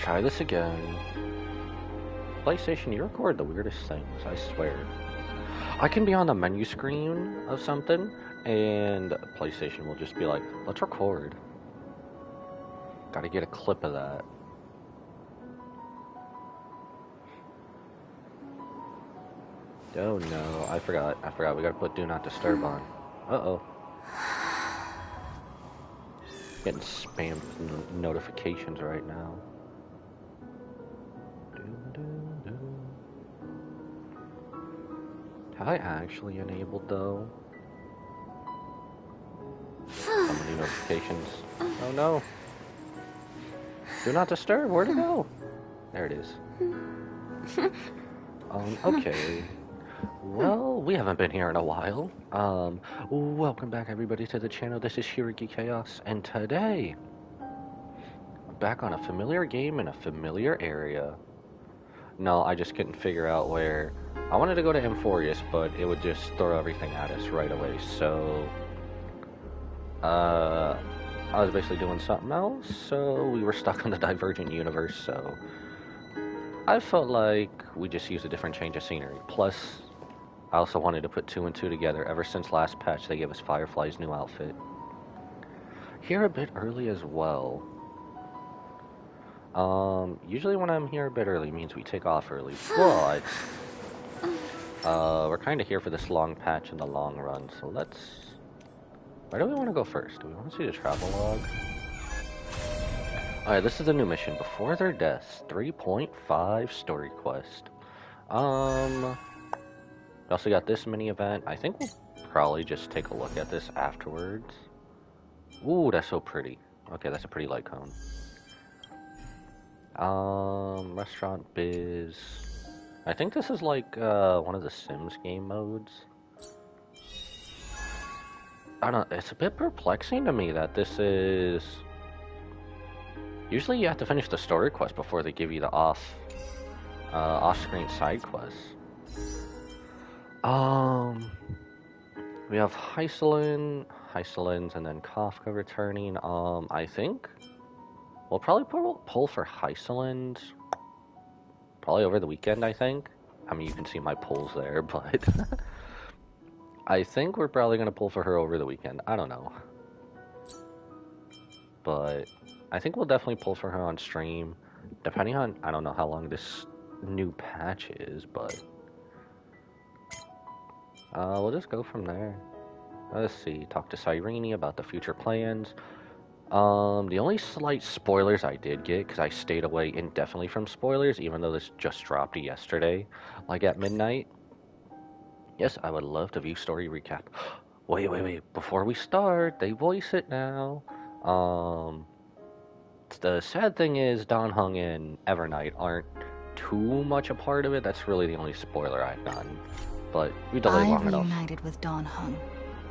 try this again. PlayStation, you record the weirdest things, I swear. I can be on the menu screen of something, and PlayStation will just be like, let's record. Gotta get a clip of that. Oh no, I forgot. We gotta put Do Not Disturb on. Uh-oh. Getting spam notifications right now. Have I actually enabled though? So many notifications. Oh no. Do Not Disturb, where'd it go? There it is. Okay. Well, we haven't been here in a while. Welcome back everybody to the channel. This is Shiriki Chaos, and today, back on a familiar game in a familiar area. No, I just couldn't figure out where. I wanted to go to Amphorius, but it would just throw everything at us right away, so... I was basically doing something else, so we were stuck on the Divergent universe, so... I felt like we just used a different change of scenery. Plus, I also wanted to put 2 and 2 together. Ever since last patch, they gave us Firefly's new outfit. Here a bit early as well. Usually when I'm here a bit early means we take off early, but we're kind of here for this long patch in the long run, so let's... Where do we want to go first? Do we want to see the travel log? Alright, this is a new mission. Before Their Deaths, 3.5 story quest. We also got this mini event. I think we'll probably just take a look at this afterwards. Ooh, that's so pretty. Okay, that's a pretty light cone. Restaurant biz. I think this is like one of the Sims game modes. I don't know, it's a bit perplexing to me that this is... Usually you have to finish the story quest before they give you the off-screen side quests. We have Hysolins, and then Kafka returning. I think we'll probably pull for Hysolins probably over the weekend, I think. I mean, you can see my pulls there, but I think we're probably going to pull for her over the weekend. I don't know. But I think we'll definitely pull for her on stream, depending on, I don't know how long this new patch is, but we'll just go from there. Let's see, talk to Cyrene about the future plans. The only slight spoilers I did get, because I stayed away indefinitely from spoilers, even though this just dropped yesterday, like at midnight. Yes, I would love to view story recap. Wait, before we start, they voice it now. The sad thing is, Don Hung and Evernight aren't too much a part of it. That's really the only spoiler I've gotten. But we delayed long enough. I reunited with Don Hung,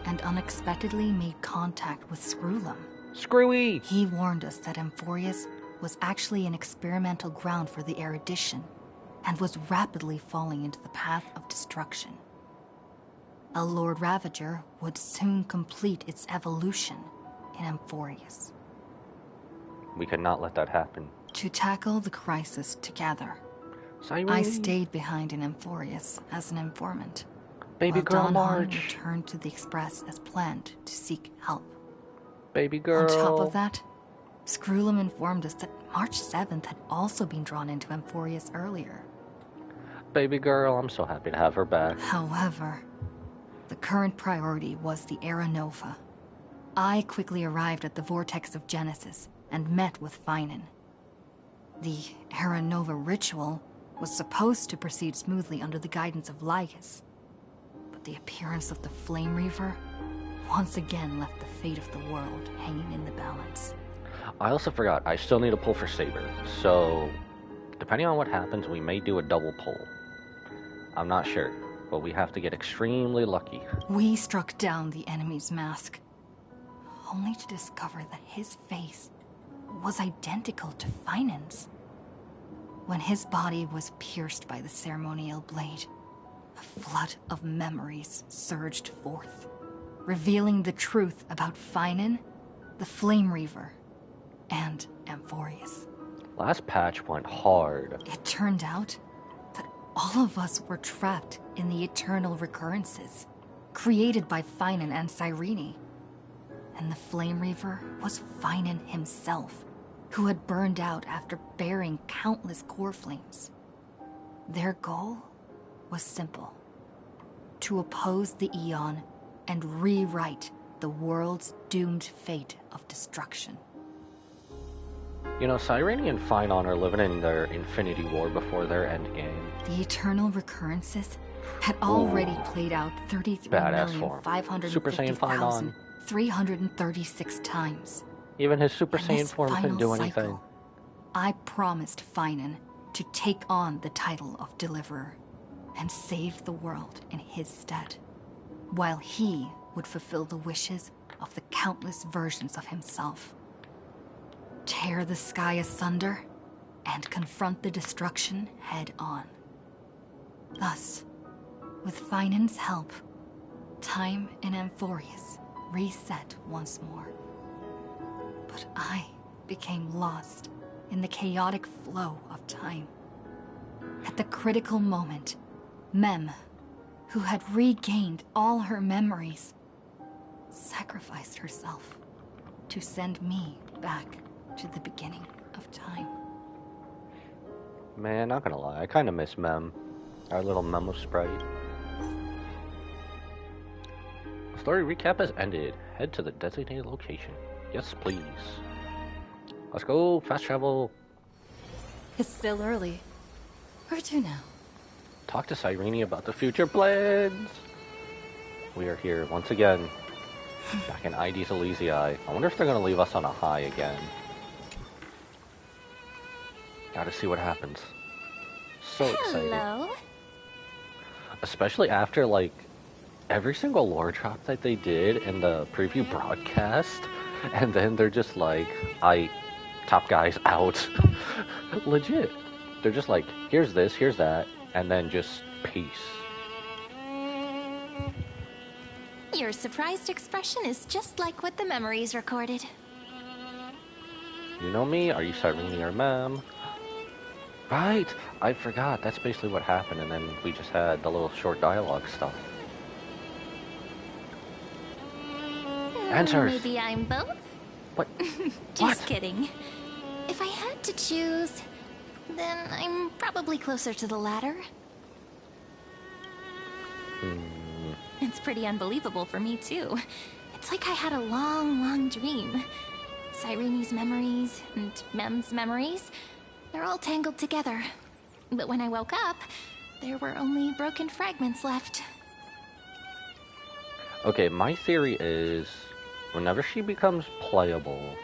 and unexpectedly made contact with Screwlum. Screwy! He warned us that Amphorius was actually an experimental ground for the erudition, and was rapidly falling into the path of destruction. A Lord Ravager would soon complete its evolution in Amphorius. We could not let that happen. To tackle the crisis together, Cyrene. I stayed behind in Amphorius as an informant. Baby while girl Don Hung March. returned to the Express as planned to seek help. Baby girl. On top of that, Screwlum informed us that March 7th had also been drawn into Amphorius earlier. Baby girl, I'm so happy to have her back. However, the current priority was the Era Nova. I quickly arrived at the Vortex of Genesis and met with Finan. The Era Nova ritual was supposed to proceed smoothly under the guidance of Lycus, but the appearance of the Flame Reaver once again left the fate of the world hanging in the balance. I also forgot, I still need to pull for Saber, so depending on what happens, we may do a double pull. I'm not sure, but we have to get extremely lucky. We struck down the enemy's mask, only to discover that his face was identical to Finan's. When his body was pierced by the ceremonial blade, a flood of memories surged forth, revealing the truth about Finan, the Flame Reaver, and Amphorius. Last patch went hard. It turned out that all of us were trapped in the eternal recurrences, created by Finan and Cyrene. And the Flame Reaver was Finan himself, who had burned out after bearing countless core flames. Their goal was simple: to oppose the Aeon and rewrite the world's doomed fate of destruction. You know, Cyrene and Finon are living in their Infinity War before their endgame. The eternal recurrences had already played out Badass form. 33,550,336 times. Even his Super Saiyan this form couldn't do anything. cycle, I promised Finan to take on the title of Deliverer and save the world in his stead, while he would fulfill the wishes of the countless versions of himself. Tear the sky asunder and confront the destruction head on. Thus, with Finan's help, time in Amphorius reset once more. But I became lost in the chaotic flow of time. At the critical moment, Mem, who had regained all her memories, sacrificed herself to send me back to the beginning of time. Man, not gonna lie, I kinda miss Mem. Our little memo sprite. Story recap has ended. Head to the designated location. Yes, please. Let's go, fast travel. It's still early. Where to now? Talk to Cyrene about the future plans. We are here once again. Back in ID's Elysiae. I wonder if they're gonna leave us on a high again. Gotta see what happens. So excited. Hello. Especially after, like, every single lore drop that they did in the preview broadcast, and then they're just like, top guys out. Legit. They're just like, here's this, here's that, and then just peace. Your surprised expression is just like what the memories recorded. You know me? Are you Cyrene or Mem? Right! I forgot. That's basically what happened, and then we just had the little short dialogue stuff. Answers! Maybe I'm both? What? Just What? kidding. If I had to choose, then I'm probably closer to the latter. It's pretty unbelievable for me, too. It's like I had a long, long dream. Cyrene's memories and Mem's memories, they're all tangled together. But when I woke up, there were only broken fragments left. Okay, my theory is, whenever she becomes playable,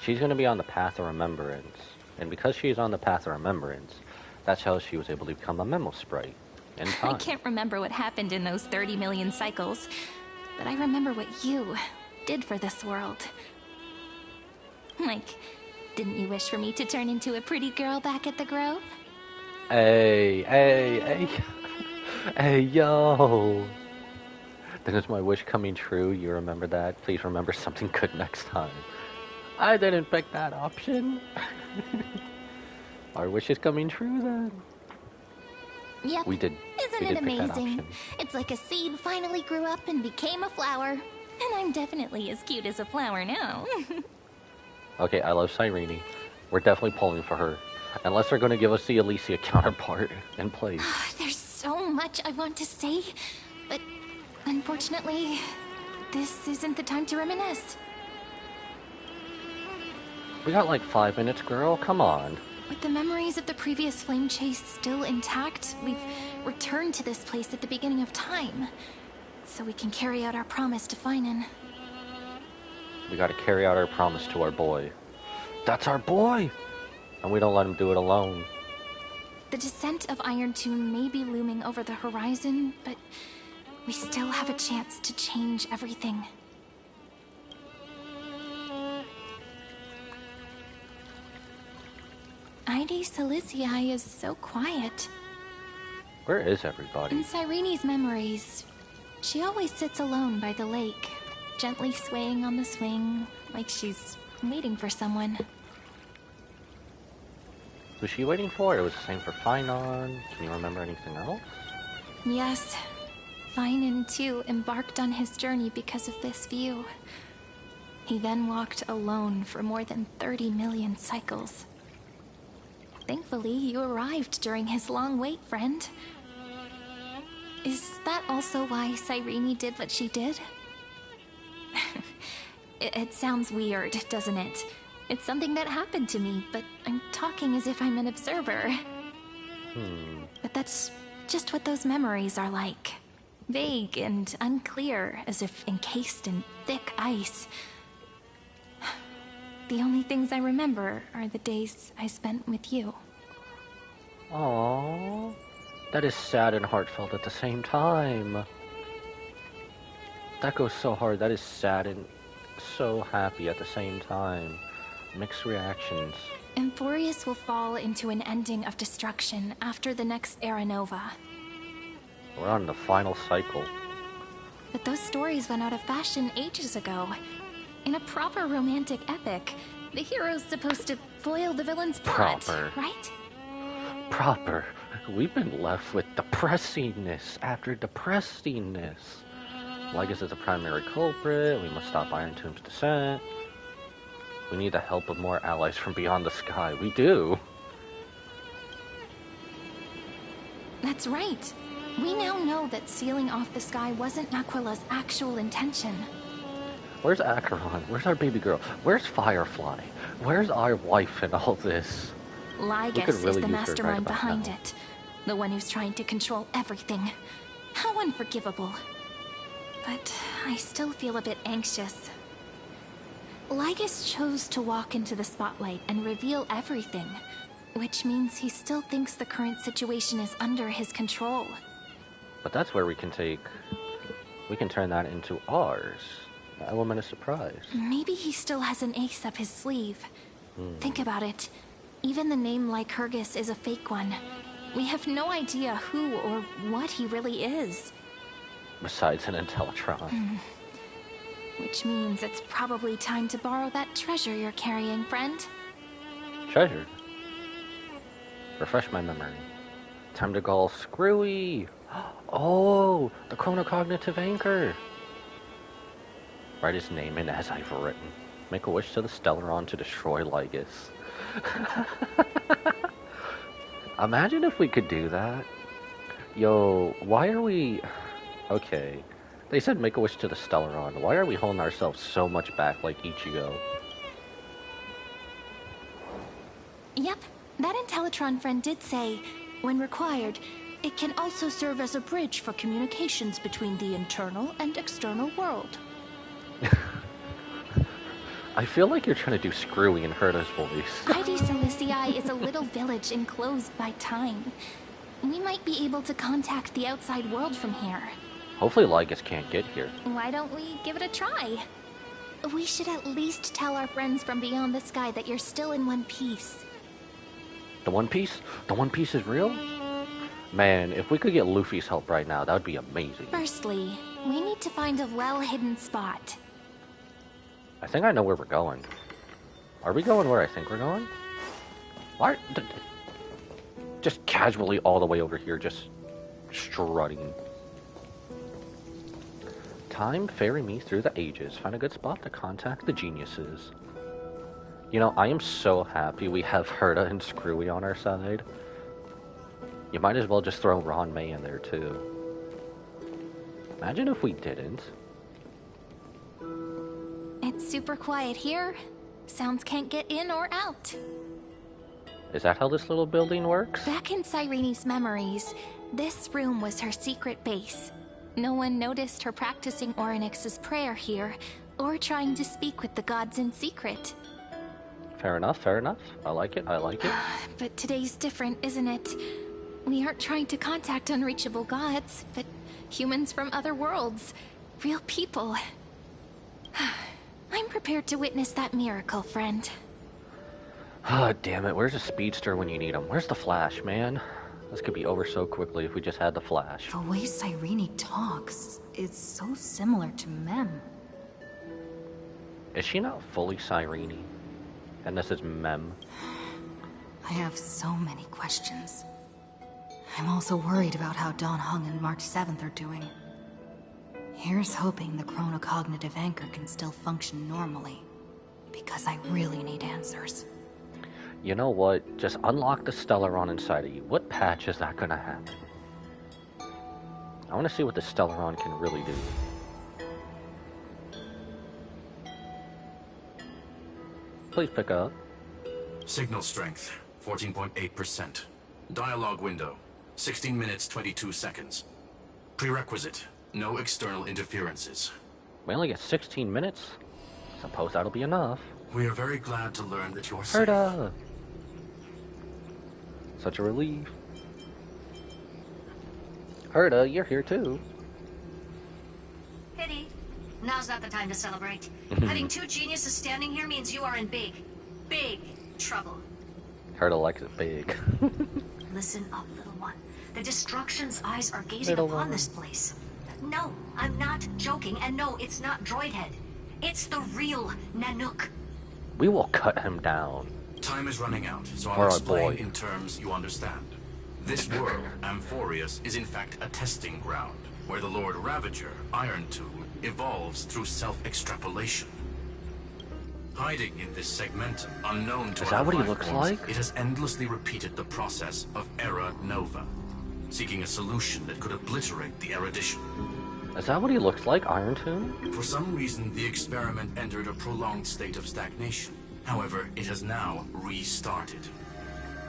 she's going to be on the path of remembrance. And because she's on the path of remembrance, that's how she was able to become a memo sprite. In time. I can't remember what happened in those 30 million cycles, but I remember what you did for this world. Like, didn't you wish for me to turn into a pretty girl back at the Grove? Hey, hey, yo. Then is my wish coming true? You remember that? Please remember something good next time. I didn't pick that option. Our wish is coming true then. Yep. We did. Isn't it amazing? It's like a seed finally grew up and became a flower. And I'm definitely as cute as a flower now. Okay, I love Cyrene. We're definitely pulling for her. Unless they're going to give us the Elysia counterpart in place. There's so much I want to say, but unfortunately, this isn't the time to reminisce. We got like 5 minutes, girl. Come on. With the memories of the previous flame chase still intact, we've returned to this place at the beginning of time, so we can carry out our promise to Finan. We got to carry out our promise to our boy. That's our boy! And we don't let him do it alone. The descent of Iron Tomb may be looming over the horizon, but we still have a chance to change everything. ID's Elysiae is so quiet. Where is everybody? In Cyrene's memories, she always sits alone by the lake, gently swaying on the swing, like she's waiting for someone. Who's she waiting for? It was the same for Finon. Can you remember anything else? Yes. Finan, too, embarked on his journey because of this view. He then walked alone for more than 30 million cycles. Thankfully, you arrived during his long wait, friend. Is that also why Cyrene did what she did? It sounds weird, doesn't it? It's something that happened to me, but I'm talking as if I'm an observer. But that's just what those memories are like. Vague and unclear, as if encased in thick ice. The only things I remember are the days I spent with you. Aww. That is sad and heartfelt at the same time. That goes so hard. That is sad and so happy at the same time. Mixed reactions. Emphorius will fall into an ending of destruction after the next Era Nova. We're on the final cycle. But those stories went out of fashion ages ago. In a proper romantic epic, the hero's supposed to foil the villain's plot, Proper. right? Proper. We've been left with depressingness after depressingness. Lygus is the primary culprit. We must stop Iron Tomb's descent. We need the help of more allies from beyond the sky. We do. That's right. We now know that sealing off the sky wasn't Aquila's actual intention. Where's Acheron? Where's our baby girl? Where's Firefly? Where's our wife in all this? Lygus really is use the her right mastermind about behind now. it. The one who's trying to control everything. How unforgivable. But I still feel a bit anxious. Lygus chose to walk into the spotlight and reveal everything, which means he still thinks the current situation is under his control. But that's where we can turn that into ours. The element of surprise. Maybe he still has an ace up his sleeve. Think about it. Even the name Lycurgus is a fake one. We have no idea who or what he really is. Besides an Intellitron. Which means it's probably time to borrow that treasure you're carrying, friend. Treasure. Refresh my memory. Time to call Screwy. Oh, the chronocognitive anchor. Write his name in as I've written. Make a wish to the Stellaron to destroy Lygus. Imagine if we could do that. Yo, why are we... Okay. They said make a wish to the Stellaron. Why are we holding ourselves so much back like Ichigo? Yep, that Intellitron friend did say, when required, it can also serve as a bridge for communications between the internal and external world. I feel like you're trying to do Screwy in Herta's voice. ID Silicii is a little village enclosed by time. We might be able to contact the outside world from here. Hopefully Lygus can't get here. Why don't we give it a try? We should at least tell our friends from beyond the sky that you're still in one piece. The One Piece? The One Piece is real? Man, if we could get Luffy's help right now, that would be amazing. Firstly, we need to find a well-hidden spot. I think I know where we're going. Are we going where I think we're going? Why? Just casually all the way over here, just strutting. Time ferry me through the ages. Find a good spot to contact the geniuses. You know, I am so happy we have Herta and Screwy on our side. You might as well just throw Ron May in there too. Imagine if we didn't. It's super quiet here. Sounds can't get in or out. Is that how this little building works? Back in Cyrene's memories, this room was her secret base. No one noticed her practicing Orynyx's prayer here, or trying to speak with the gods in secret. Fair enough, fair enough. I like it, I like it. But today's different, isn't it? We aren't trying to contact unreachable gods, but humans from other worlds. Real people. I'm prepared to witness that miracle, friend. Ah, damn it. Where's the speedster when you need him? Where's the Flash, man? This could be over so quickly if we just had the Flash. The way Cyrene talks is so similar to Mem. Is she not fully Cyrene? And this is Mem. I have so many questions. I'm also worried about how Dawn Hung and March 7th are doing. Here's hoping the chronocognitive anchor can still function normally. Because I really need answers. You know what? Just unlock the Stellaron inside of you. What patch is that gonna happen? I want to see what the Stellaron can really do. Please pick up. Signal strength, 14.8%. Dialogue window, 16 minutes, 22 seconds. Prerequisite, no external interferences. We only get 16 minutes? Suppose that'll be enough. We are very glad to learn that you're safe. Herta! Such a relief. Herta, you're here too. Pity. Now's not the time to celebrate. Having two geniuses standing here means you are in big trouble. Herta likes it big. Listen up, little one. The Destruction's eyes are gazing Little upon one. this place. No, I'm not joking, and no, it's not Droidhead. It's the real Nanook. We will cut him down. Time is running out, so Or I'll our explain boy. in terms you understand. This world, Amphorius, is in fact a testing ground, where the Lord Ravager, Iron Tomb, evolves through self-extrapolation. Hiding in this segmentum, unknown to Is that other what he life looks forms, like? it has endlessly repeated the process of Era Nova, seeking a solution that could obliterate the erudition. Is that what he looks like, Iron Tomb? For some reason, the experiment entered a prolonged state of stagnation. However, it has now restarted.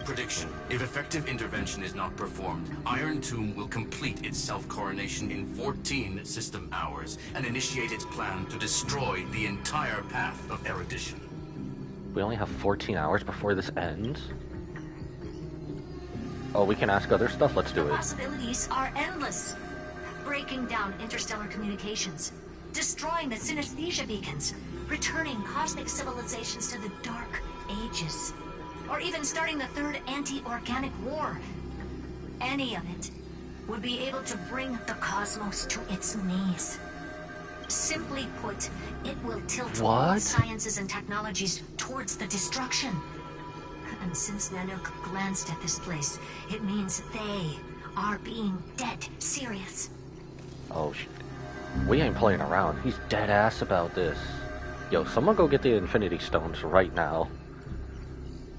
Prediction: if effective intervention is not performed, Iron Tomb will complete its self-coronation in 14 system hours and initiate its plan to destroy the entire path of erudition. We only have 14 hours before this ends? Oh, we can ask other stuff? Let's do The it. possibilities are endless. Breaking down interstellar communications, destroying the synesthesia beacons, returning cosmic civilizations to the Dark Ages, or even starting the third anti-organic war. Any of it would be able to bring the cosmos to its knees. Simply put, it will tilt all What? sciences and technologies towards the destruction. And since Nanook glanced at this place, it means they are being dead serious. Oh, shit. We ain't playing around. He's dead ass about this. Yo, someone go get the Infinity Stones right now.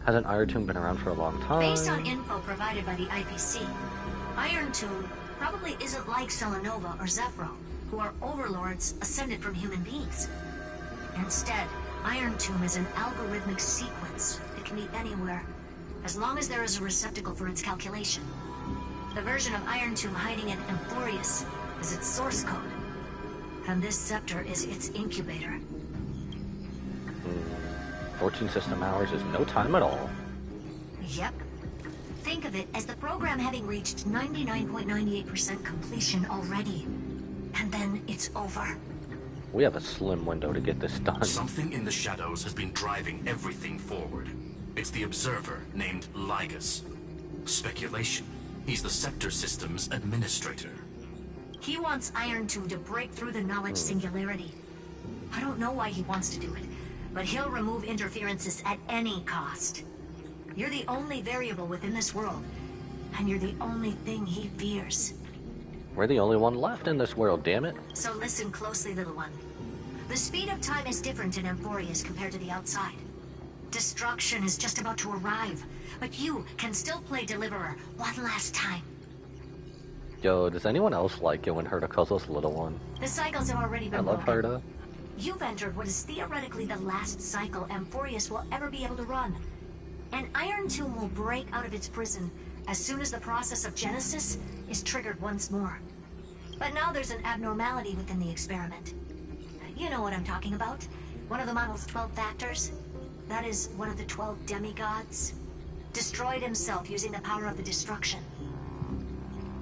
Hasn't Iron Tomb been around for a long time? Based on info provided by the IPC, Iron Tomb probably isn't like Selenova or Zephyro, who are overlords ascended from human beings. Instead, Iron Tomb is an algorithmic sequence that can be anywhere, as long as there is a receptacle for its calculation. The version of Iron Tomb hiding in Amphorius is its source code, and this scepter is its incubator. 14 system hours is no time at all. Yep. Think of it as the program having reached 99.98% completion already. And then it's over. We have a slim window to get this done. Something in the shadows has been driving everything forward. It's the observer named Ligus. Speculation: he's the Scepter System's administrator. He wants Iron Tomb to break through the knowledge singularity. I don't know why he wants to do it, but he'll remove interferences at any cost. You're the only variable within this world, and you're the only thing he fears. We're the only one left in this world, damn it. So listen closely, little one. The speed of time is different in Amphorius compared to the outside. Destruction is just about to arrive, but you can still play Deliverer one last time. Yo, does anyone else like it when Herta calls us little one? The cycles have already been I love broken. Herta. You've entered what is theoretically the last cycle Amphorius will ever be able to run. An Iron Tomb will break out of its prison as soon as the process of Genesis is triggered once more. But now there's an abnormality within the experiment. You know what I'm talking about. One of the model's 12 factors. That is one of the 12 demigods. Destroyed himself using the power of the destruction.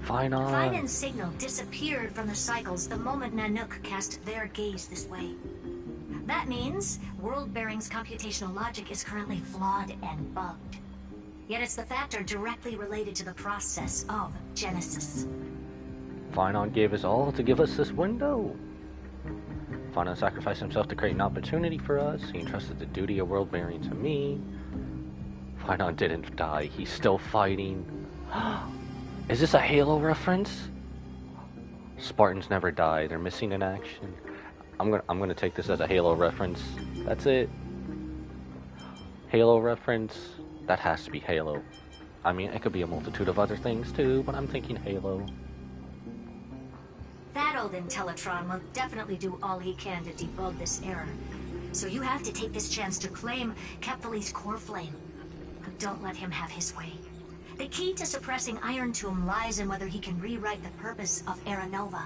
Fine on. Fine and Signal disappeared from the cycles the moment Nanook cast their gaze this way. That means World Bearing's computational logic is currently flawed and bugged. Yet it's the factor directly related to the process of Genesis. Finon gave his all to give us this window. Finon sacrificed himself to create an opportunity for us. He entrusted the duty of world bearing to me. Finon didn't die. He's still fighting. Is this a Halo reference? Spartans never die. They're missing in action. I'm gonna take this as a Halo reference. That's it. Halo reference. That has to be Halo. I mean, it could be a multitude of other things too, but I'm thinking Halo. That old Intellatron will definitely do all he can to debug this error. So you have to take this chance to claim Kephal's core flame. But don't let him have his way. The key to suppressing Iron Tomb lies in whether he can rewrite the purpose of Era Nova.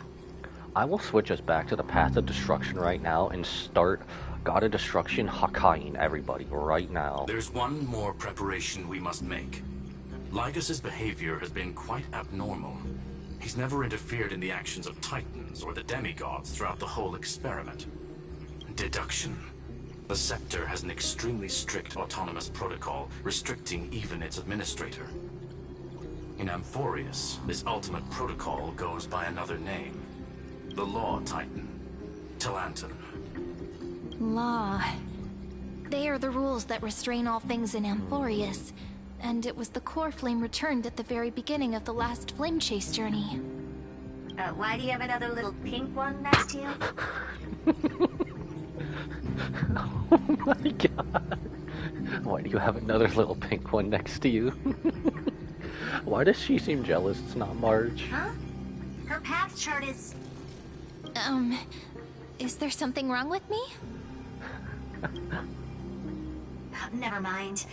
I will switch us back to the path of destruction right now and start God of Destruction Hakkaiing everybody right now. There's one more preparation we must make. Lycus's behavior has been quite abnormal. He's never interfered in the actions of Titans or the demigods throughout the whole experiment. Deduction. The Scepter has an extremely strict autonomous protocol, restricting even its administrator. In Amphorius, this ultimate protocol goes by another name. The Law Titan. Talanton. Law. They are the rules that restrain all things in Amphorius. And it was the core flame returned at the very beginning of the last flame chase journey. Why do you have another little pink one next to you? Oh my god. Why do you have another little pink one next to you? Why does she seem jealous it's not Marge? Huh? Her path chart is... Is there something wrong with me? Never mind.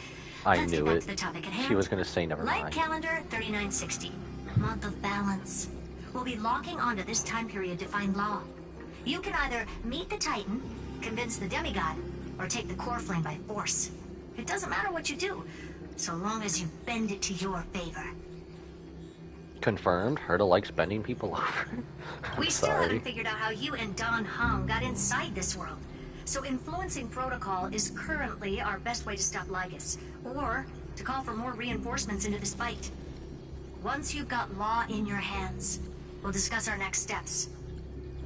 I Let's knew get back it. to the topic at hand. She was gonna say never Light mind. calendar 3960. Month of balance. We'll be locking onto this time period to find Law. You can either meet the Titan, convince the demigod, or take the core flame by force. It doesn't matter what you do, so long as you bend it to your favor. Confirmed. Herta likes bending people over. We still Sorry. haven't figured out how you and Don Hung got inside this world. So influencing protocol is currently our best way to stop Lygus, or to call for more reinforcements into this fight. Once you've got Law in your hands, we'll discuss our next steps.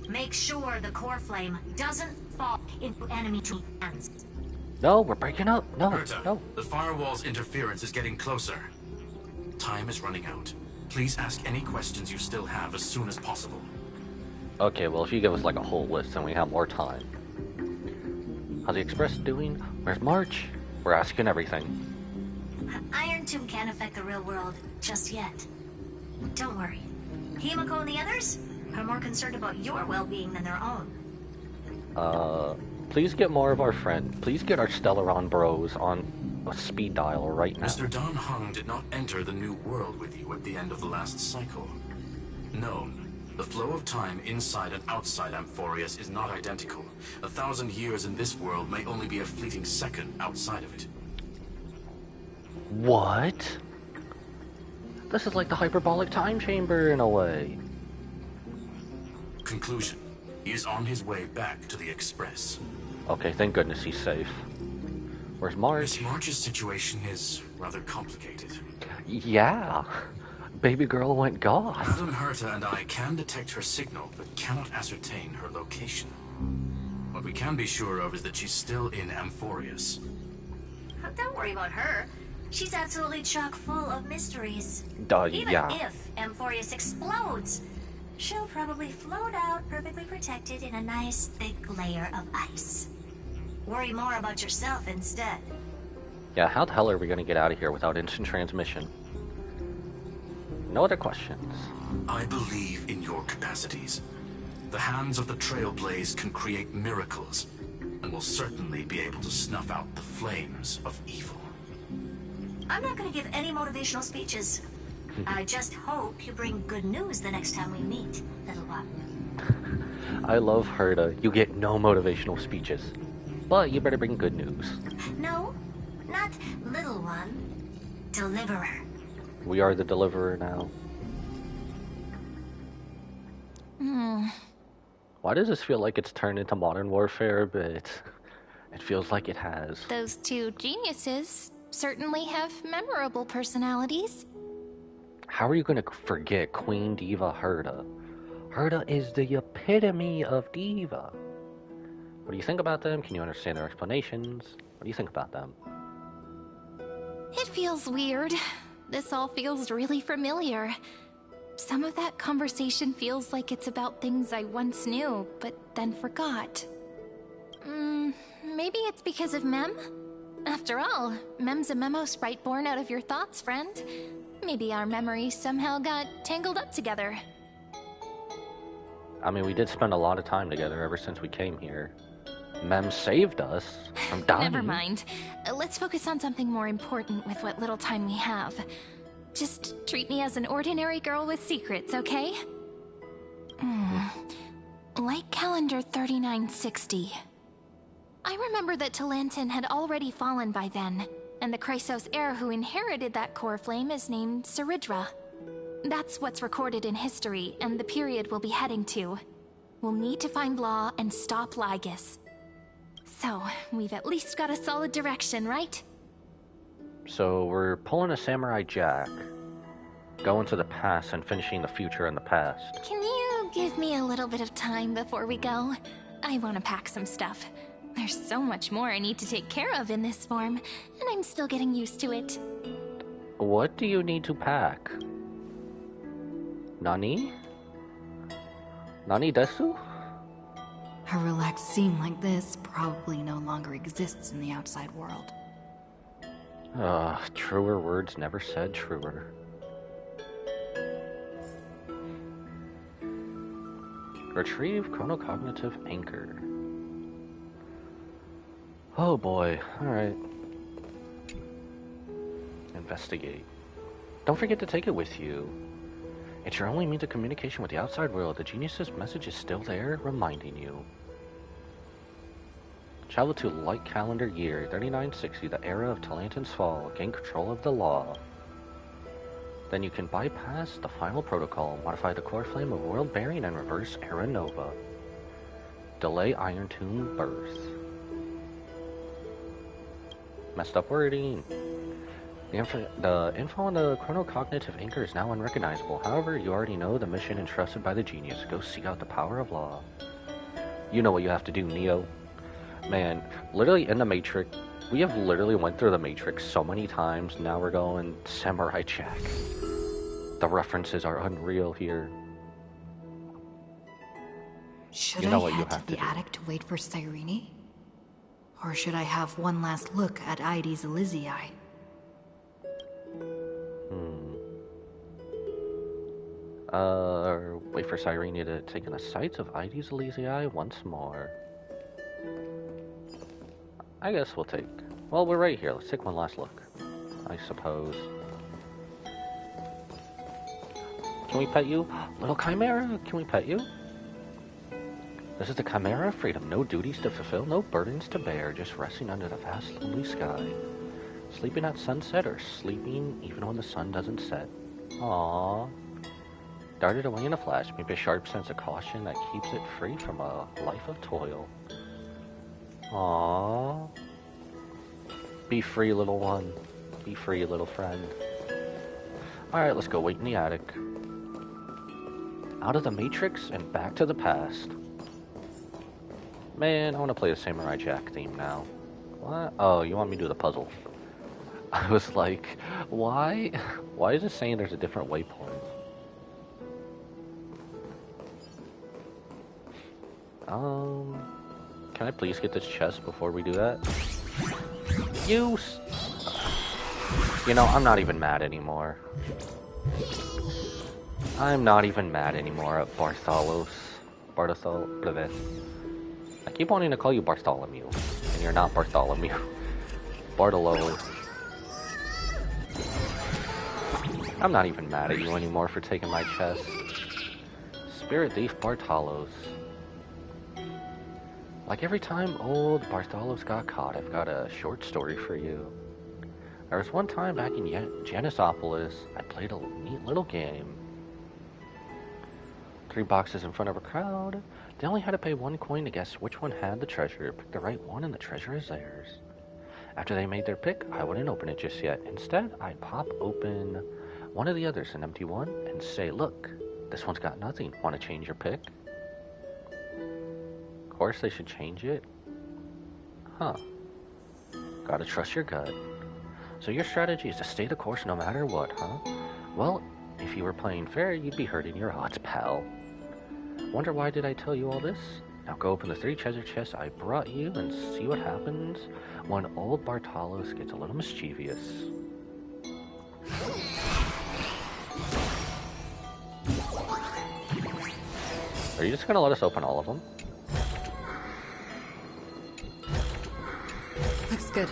Make sure the core flame doesn't fall into enemy hands. No, we're breaking up. No, Herta, no. the firewall's interference is getting closer. Time is running out. Please ask any questions you still have as soon as possible. Okay, well, if you give us like a whole list, then we have more time. How's the Express doing? Where's March? We're asking everything. Iron Tomb can't affect the real world just yet. Don't worry. Himiko and the others are more concerned about your well-being than their own. Please get more of our friends. Please get our Stellaron bros on a speed dial right now. Mr. Don Hung did not enter the new world with you at the end of the last cycle. No, the flow of time inside and outside Amphorius is not identical. 1,000 years in this world may only be a fleeting second outside of it. What? This is like the hyperbolic time chamber in a way. Conclusion. He is on his way back to the Express. Okay, thank goodness he's safe. Where's March? Miss March's situation is rather complicated. Yeah. Baby girl went goth. Madam Herta and I can detect her signal, but cannot ascertain her location. What we can be sure of is that she's still in Amphorius. Don't worry about her. She's absolutely chock full of mysteries. Even Yeah. if Amphorius explodes, she'll probably float out perfectly protected in a nice thick layer of ice. Worry more about yourself instead. Yeah, how the hell are we gonna get out of here without instant transmission? No other questions. I believe in your capacities. The hands of the Trailblaze can create miracles, and will certainly be able to snuff out the flames of evil. I'm not going to give any motivational speeches. I just hope you bring good news the next time we meet, little one. I love Herta. You get no motivational speeches. But you better bring good news. No, not little one. Deliverer. We are the deliverer now. Why does this feel like it's turned into Modern Warfare a bit? It feels like it has. Those two geniuses certainly have memorable personalities. How are you gonna forget Queen Diva Herta? Herta is the epitome of diva. What do you think about them? Can you understand their explanations? What do you think about them? It It feels weird. This all feels really familiar. Some of that conversation feels like it's about things I once knew, but then forgot. Maybe it's because of Mem? After all, Mem's a memo sprite born out of your thoughts, friend. Maybe our memories somehow got tangled up together. I mean, we did spend a lot of time together ever since we came here. Mem saved us from dying. Never mind. Let's focus on something more important with what little time we have. Just treat me as an ordinary girl with secrets, okay? Like calendar 3960. I remember that Talantin had already fallen by then, and the Chrysos heir who inherited that core flame is named Saridra. That's what's recorded in history, and the period we'll be heading to. We'll need to find Law and stop Lygus. So, we've at least got a solid direction, right? So we're pulling a Samurai Jack, going to the past and finishing the future in the past. Can you give me a little bit of time before we go? I want to pack some stuff. There's so much more I need to take care of in this form, and I'm still getting used to it. What do you need to pack? Nani? Nani desu? A relaxed scene like this probably no longer exists in the outside world. Truer words never said truer. Retrieve chronocognitive anchor. Oh boy, alright. Investigate. Don't forget to take it with you. It's your only means of communication with the outside world. The genius's message is still there, reminding you. Travel to light calendar year 3960, the era of Talantin's fall. Gain control of the law. Then you can bypass the final protocol, modify the core flame of world bearing, and reverse Era Nova. Delay Iron Tomb birth. Messed up wording. The info on the chronocognitive anchor is now unrecognizable. However, you already know the mission entrusted by the genius. Go seek out the power of law. You know what you have to do, Neo. Man, literally in the Matrix, we have literally went through the Matrix so many times. Now we're going Samurai Jack. The references are unreal here. Should I head to the attic to wait for Cyrene? Or should I have one last look at Ides Elysiae? Wait for Cyrene to take in the sights of Ides Elysiae once more. I guess we'll take... Well, we're right here. Let's take one last look, I suppose. Can we pet you? Little Chimera, can we pet you? This is the Chimera of freedom. No duties to fulfill, no burdens to bear. Just resting under the vast, lonely sky. Sleeping at sunset or sleeping even when the sun doesn't set. Aww. Darted away in a flash. Maybe a sharp sense of caution that keeps it free from a life of toil. Aww. Be free, little one. Be free, little friend. Alright, let's go wait in the attic. Out of the Matrix and back to the past. Man, I want to play the Samurai Jack theme now. What? Oh, you want me to do the puzzle. I was like, why? Why is it saying there's a different waypoint? Can I please get this chest before we do that? You know, I'm not even mad anymore. I'm not even mad anymore at Bartholos. I keep wanting to call you Bartholomew, and you're not Bartholomew. Bartolo. I'm not even mad at you anymore for taking my chest. Spirit Thief Bartholos. Like every time old Bartholos got caught, I've got a short story for you. There was one time back in Janisopolis, I played a neat little game. 3 boxes in front of a crowd. They only had to pay 1 coin to guess which one had the treasure. Pick the right one and the treasure is theirs. After they made their pick, I wouldn't open it just yet. Instead, I'd pop open one of the others, an empty one, and say, look, this one's got nothing. Want to change your pick? Of course they should change it. Huh. Gotta trust your gut. So your strategy is to stay the course no matter what, huh? Well, if you were playing fair, you'd be hurting your odds, pal. Wonder why did I tell you all this? Now go open the 3 treasure chests I brought you and see what happens when old Bartalos gets a little mischievous. Are you just gonna let us open all of them? Looks good.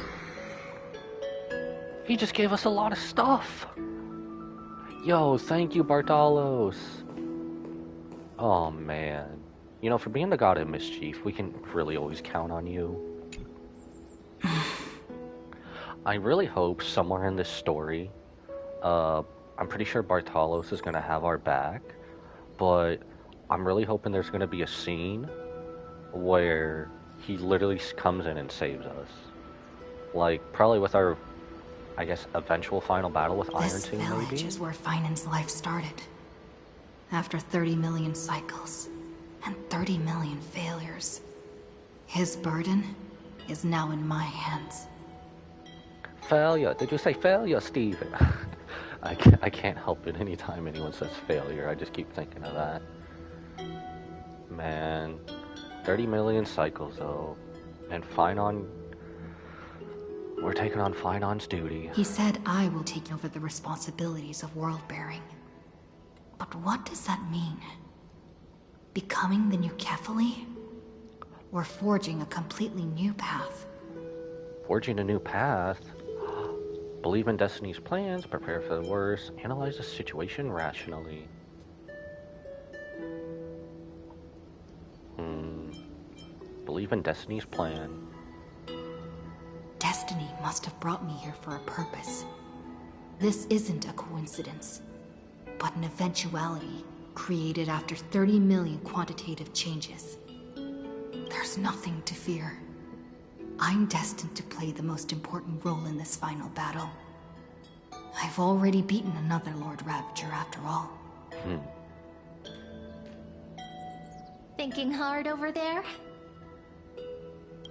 He just gave us a lot of stuff! Yo, thank you, Bartalos! Oh, man. You know, for being the god of mischief, we can really always count on you. I really hope somewhere in this story, I'm pretty sure Bartalos is gonna have our back, but I'm really hoping there's gonna be a scene where he literally comes in and saves us. Like, probably with our, I guess, eventual final battle with Iron Tomb, maybe? This village is where Finan's life started. After 30 million cycles and 30 million failures, his burden is now in my hands. Failure. Did you say failure, Steven? I can't help it. Anytime anyone says failure, I just keep thinking of that. Man. 30 million cycles, though. And Finon... We're taking on Finan's duty. He said I will take over the responsibilities of world-bearing. But what does that mean? Becoming the new Kefali? Or forging a completely new path? Forging a new path? Believe in Destiny's plans, prepare for the worst, analyze the situation rationally. Believe in Destiny's plan. Destiny must have brought me here for a purpose. This isn't a coincidence, but an eventuality created after 30 million quantitative changes. There's nothing to fear. I'm destined to play the most important role in this final battle. I've already beaten another Lord Ravager after all. Thinking hard over there?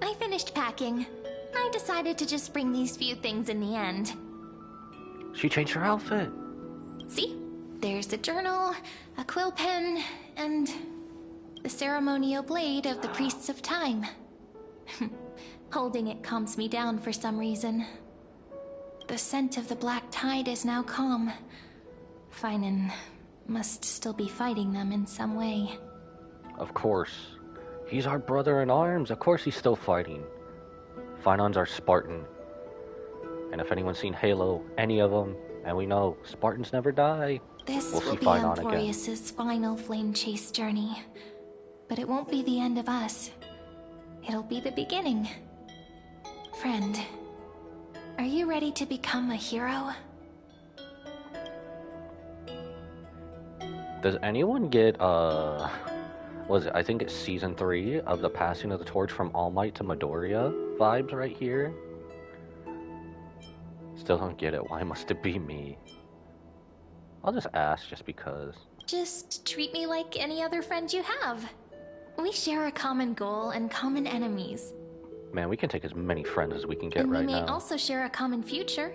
I finished packing. I decided to just bring these few things in the end. She changed her outfit. See? There's a journal, a quill pen, and the ceremonial blade of the Priests of Time. Holding it calms me down for some reason. The scent of the black tide is now calm. Finan must still be fighting them in some way. Of course. He's our brother in arms. Of course he's still fighting. Finan's our Spartan. And if anyone's seen Halo, any of them, and we know Spartans never die, This we'll will see be Finon again. Amphorius's final flame chase journey. But it won't be the end of us. It'll be the beginning. Friend, are you ready to become a hero? Does anyone get, was it, I think it's season 3 of the passing of the torch from All Might to Midoriya vibes right here? Still don't get it. Why must it be me? I'll just ask just because. Just treat me like any other friend you have. We share a common goal and common enemies. Man, we can take as many friends as we can get And right we may now. also share a common future.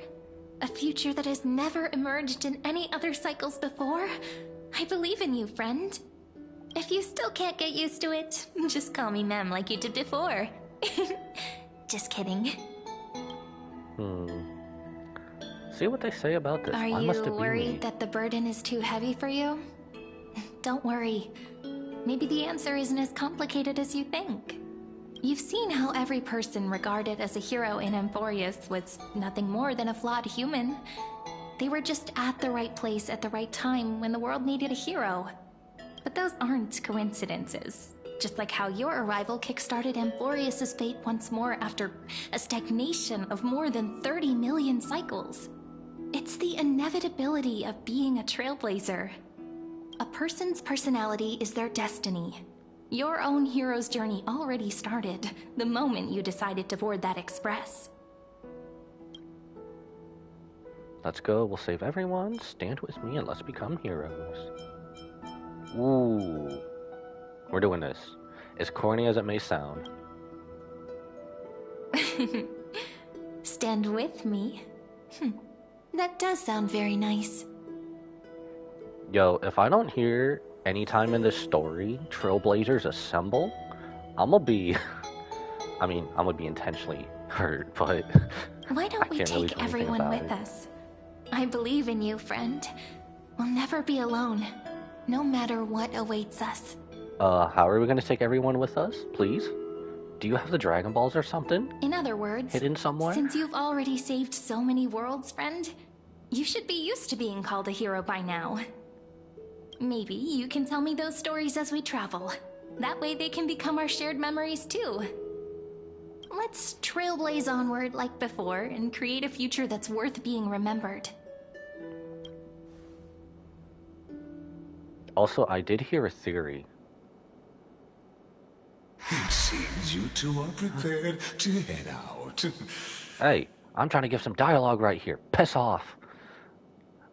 A future that has never emerged in any other cycles before. I believe in you, friend. If you still can't get used to it, just call me Mem like you did before. Just kidding. See what they say about this. Are Why you must it be me? worried that the burden is too heavy for you? Don't worry. Maybe the answer isn't as complicated as you think. You've seen how every person regarded as a hero in Amphorius was nothing more than a flawed human. They were just at the right place at the right time when the world needed a hero. But those aren't coincidences. Just like how your arrival kickstarted Amphorius's fate once more after a stagnation of more than 30 million cycles. It's the inevitability of being a trailblazer. A person's personality is their destiny. Your own hero's journey already started the moment you decided to board that express. Let's go. We'll save everyone. Stand with me and let's become heroes. Ooh. We're doing this. As corny as it may sound. Stand with me? That does sound very nice. Yo, if I don't hear anytime in this story Trailblazers assemble, I'm gonna be I mean, I'm gonna be intentionally hurt, but Why I don't we can't really take do anything everyone about with it. us? I believe in you, friend. We'll never be alone, no matter what awaits us. How are we gonna take everyone with us, please? Do you have the Dragon Balls or something? In other words, Hidden somewhere? since you've already saved so many worlds, friend, you should be used to being called a hero by now. Maybe you can tell me those stories as we travel. That way they can become our shared memories too. Let's trailblaze onward like before and create a future that's worth being remembered. Also, I did hear a theory. It seems you two are prepared to head out. Hey, I'm trying to give some dialogue right here. Piss off.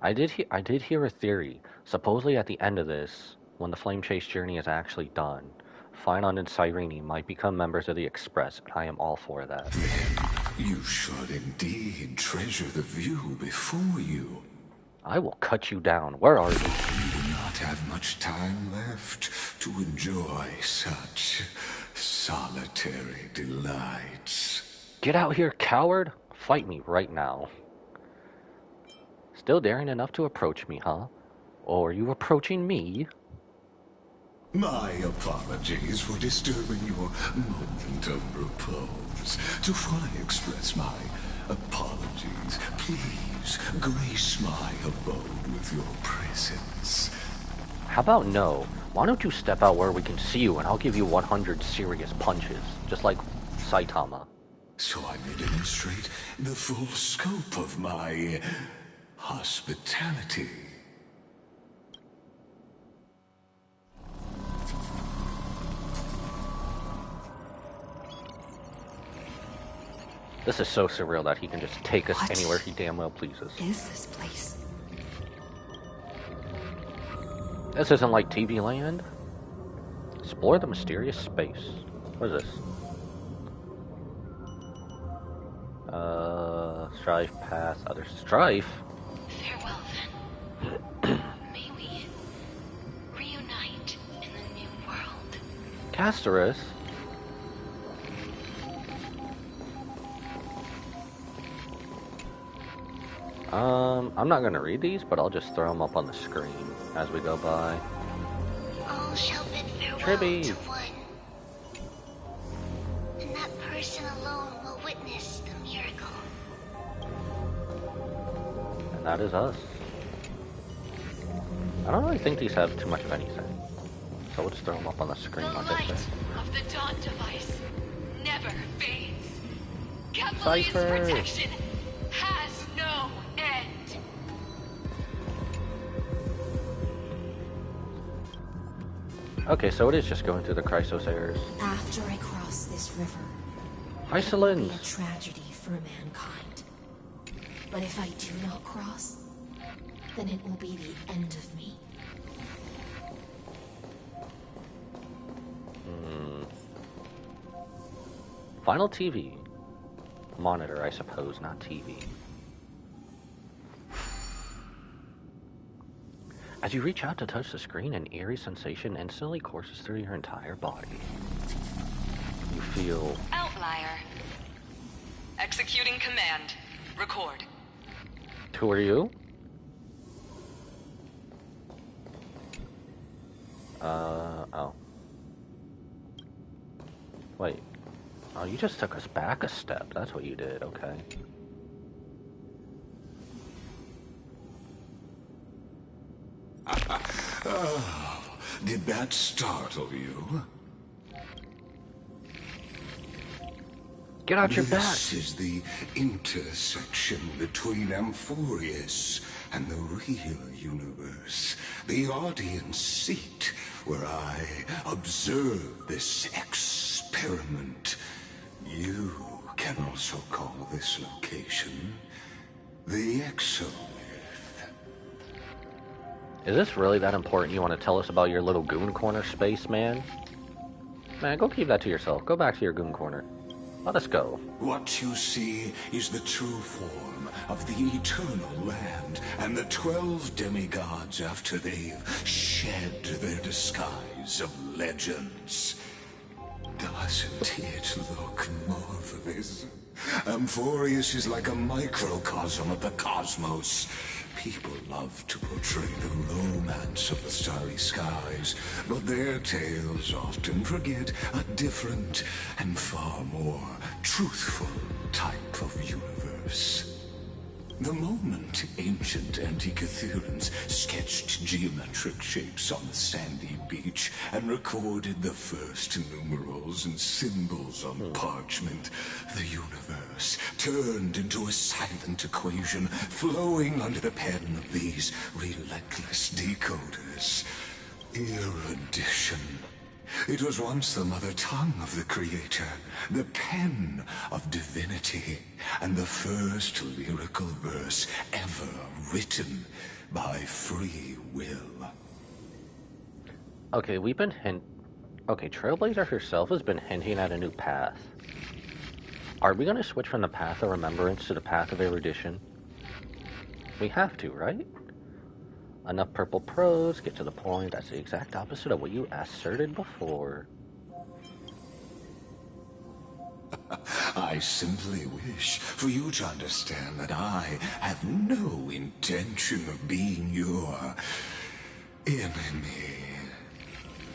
I did hear a theory. Supposedly at the end of this, when the Flame Chase journey is actually done, Finon and Cyrene might become members of the Express, and I am all for that. You should indeed treasure the view before you. I will cut you down. Where are you? You do not have much time left to enjoy such solitary delights. Get out here, coward! Fight me right now. Still daring enough to approach me, huh? Or are you approaching me? My apologies for disturbing your moment of repose. To fully express my apologies, please grace my abode with your presence. How about no? Why don't you step out where we can see you and I'll give you 100 serious punches, just like Saitama. So I may demonstrate the full scope of my hospitality. This is so surreal that he can just take us What anywhere he damn well pleases. Is this place? This isn't like TV Land. Explore the mysterious space. What is this? Strife path, other strife. Farewell, then. May we reunite in the new world. Castorus. I'm not gonna read these, but I'll just throw them up on the screen as we go by. All shall bid farewell Tribby. to one. And that person alone will witness the miracle. And that is us. I don't really think these have too much of anything. So we'll just throw them up on the screen The like I light said. of the dawn device never fades. Cavalier's Cypher. protection has no end. Okay, so it is just going through the Chrysos airs. After I cross this river, Hi, it will be a Celine. tragedy for mankind. But if I do not cross, then it will be the end of me. Final TV. Monitor, I suppose, not TV. As you reach out to touch the screen, an eerie sensation instantly courses through your entire body. You feel... Outlier. Executing command. Record. Who are you? Oh. Wait. Oh, you just took us back a step. That's what you did, okay. Oh, did that startle you? Get out your back! This is the intersection between Amphorius and the real universe. The audience seat where I observe this experiment. You can also call this location the Exo. Is this really that important? You want to tell us about your little goon corner space, man? Man, go keep that to yourself. Go back to your goon corner. Let us go. What you see is the true form of the eternal land and the 12 demigods after they've shed their disguise of legends. Doesn't it look marvelous? Amphorius is like a microcosm of the cosmos. People love to portray the romance of the starry skies, but their tales often forget a different and far more truthful type of universe. The moment ancient Antikytherians sketched geometric shapes on the sandy beach and recorded the first numerals and symbols on parchment, the universe turned into a silent equation flowing under the pen of these relentless decoders. Erudition. It was once the mother tongue of the Creator, the pen of divinity, and the first lyrical verse ever written by free will. Okay, Okay, Trailblazer herself has been hinting at a new path. Are we gonna switch from the path of remembrance to the path of erudition? We have to, right? Enough purple prose, get to the point. That's the exact opposite of what you asserted before. I simply wish for you to understand that I have no intention of being your enemy.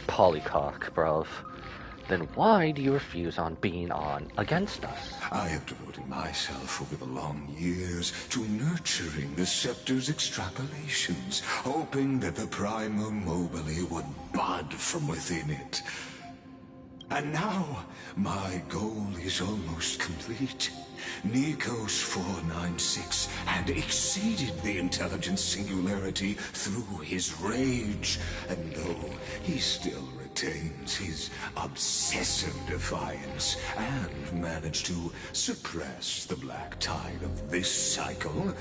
Polycock, bruv. Then why do you refuse on being on against us? I have devoted myself over the long years to nurturing the scepter's extrapolations, hoping that the primal mobile would bud from within it. And now, my goal is almost complete. Nikos 496 had exceeded the intelligence singularity through his rage, and though he still retains his obsessive defiance and managed to suppress the black tide of this cycle,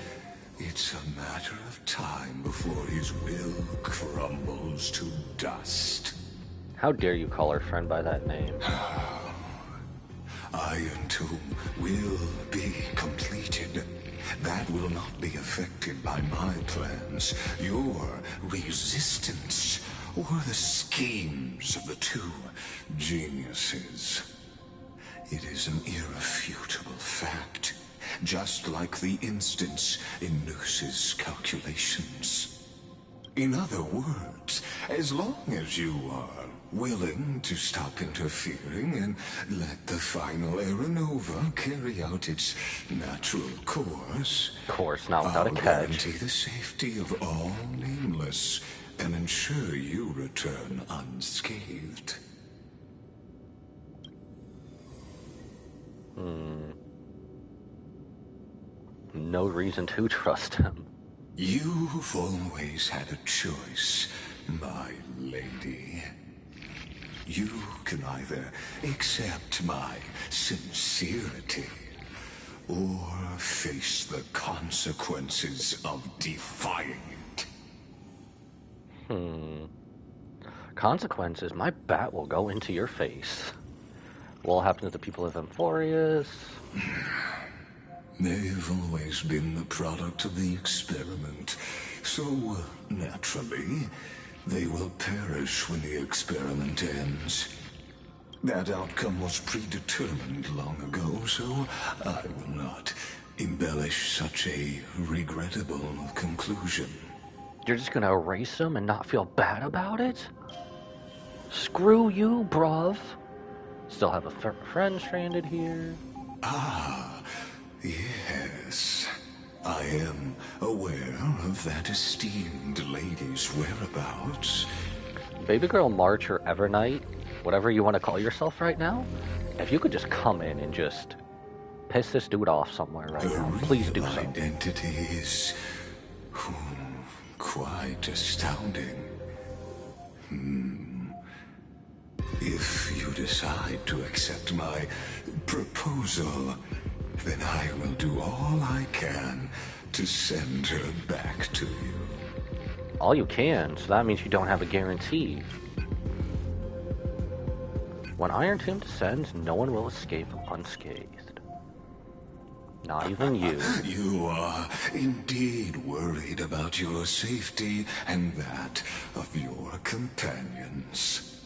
it's a matter of time before his will crumbles to dust. How dare you call our friend by that name? Iron Tomb will be completed. That will not be affected by my plans, your resistance, or the schemes of the two geniuses. It is an irrefutable fact, just like the instance in Noose's calculations. In other words, as long as you are willing to stop interfering and let the final Aeronova carry out its natural course, Not without a I'll catch. guarantee the safety of all nameless and ensure you return unscathed. No reason to trust him. You've always had a choice, my lady. You can either accept my sincerity or face the consequences of defying it. Consequences? My bat will go into your face. What will happen to the people of Amphorius? They've always been the product of the experiment, so naturally, they will perish when the experiment ends. That outcome was predetermined long ago, so I will not embellish such a regrettable conclusion. You're just gonna erase them and not feel bad about it? Screw you, bruv. Still have a friend stranded here. Ah, yes. I am aware of that esteemed lady's whereabouts. Baby girl March or Evernight, whatever you want to call yourself right now, if you could just come in and just piss this dude off somewhere right now, please do so. Identity is quite astounding. If you decide to accept my proposal, then I will do all I can to send her back to you. All you can, so that means you don't have a guarantee. When Iron Tomb descends, no one will escape unscathed. Not even you. You are indeed worried about your safety and that of your companions.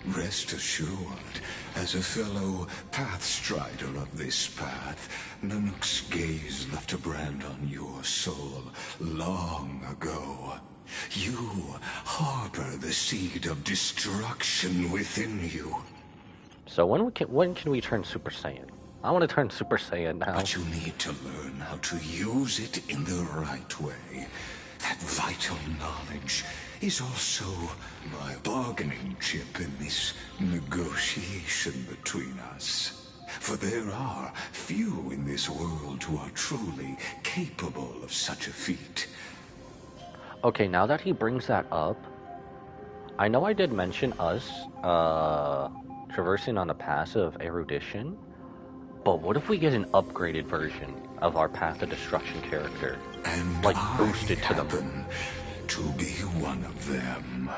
Rest assured, as a fellow pathstrider of this path, Nanook's gaze left a brand on your soul long ago. You harbor the seed of destruction within you. So when can we turn Super Saiyan? I want to turn Super Saiyan now. But you need to learn how to use it in the right way. That vital knowledge is also my bargaining chip in this negotiation between us. For there are few in this world who are truly capable of such a feat. Okay, now that he brings that up, I know I did mention us traversing on the path of erudition, but what if we get an upgraded version of our Path of Destruction character? And like I boosted to the happen to be one of them.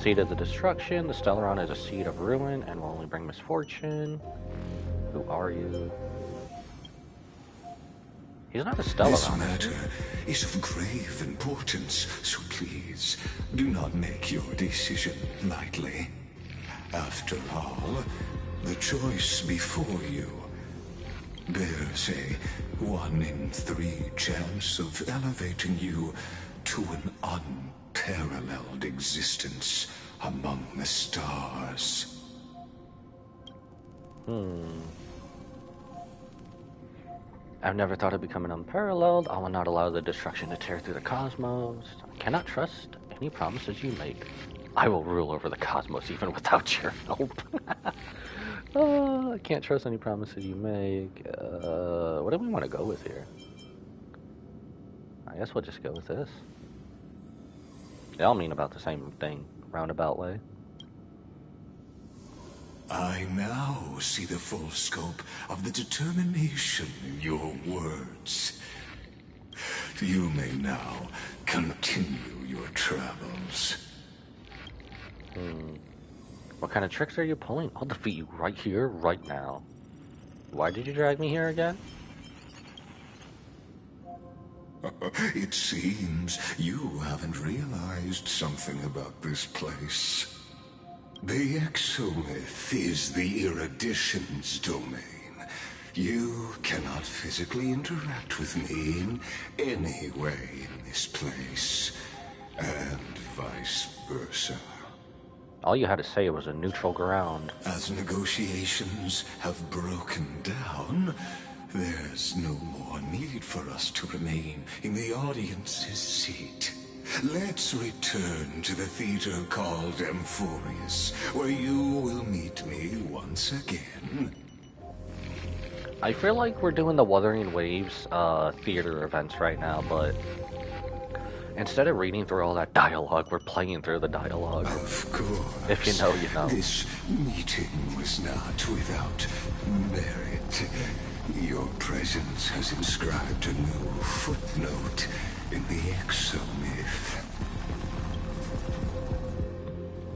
Seed of the Destruction. The Stellaron is a seed of ruin and will only bring misfortune. Who are you? He's not a Stellaron. This matter is of grave importance, so please do not make your decision lightly. After all, the choice before you bears a 1 in 3 chance of elevating you to an unparalleled existence among the stars. I've never thought of becoming unparalleled. I will not allow the destruction to tear through the cosmos. I cannot trust any promises you make. I will rule over the cosmos even without your help. I can't trust any promises you make. What do we want to go with here? I guess we'll just go with this. They all mean about the same thing, roundabout way. I now see the full scope of the determination in your words. You may now continue your travels. What kind of tricks are you pulling? I'll defeat you right here, right now. Why did you drag me here again? It seems you haven't realized something about this place. The exolith is the erudition's domain. You cannot physically interact with me in any way in this place, and vice versa. All you had to say was a neutral ground. As negotiations have broken down, there's no more need for us to remain in the audience's seat. Let's return to the theater called Amphorius, where you will meet me once again. I feel like we're doing the Wuthering Waves theater events right now, but instead of reading through all that dialogue, we're playing through the dialogue. Of course. If you know, you know. This meeting was not without merit. Your presence has inscribed a new footnote in the exomyth.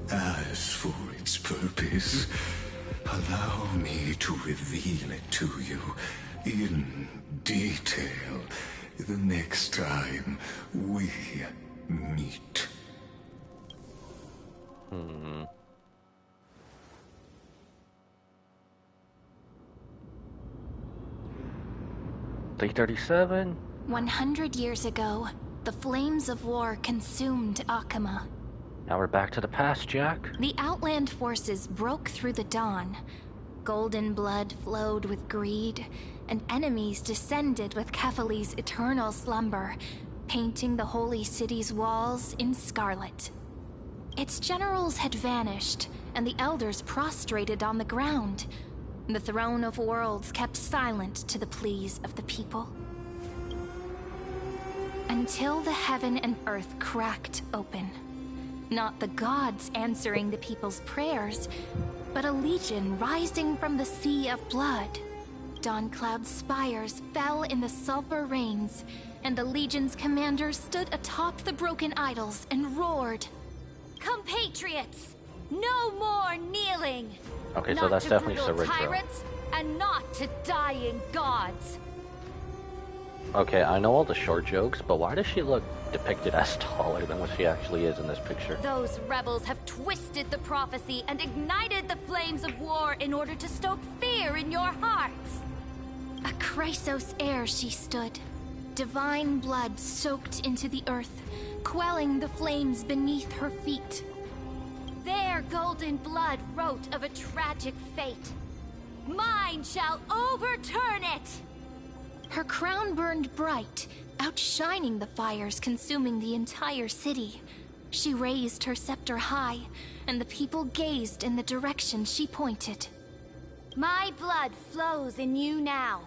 As for its purpose, allow me to reveal it to you in detail the next time we meet. $337. 100 years ago, the flames of war consumed Akama. Now we're back to the past, Jack. The Outland forces broke through the dawn. Golden blood flowed with greed, and enemies descended with Kephali's eternal slumber, painting the holy city's walls in scarlet. Its generals had vanished, and the elders prostrated on the ground. The throne of worlds kept silent to the pleas of the people. Until the heaven and earth cracked open. Not the gods answering the people's prayers, but a legion rising from the sea of blood. Dawn Cloud's spires fell in the sulfur rains, and the Legion's commander stood atop the broken idols and roared, "Compatriots, no more kneeling! Okay, so Not that's to definitely brutal Saridra. tyrants, and not to dying gods." Okay, I know all the short jokes, but why does she look depicted as taller than what she actually is in this picture? Those rebels have twisted the prophecy and ignited the flames of war in order to stoke fear in your hearts. A Chrysos heir she stood, divine blood soaked into the earth, quelling the flames beneath her feet. Their golden blood wrote of a tragic fate. Mine shall overturn it! Her crown burned bright, outshining the fires consuming the entire city. She raised her scepter high, and the people gazed in the direction she pointed. My blood flows in you now.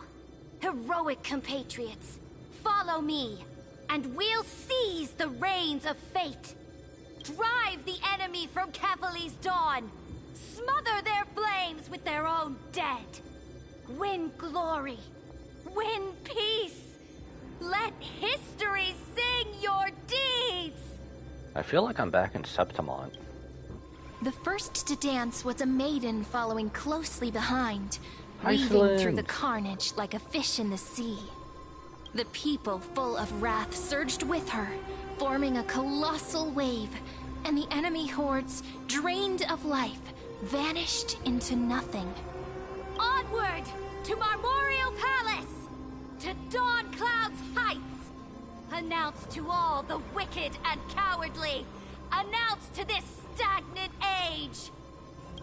Heroic compatriots, follow me, and we'll seize the reins of fate. Drive the enemy from Kevali's dawn. Smother their flames with their own dead. Win glory. Win peace. Let history sing your deeds. I feel like I'm back in Septimont. The first to dance was a maiden following closely behind, Iceland. weaving through the carnage like a fish in the sea. The people, full of wrath, surged with her, forming a colossal wave, and the enemy hordes, drained of life, vanished into nothing. Onward to Marmorial Palace! To Dawn Cloud's heights! Announce to all the wicked and cowardly! Announce to this stagnant age!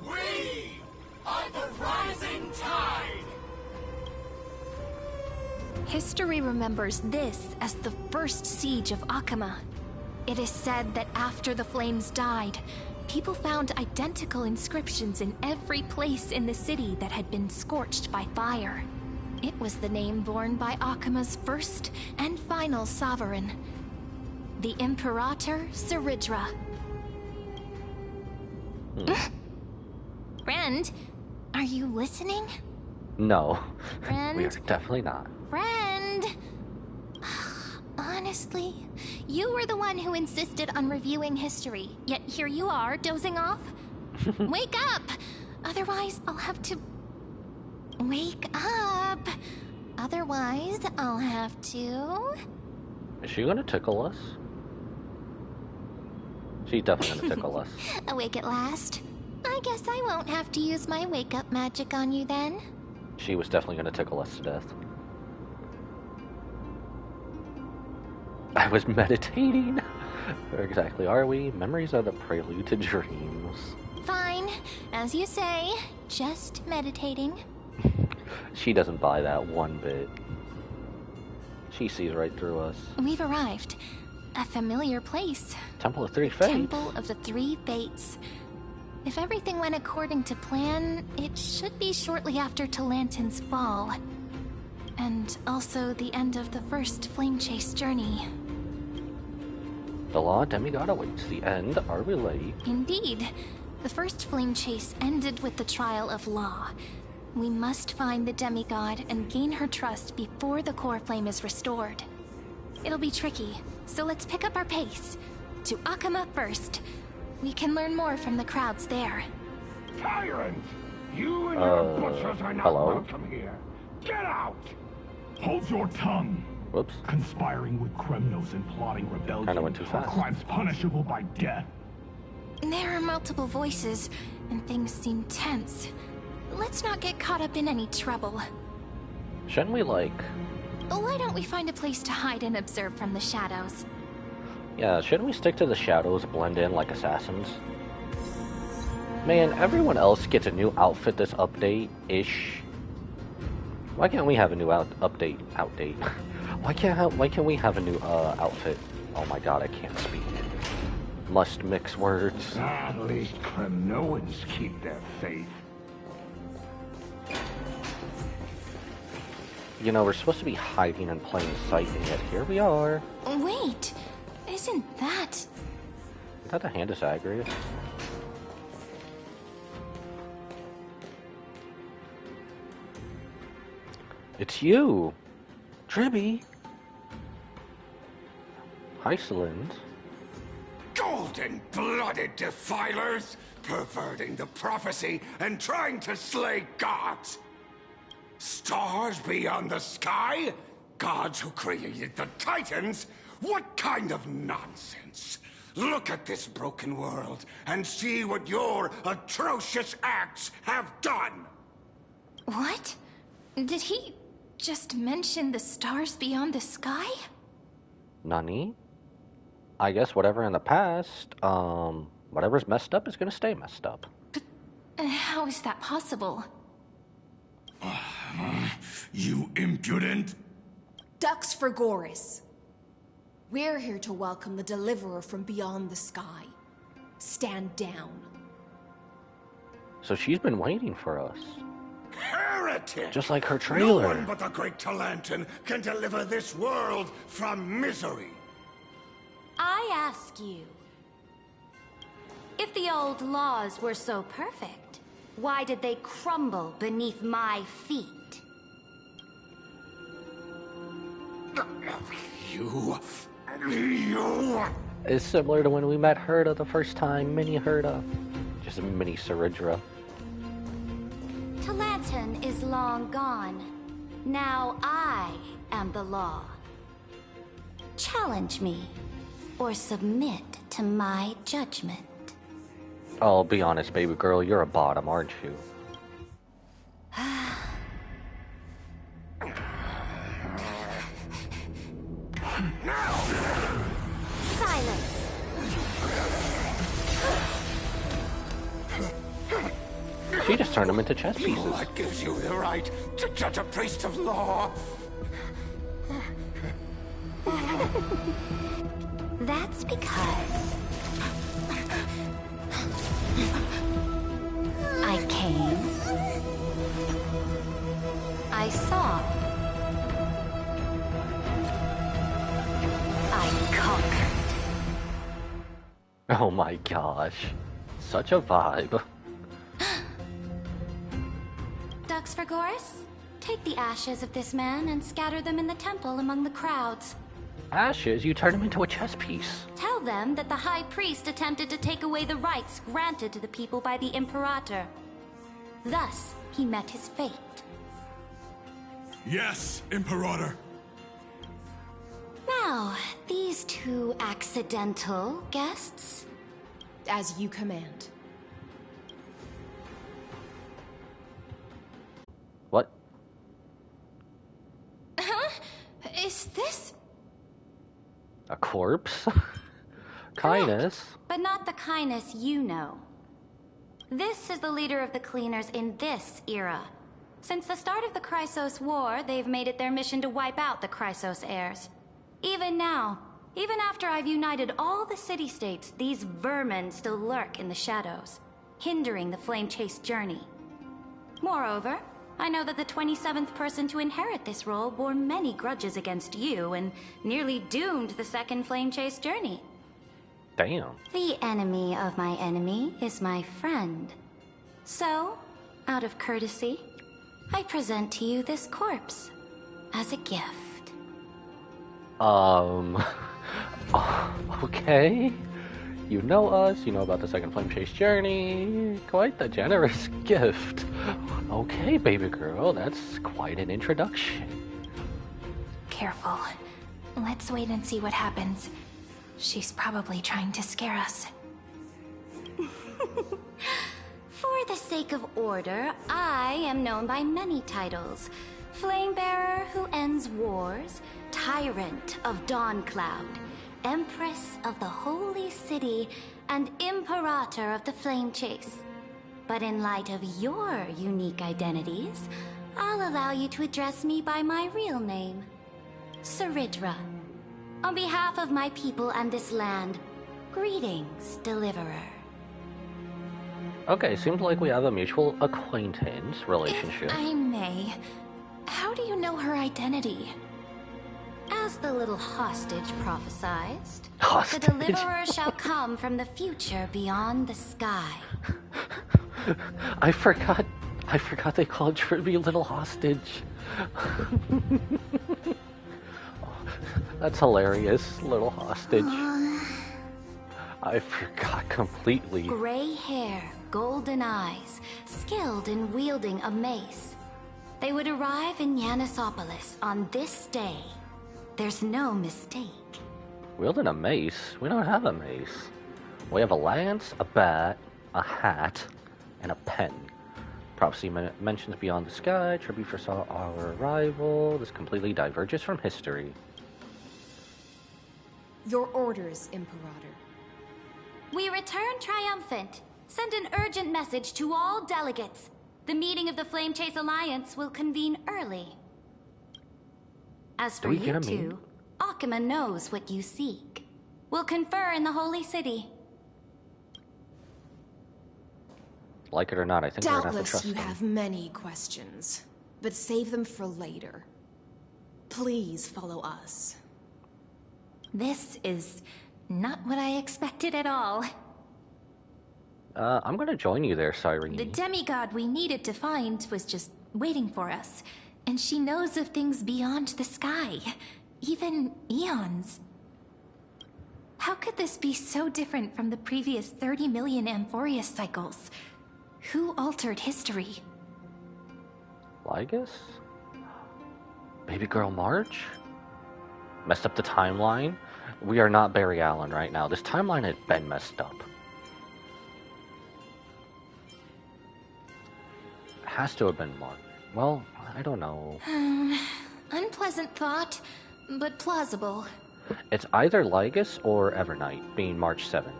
We are the rising tide! History remembers this as the first siege of Akama. It is said that after the flames died, people found identical inscriptions in every place in the city that had been scorched by fire. It was the name borne by Akama's first and final sovereign, the Imperator Saridra. Friend, are you listening? No, Friend? we are definitely not. Friend! Honestly, you were the one who insisted on reviewing history, yet here you are, dozing off? Wake up! Otherwise, I'll have to... Wake up! Otherwise, I'll have to... Is she gonna tickle us? She's definitely gonna tickle us. Awake at last? I guess I won't have to use my wake-up magic on you then. She was definitely gonna tickle us to death. I was meditating. Where exactly are we? Memories are the prelude to dreams. Fine, as you say, just meditating. She doesn't buy that one bit. She sees right through us. We've arrived. A familiar place. Temple of Three Fates. Temple of the Three Fates. If everything went according to plan, it should be shortly after Talantin's fall. And also the end of the first Flame Chase journey. The Law Demigod awaits the end. Are we late? Indeed. The first Flame Chase ended with the trial of Law. We must find the demigod and gain her trust before the core flame is restored. It'll be tricky, so let's pick up our pace. To Akama first. We can learn more from the crowds there. Tyrant! You and your butchers are not hello? welcome here. Get out! Hold your tongue! Whoops. Conspiring with Kremnos and plotting rebellion Kinda went too are fast. crimes punishable by death. There are multiple voices, and things seem tense. Let's not get caught up in any trouble. Shouldn't we, like... Why don't we find a place to hide and observe from the shadows? Yeah, shouldn't we stick to the shadows, blend in like assassins? Man, everyone else gets a new outfit this update-ish. Why can't we have a new update? Why can't we have a new outfit? Oh my god, I can't speak. Must mix words. At least Kremnoans keep their faith. You know, we're supposed to be hiding in plain sight, and yet here we are. Wait, isn't that... Is that a hand of Zagreus? It's you! Dribby! Iceland. Golden-blooded defilers, perverting the prophecy and trying to slay gods. Stars beyond the sky? Gods who created the Titans? What kind of nonsense? Look at this broken world and see what your atrocious acts have done! What? Did he just mention the stars beyond the sky? Nani? I guess whatever in the past, whatever's messed up is gonna stay messed up. But how is that possible? You impudent! Dux for Goris. We're here to welcome the deliverer from beyond the sky. Stand down. So she's been waiting for us. Heretic! Just like her No trailer. one but the great Talantin can deliver this world from misery. I ask you, if the old laws were so perfect, why did they crumble beneath my feet? You... It's similar to when we met Herda the first time, Mini Herda. Just a mini Saridra. Talantin is long gone. Now I am the law. Challenge me, or submit to my judgment. Oh, be honest, baby girl, you're a bottom, aren't you? Silence! She just turned them into chess pieces. What gives you the right to judge a priest of law? That's because I came, I saw, I conquered. Oh my gosh. Such a vibe. Dux for Goris, take the ashes of this man and scatter them in the temple among the crowds. Ashes? You turned him into a chess piece. Tell them that the High Priest attempted to take away the rights granted to the people by the Imperator. Thus, he met his fate. Yes, Imperator. Now, these two accidental guests? As you command. What? Huh? Is this... A corpse? Kindness? But not the kindness you know. This is the leader of the Cleaners in this era. Since the start of the Chrysos War, they've made it their mission to wipe out the Chrysos heirs. Even now, even after I've united all the city-states, these vermin still lurk in the shadows, hindering the flame-chase journey. Moreover, I know that the 27th person to inherit this role bore many grudges against you and nearly doomed the second flame-chase journey. Damn. The enemy of my enemy is my friend. So, out of courtesy, I present to you this corpse as a gift. Okay. You know us, you know about the second flame chase journey. Quite the generous gift. Okay, baby girl, that's quite an introduction. Careful. Let's wait and see what happens. She's probably trying to scare us. For the sake of order, I am known by many titles. Flamebearer who ends wars, Tyrant of Dawncloud, Empress of the Holy City, and Imperator of the Flame Chase. But in light of your unique identities, I'll allow you to address me by my real name, Saridra. On behalf of my people and this land, greetings, Deliverer. Okay, seems like we have a mutual acquaintance relationship. If I may, how do you know her identity? As the little hostage prophesied, Hostage? the Deliverer shall come from the future beyond the sky. I forgot they called Tribby Little Hostage. That's hilarious, little hostage. I forgot completely. Gray hair, golden eyes, skilled in wielding a mace. They would arrive in Yanisopolis on this day. There's no mistake. Wielding a mace? We don't have a mace. We have a lance, a bat, a hat, and a pen. Prophecy mentions beyond the sky, tribute foresaw our arrival. This completely diverges from history. Your orders, Imperator. We return triumphant. Send an urgent message to all delegates. The meeting of the Flame Chase Alliance will convene early. As for you two, Akuma knows what you seek. We'll confer in the Holy City. Like it or not, I think we're gonna have to Doubtless trust you them. have many questions, but save them for later. Please follow us. This is not what I expected at all. I'm gonna join you there, Cyrene. The demigod we needed to find was just waiting for us. And she knows of things beyond the sky. Even eons. How could this be so different from the previous 30 million Amphorius cycles? Who altered history? Lygus? Baby girl March? Messed up the timeline? We are not Barry Allen right now. This timeline had been messed up. Has to have been March. Well, I don't know. Unpleasant thought, but plausible. It's either Lygus or Evernight, being March 7th.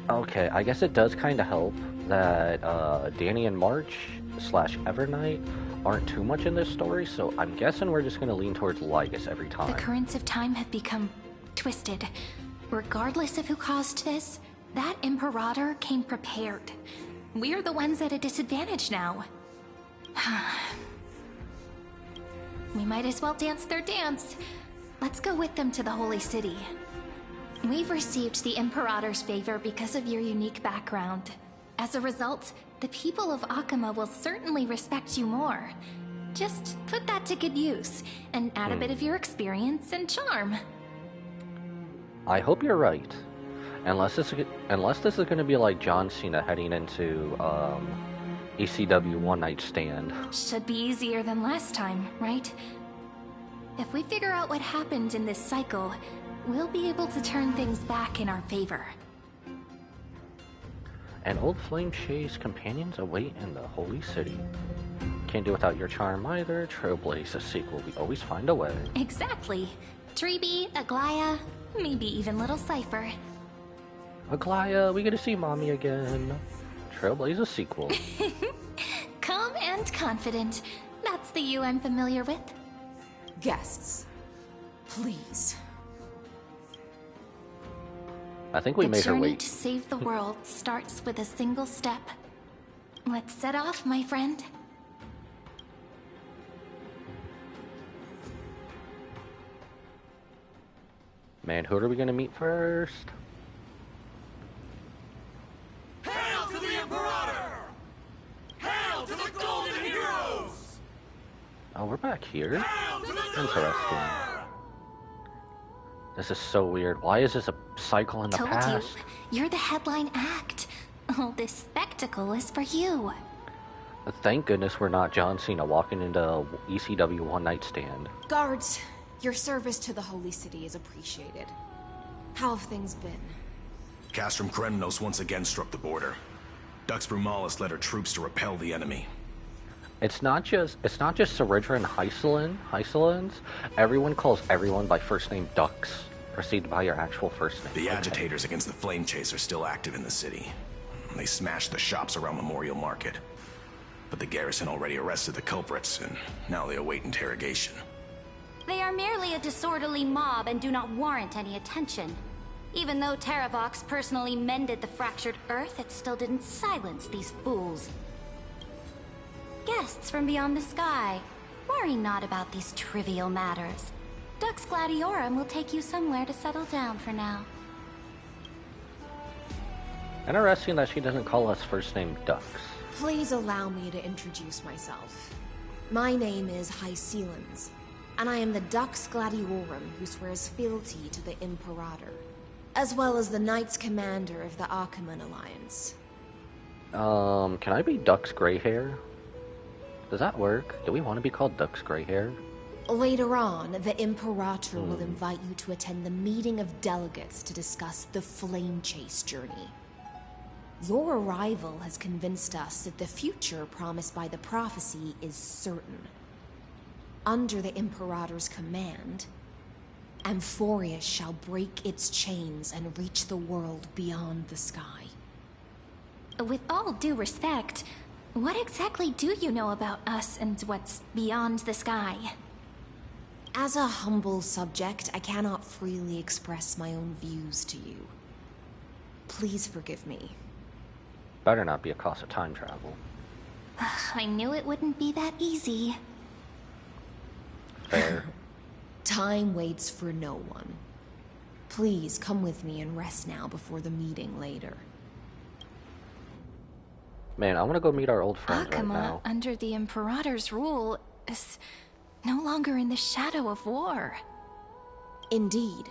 Okay, I guess it does kind of help that Danny and March / Evernight aren't too much in this story, so I'm guessing we're just going to lean towards Lygus every time. The currents of time have become twisted. Regardless of who caused this, that Imperator came prepared. We're the ones at a disadvantage now. We might as well dance their dance. Let's go with them to the Holy City. We've received the Imperator's favor because of your unique background. As a result, the people of Akuma will certainly respect you more. Just put that to good use, and add a bit of your experience and charm. I hope you're right. Unless this is going to be like John Cena heading into ECW One Night Stand. Should be easier than last time, right? If we figure out what happened in this cycle, we'll be able to turn things back in our favor. And old Flame Chase companions await in the Holy City. Can't do without your charm either. Trailblaze a sequel. We always find a way. Exactly. Treeby, Aglaya, maybe even little Cypher. Aglaya, we get to see Mommy again. Trailblaze a sequel. Calm and confident. That's the you I'm familiar with. Guests, please. I think we made her The journey wait. to save the world starts with a single step. Let's set off, my friend. Man, who are we gonna meet first? Hail to the Imperator! Hail to the Golden Heroes! Oh, we're back here. Hail to the Interesting. This is so weird. Why is this a cycle in the Told past? you, you're the headline act. All this spectacle is for you. Thank goodness we're not John Cena walking into ECW One Night Stand. Guards, your service to the Holy City is appreciated. How have things been? Castrum Kremenos once again struck the border. Dux Brumalis led her troops to repel the enemy. It's not just Ceridra and Hysolans. Everyone calls everyone by first name Dux. Proceed by your actual first name. The agitators against the Flame Chase are still active in the city. They smashed the shops around Memorial Market. But the garrison already arrested the culprits, and now they await interrogation. They are merely a disorderly mob and do not warrant any attention. Even though Terravox personally mended the fractured earth, it still didn't silence these fools. Guests from beyond the sky, worry not about these trivial matters. Dux Gladiorum will take you somewhere to settle down for now. Interesting that she doesn't call us first name Dux. Please allow me to introduce myself. My name is Hyselins, and I am the Dux Gladiorum who swears fealty to the Imperator, as well as the Knights Commander of the Achaemen Alliance. Can I be Duck's gray hair? Does that work? Do we want to be called Duck's gray hair? Later on, the Imperator will invite you to attend the meeting of delegates to discuss the Flame Chase journey. Your arrival has convinced us that the future promised by the prophecy is certain. Under the Imperator's command, Amphorius shall break its chains and reach the world beyond the sky. With all due respect, what exactly do you know about us and what's beyond the sky? As a humble subject, I cannot freely express my own views to you. Please forgive me. Better not be a cost of time travel. I knew it wouldn't be that easy. Fair. Time waits for no one. Please come with me and rest now before the meeting later. Man, I want to go meet our old friends right Achaemen, now. under the Imperator's rule, is no longer in the shadow of war. Indeed,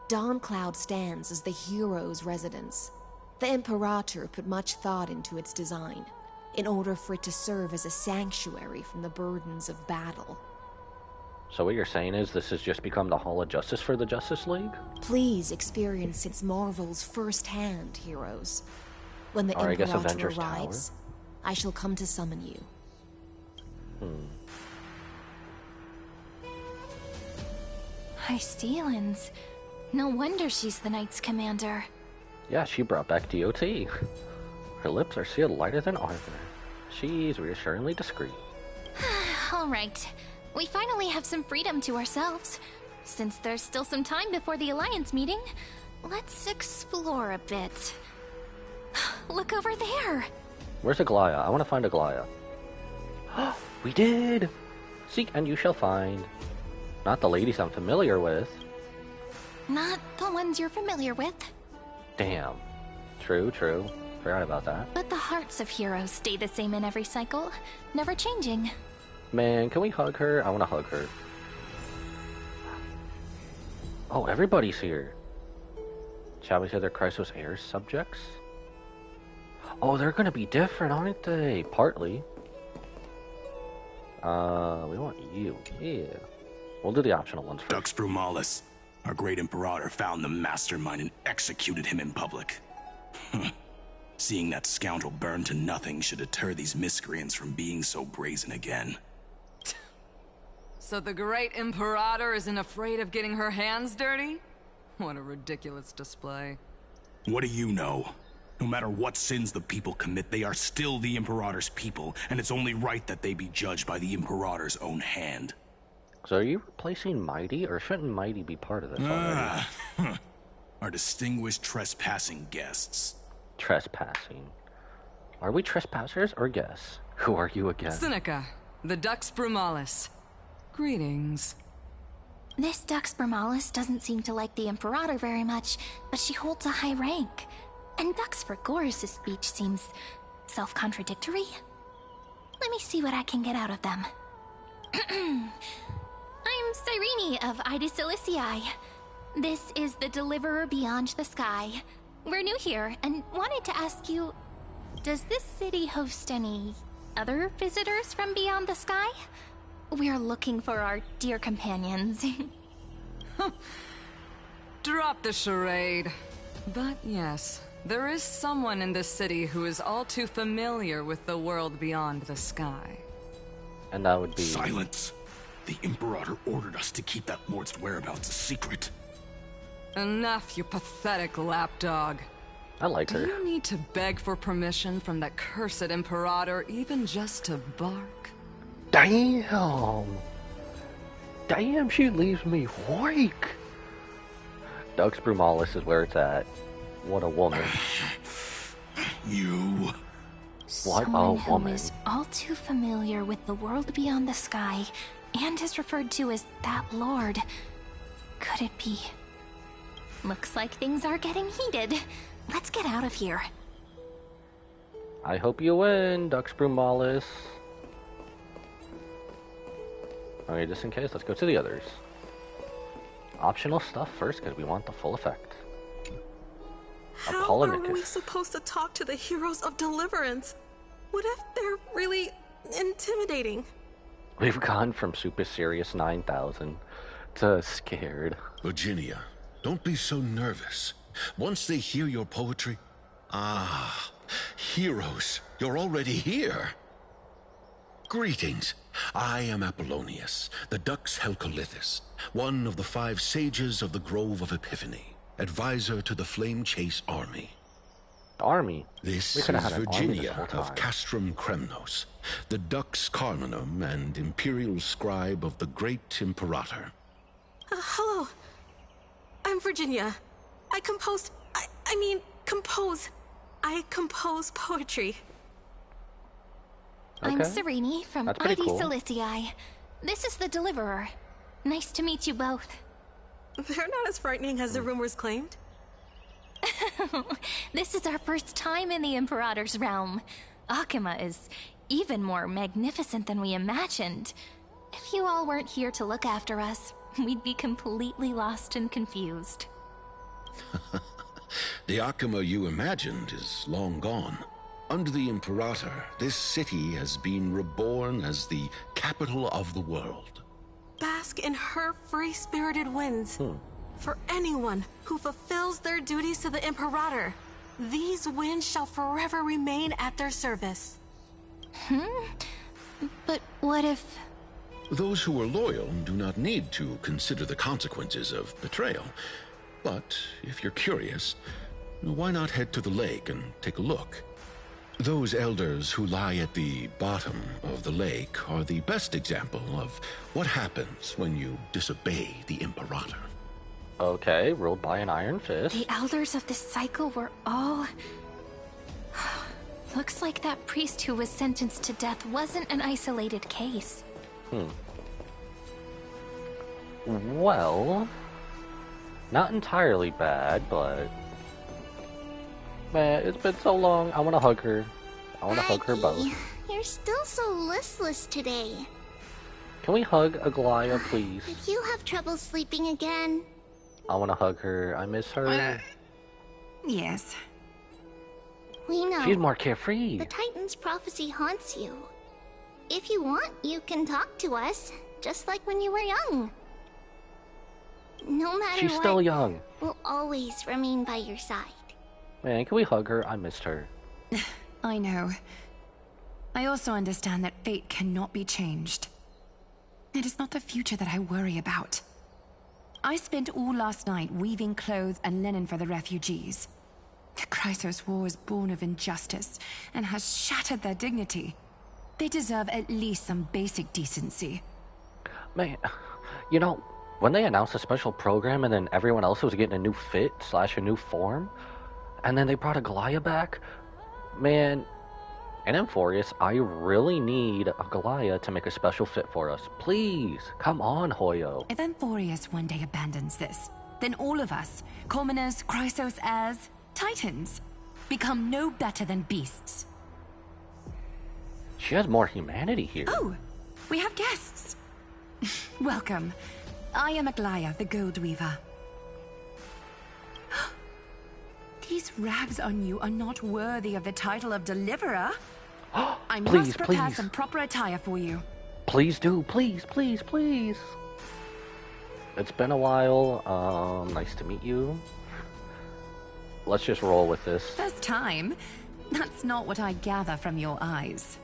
Dawncloud stands as the hero's residence. The Imperator put much thought into its design, in order for it to serve as a sanctuary from the burdens of battle. So what you're saying is this has just become the Hall of Justice for the Justice League? Please experience its marvels firsthand, heroes. When the Or I guess Imperator Avengers arrives, I shall come to summon you. Hyselins. No wonder she's the Knights Commander. Yeah, she brought back DOT. Her lips are sealed lighter than armor. She's reassuringly discreet. Alright, we finally have some freedom to ourselves. Since there's still some time before the Alliance meeting, let's explore a bit. Look over there! Where's Aglaya? I want to find Aglaya. We did! Seek and you shall find. Not the ladies I'm familiar with. Not the ones you're familiar with. Damn. True. Forgot about that. But the hearts of heroes stay the same in every cycle, never changing. Man, can we hug her? I want to hug her. Oh, everybody's here. Shall we say they're Chrysos Air subjects? Oh, they're gonna be different, aren't they? Partly. We want you. Yeah. We'll do the optional ones first. Dux Brumalis, our great Imperator, found the mastermind and executed him in public. Seeing that scoundrel burn to nothing should deter these miscreants from being so brazen again. So the great Imperator isn't afraid of getting her hands dirty? What a ridiculous display. What do you know? No matter what sins the people commit, they are still the Imperator's people, and it's only right that they be judged by the Imperator's own hand. So are you replacing Mighty, or shouldn't Mighty be part of this already? Our distinguished trespassing guests. Trespassing. Are we trespassers or guests? Who are you again? Seneca, the Dux Brumalis. Greetings. This Dux Brumalis doesn't seem to like the Imperator very much, but she holds a high rank. And Dux Vergoris' speech seems self-contradictory. Let me see what I can get out of them. I'm Cyrene of Ida Cilicii. This is the Deliverer Beyond the Sky. We're new here and wanted to ask you, does this city host any other visitors from beyond the sky? We're looking for our dear companions. Drop the charade. But yes, there is someone in this city who is all too familiar with the world beyond the sky. And that would be... Silence! The Imperator ordered us to keep that lord's whereabouts a secret. Enough, you pathetic lapdog. I like her. Do you need to beg for permission from that cursed Imperator even just to bark? Damn! Damn, she leaves me weak! Dux Brumalis is where it's at. What a woman. You... What Someone a who woman. is all too familiar with the world beyond the sky and is referred to as that lord. Could it be? Looks like things are getting heated. Let's get out of here. I hope you win, Dux Brumalis. Okay, just in case, let's go to the others. Optional stuff first, because we want the full effect. How are we supposed to talk to the heroes of Deliverance? What if they're really intimidating? We've gone from super serious 9,000 to scared. Virginia, don't be so nervous. Once they hear your poetry... Ah, heroes, you're already here. Greetings. I am Apollonius, the Dux Helcolithus, one of the 5 sages of the Grove of Epiphany, advisor to the Flame Chase Army. Army? This is Virginia of Castrum Kremnos, the Dux Carminum and Imperial Scribe of the Great Imperator. Hello. I'm Virginia. I compose poetry. Okay. I'm Serene from ID Silicii. This is the Deliverer. Nice to meet you both. They're not as frightening as the rumors claimed. This is our first time in the Imperator's realm. Akima is even more magnificent than we imagined. If you all weren't here to look after us, we'd be completely lost and confused. The Akima you imagined is long gone. Under the Imperator, this city has been reborn as the capital of the world. Bask in her free-spirited winds. For anyone who fulfills their duties to the Imperator, these winds shall forever remain at their service. But what if... Those who are loyal do not need to consider the consequences of betrayal. But if you're curious, why not head to the lake and take a look? Those elders who lie at the bottom of the lake are the best example of what happens when you disobey the Imperator. Okay, ruled by an iron fist. The elders of this cycle were all... Looks like that priest who was sentenced to death wasn't an isolated case. Well... Not entirely bad, but... Man, it's been so long. I want to hug her. I want to hug her both. You're still so listless today. Can we hug Aglaya, please? Did you have trouble sleeping again? I want to hug her. I miss her. Yes. We know. She's more carefree. The Titan's prophecy haunts you. If you want, you can talk to us, just like when you were young. No matter She's what, still young. We'll always remain by your side. Man, can we hug her? I missed her. I know. I also understand that fate cannot be changed. It is not the future that I worry about. I spent all last night weaving clothes and linen for the refugees. The Chrysos War is born of injustice and has shattered their dignity. They deserve at least some basic decency. Man, you know, when they announced a special program and then everyone else was getting a new fit / a new form, and then they brought Aglaya back, man, and Amphorius, I really need Aglaya to make a special fit for us. Please, come on, Hoyo. If Amphorius one day abandons this, then all of us, commoners, Chrysos heirs, Titans, become no better than beasts. She has more humanity here. Oh, we have guests. Welcome. I am Aglaya, the Gold Weaver. These rags on you are not worthy of the title of Deliverer. I must prepare some proper attire for you. Please do. Please, please, please. It's been a while. Nice to meet you. Let's just roll with this. First time? That's not what I gather from your eyes.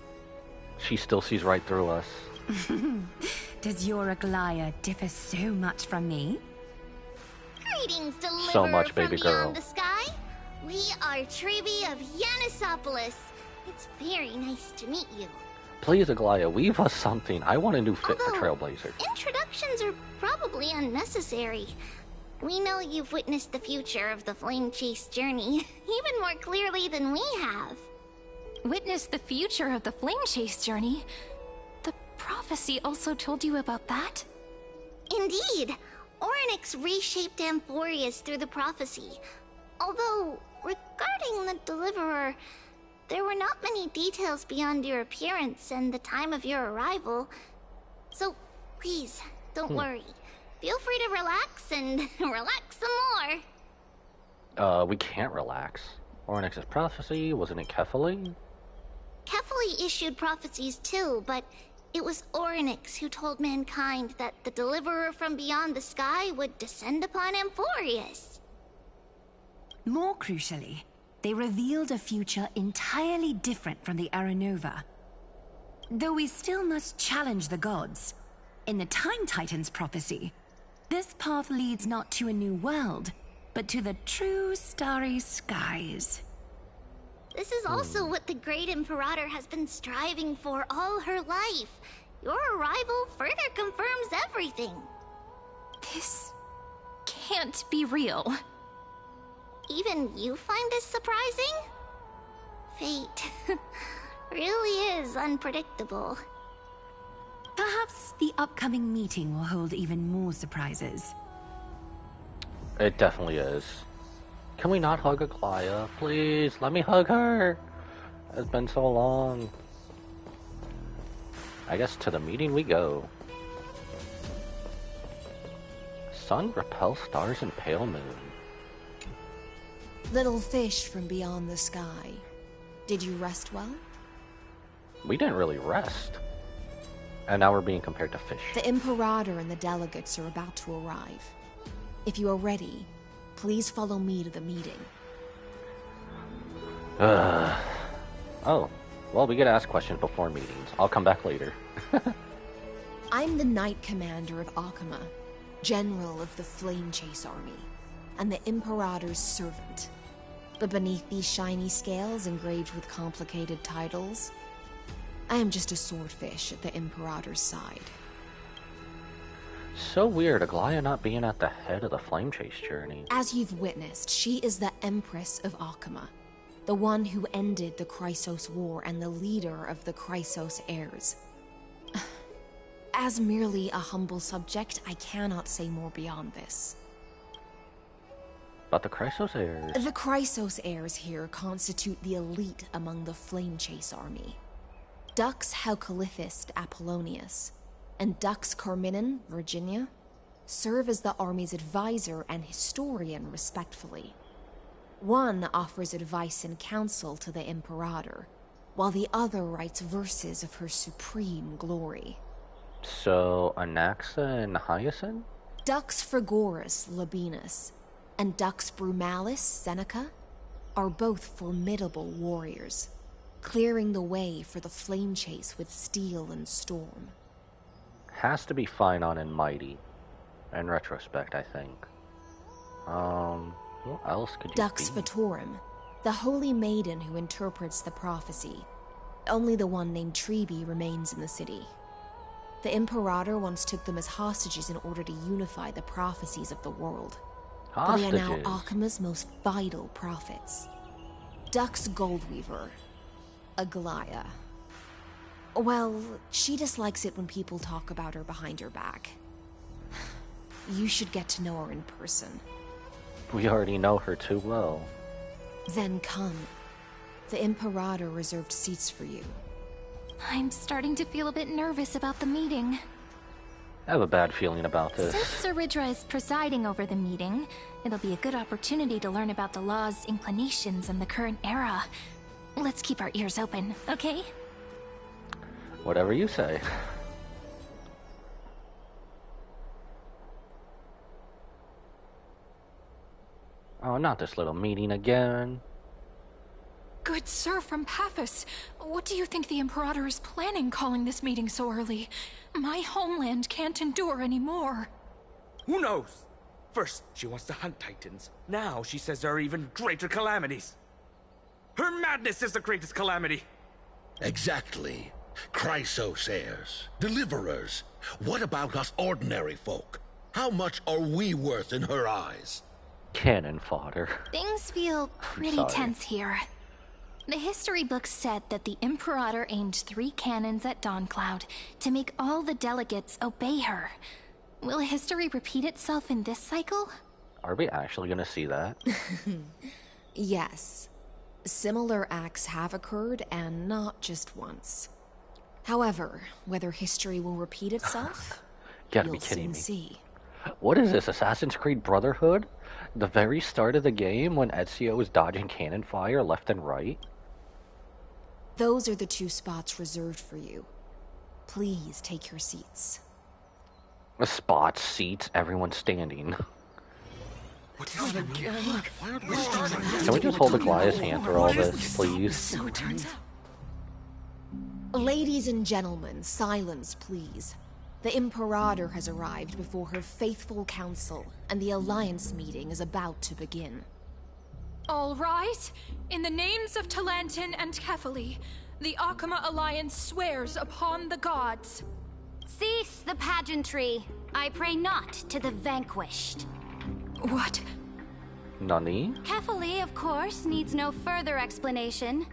She still sees right through us. Does your Aglaya differ so much from me? Greetings, Deliverer so much, from baby beyond girl. the sky. We are Trivi of Yanisopolis. It's very nice to meet you. Please, Aglaya, weave us something. I want a new fit for Trailblazer. Introductions are probably unnecessary. We know you've witnessed the future of the Flame Chase journey even more clearly than we have. Witnessed the future of the Flame Chase journey? The prophecy also told you about that? Indeed. Orynyx reshaped Amphorius through the prophecy. Although, regarding the Deliverer, there were not many details beyond your appearance and the time of your arrival. So, Please, don't worry. Feel free to relax and relax some more. We can't relax. Ornyx's prophecy, wasn't it Kefali? Kefali issued prophecies too, but it was Ornyx who told mankind that the deliverer from beyond the sky would descend upon Amphorius. More crucially, they revealed a future entirely different from the Aranova. Though we still must challenge the gods, in the Time Titan's prophecy, this path leads not to a new world, but to the true starry skies. This is also what the Great Imperator has been striving for all her life. Your arrival further confirms everything. This can't be real. Even you find this surprising? Fate really is unpredictable. Perhaps the upcoming meeting will hold even more surprises. It definitely is. Can we not hug Aglaya? Please, let me hug her! It's been so long. I guess to the meeting we go. Sun repels stars and pale moon. Little fish from beyond the sky. Did you rest well? We didn't really rest. And now we're being compared to fish. The Imperator and the delegates are about to arrive. If you are ready, please follow me to the meeting. Oh, well, we get asked questions before meetings. I'll come back later. I'm the Knight Commander of Akama, General of the Flame Chase Army, and the Imperator's servant. But beneath these shiny scales engraved with complicated titles, I am just a swordfish at the Imperator's side. So weird, Aglaya not being at the head of the Flame Chase journey. As you've witnessed, she is the Empress of Akama, the one who ended the Chrysos War and the leader of the Chrysos heirs. As merely a humble subject, I cannot say more beyond this. But the Chrysos heirs... The Chrysos heirs here constitute the elite among the Flame Chase army. Dux Haucalithist Apollonius and Dux Carminin, Virginia, serve as the army's advisor and historian respectfully. One offers advice and counsel to the Imperator, while the other writes verses of her supreme glory. So, Anaxa and Hyacinth? Dux Frigoris Labienus and Dux Brumalis Seneca are both formidable warriors, clearing the way for the flame chase with steel and storm. Has to be Phynon and Mighty. In retrospect, I think. What else could you Dux be? Vatorum, the holy maiden who interprets the prophecy. Only the one named Treeby remains in the city. The Imperator once took them as hostages in order to unify the prophecies of the world. Hostages? But they are now Akama's most vital prophets. Dux Goldweaver, Aglaya. Well, she dislikes it when people talk about her behind her back. You should get to know her in person. We already know her too well. Then come. The Imperator reserved seats for you. I'm starting to feel a bit nervous about the meeting. I have a bad feeling about this. Since Sir Ridra is presiding over the meeting, it'll be a good opportunity to learn about the law's inclinations in the current era. Let's keep our ears open, okay? Whatever you say. Oh, not this little meeting again. Good sir from Paphos, what do you think the Imperator is planning calling this meeting so early? My homeland can't endure anymore. Who knows? First, she wants to hunt Titans. Now she says there are even greater calamities. Her madness is the greatest calamity. Exactly. Chrysos heirs, deliverers. What about us ordinary folk? How much are we worth in her eyes? Cannon fodder. Things feel pretty tense here. The history books said that the Imperator aimed 3 cannons at Dawncloud to make all the delegates obey her. Will history repeat itself in this cycle? Are we actually gonna see that? Yes. Similar acts have occurred, and not just once. However, whether history will repeat itself gotta be kidding me. See. What is this, Assassin's Creed Brotherhood? The very start of the game when Ezio was dodging cannon fire left and right? Those are the 2 spots reserved for you. Please take your seats. Spots, seats, everyone standing. What is that again? Can we just hold the Goliath's hand through all this, please? So it turns out. Ladies and gentlemen, silence, please. The Imperator has arrived before her faithful council, and the Alliance meeting is about to begin. All rise. In the names of Talantin and Kefali, the Akama Alliance swears upon the gods. Cease the pageantry. I pray not to the vanquished. What? Nani? Kefali, of course, needs no further explanation.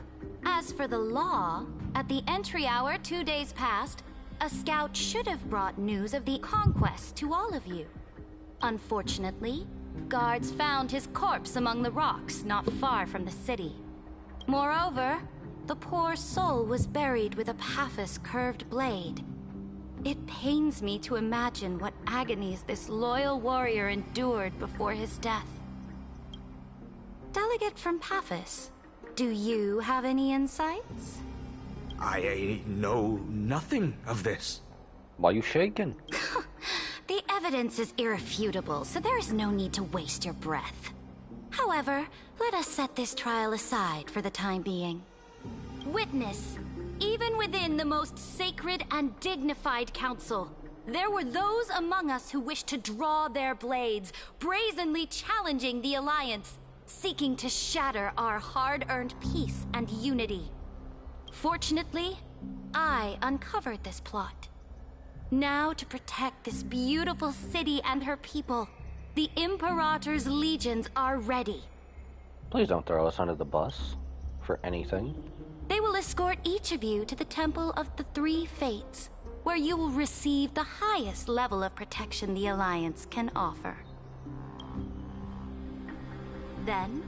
As for the law, at the entry hour 2 days past, a scout should have brought news of the conquest to all of you. Unfortunately, guards found his corpse among the rocks not far from the city. Moreover, the poor soul was buried with a Paphos curved blade. It pains me to imagine what agonies this loyal warrior endured before his death. Delegate from Paphos, do you have any insights? I know nothing of this. Why are you shaking? The evidence is irrefutable, so there is no need to waste your breath. However, let us set this trial aside for the time being. Witness, even within the most sacred and dignified council, there were those among us who wished to draw their blades, brazenly challenging the Alliance, seeking to shatter our hard-earned peace and unity. Fortunately, I uncovered this plot. Now, to protect this beautiful city and her people, the Imperator's legions are ready. Please don't throw us under the bus for anything. They will escort each of you to the Temple of the Three Fates, where you will receive the highest level of protection the Alliance can offer. Then,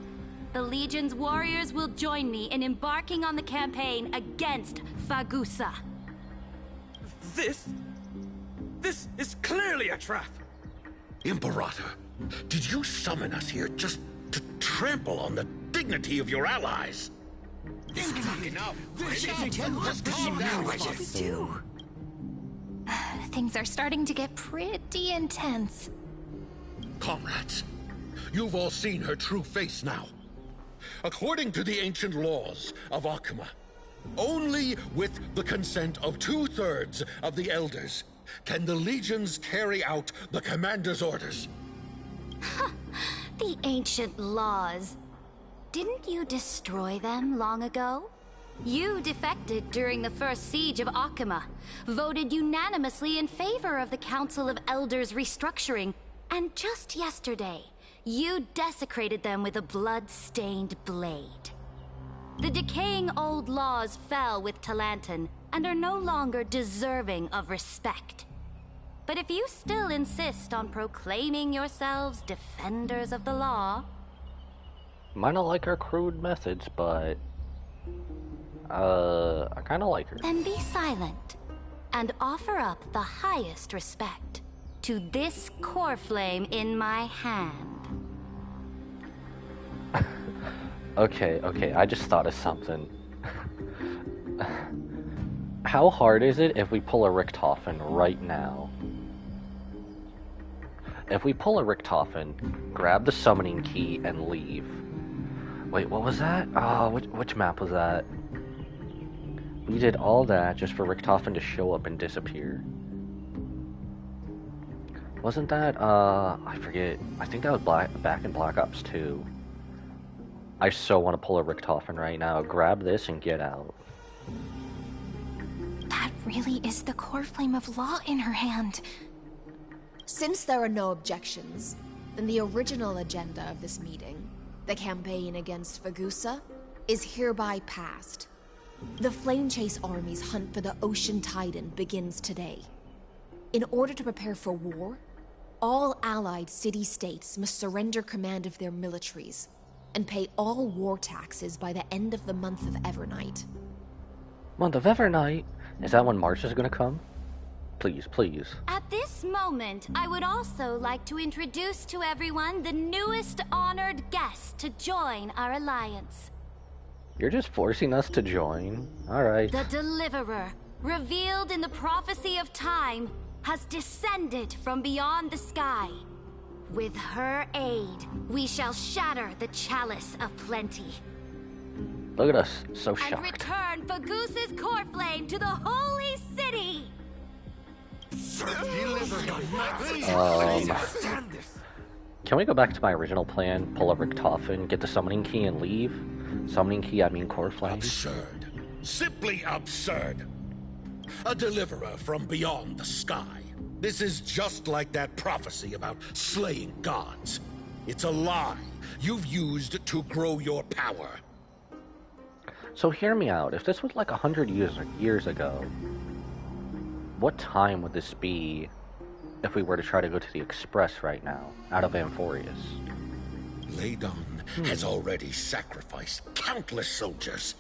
the Legion's warriors will join me in embarking on the campaign against Fagusa. This is clearly a trap! Imperator, did you summon us here just to trample on the dignity of your allies? Enough! Things are starting to get pretty intense. Comrades, you've all seen her true face now. According to the ancient laws of Akama, only with the consent of 2/3 of the elders can the legions carry out the commander's orders. The ancient laws. Didn't you destroy them long ago? You defected during the first siege of Akama, voted unanimously in favor of the Council of Elders restructuring, and just yesterday, you desecrated them with a blood-stained blade. The decaying old laws fell with Talantin and are no longer deserving of respect. But if you still insist on proclaiming yourselves defenders of the law... Might not like her crude methods, but... I kinda like her. Then be silent, and offer up the highest respect to this core flame in my hand. Okay, I just thought of something. How hard is it if we pull a Richtofen right now? If we pull a Richtofen, grab the summoning key, and leave. Wait, what was that? Oh, which map was that? We did all that just for Richtofen to show up and disappear. Wasn't that, I forget. I think that was back in Black Ops 2. I so want to pull a Richtofen right now. Grab this and get out. That really is the core flame of law in her hand. Since there are no objections, then the original agenda of this meeting, the campaign against Fagusa, is hereby passed. The Flame Chase Army's hunt for the Ocean Titan begins today. In order to prepare for war, all allied city-states must surrender command of their militaries and pay all war taxes by the end of the month of Evernight. Month of Evernight? Is that when March is gonna come? Please, please. At this moment, I would also like to introduce to everyone the newest honored guest to join our alliance. You're just forcing us to join? Alright. The Deliverer, revealed in the prophecy of time, has descended from beyond the sky. With her aid, we shall shatter the chalice of plenty. Look at us, so and shocked. Return Fagoos's core flame to the holy city! Can we go back to my original plan? Pull a Richtofen, get the summoning key, and leave? Summoning key, I mean core flame. Absurd. Simply absurd. A deliverer from beyond the sky. This is just like that prophecy about slaying gods. It's a lie you've used to grow your power. So hear me out. If this was like 100 years ago, what time would this be if we were to try to go to the Express right now, out of Amphorius? Ladon has already sacrificed countless soldiers.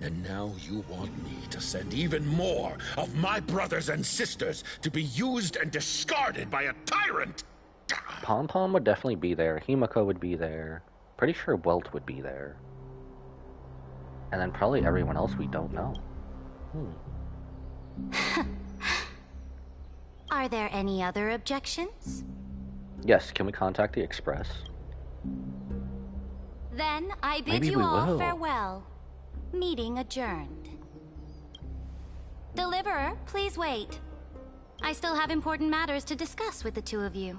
And now you want me to send even more of my brothers and sisters to be used and discarded by a tyrant? Pom-Pom would definitely be there. Himiko would be there. Pretty sure Welt would be there. And then probably everyone else we don't know. Are there any other objections? Yes, can we contact the Express? Then I bid Maybe you we all will. farewell. Meeting adjourned. Deliverer, please wait. I still have important matters to discuss with the two of you.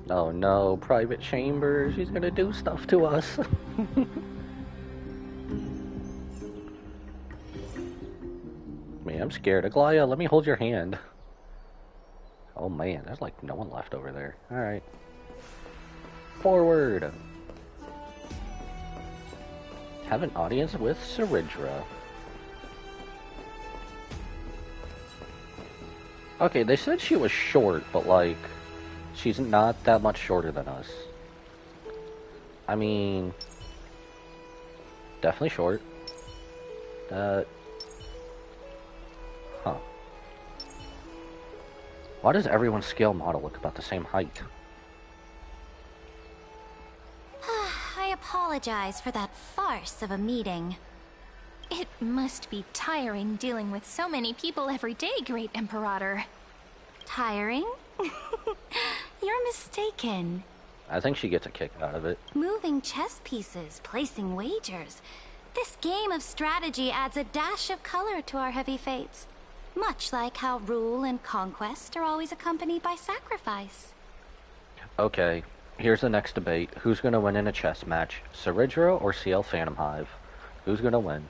Oh no, private chambers. She's gonna do stuff to us. Man, I'm scared. Aglaya, let me hold your hand. Oh man, there's like no one left over there. Alright. Forward. Have an audience with Saridra. Okay, they said she was short, but like, she's not that much shorter than us. I mean, definitely short. Huh. Why does everyone's scale model look about the same height? I apologize for that farce of a meeting. It must be tiring dealing with so many people every day, Great Imperator. Tiring? You're mistaken. I think she gets a kick out of it. Moving chess pieces, placing wagers. This game of strategy adds a dash of color to our heavy fates. Much like how rule and conquest are always accompanied by sacrifice. Okay, here's the next debate. Who's gonna win in a chess match? Saridra or CL Phantom Hive? Who's gonna win?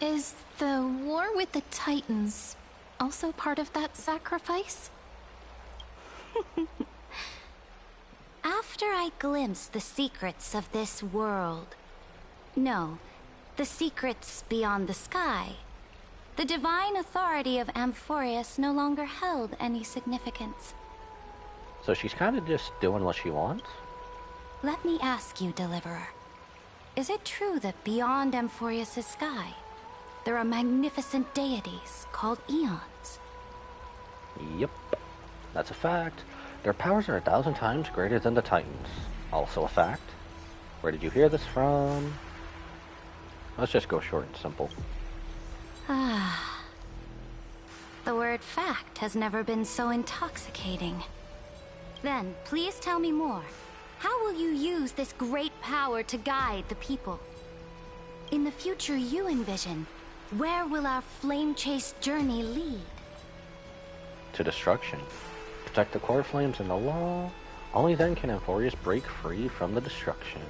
Is the war with the Titans also part of that sacrifice? After I glimpse the secrets of this world... No, the secrets beyond the sky... The divine authority of Amphorius no longer held any significance. So she's kind of just doing what she wants? Let me ask you, Deliverer. Is it true that beyond Amphorius' sky, there are magnificent deities called Eons? Yep, that's a fact. Their powers are 1,000 times greater than the Titans. Also a fact. Where did you hear this from? Let's just go short and simple. Ah. The word fact has never been so intoxicating. Then, please tell me more. How will you use this great power to guide the people? In the future you envision, where will our flame-chased journey lead? To destruction. Protect the core flames and the law. Only then can Amphorius break free from the destruction.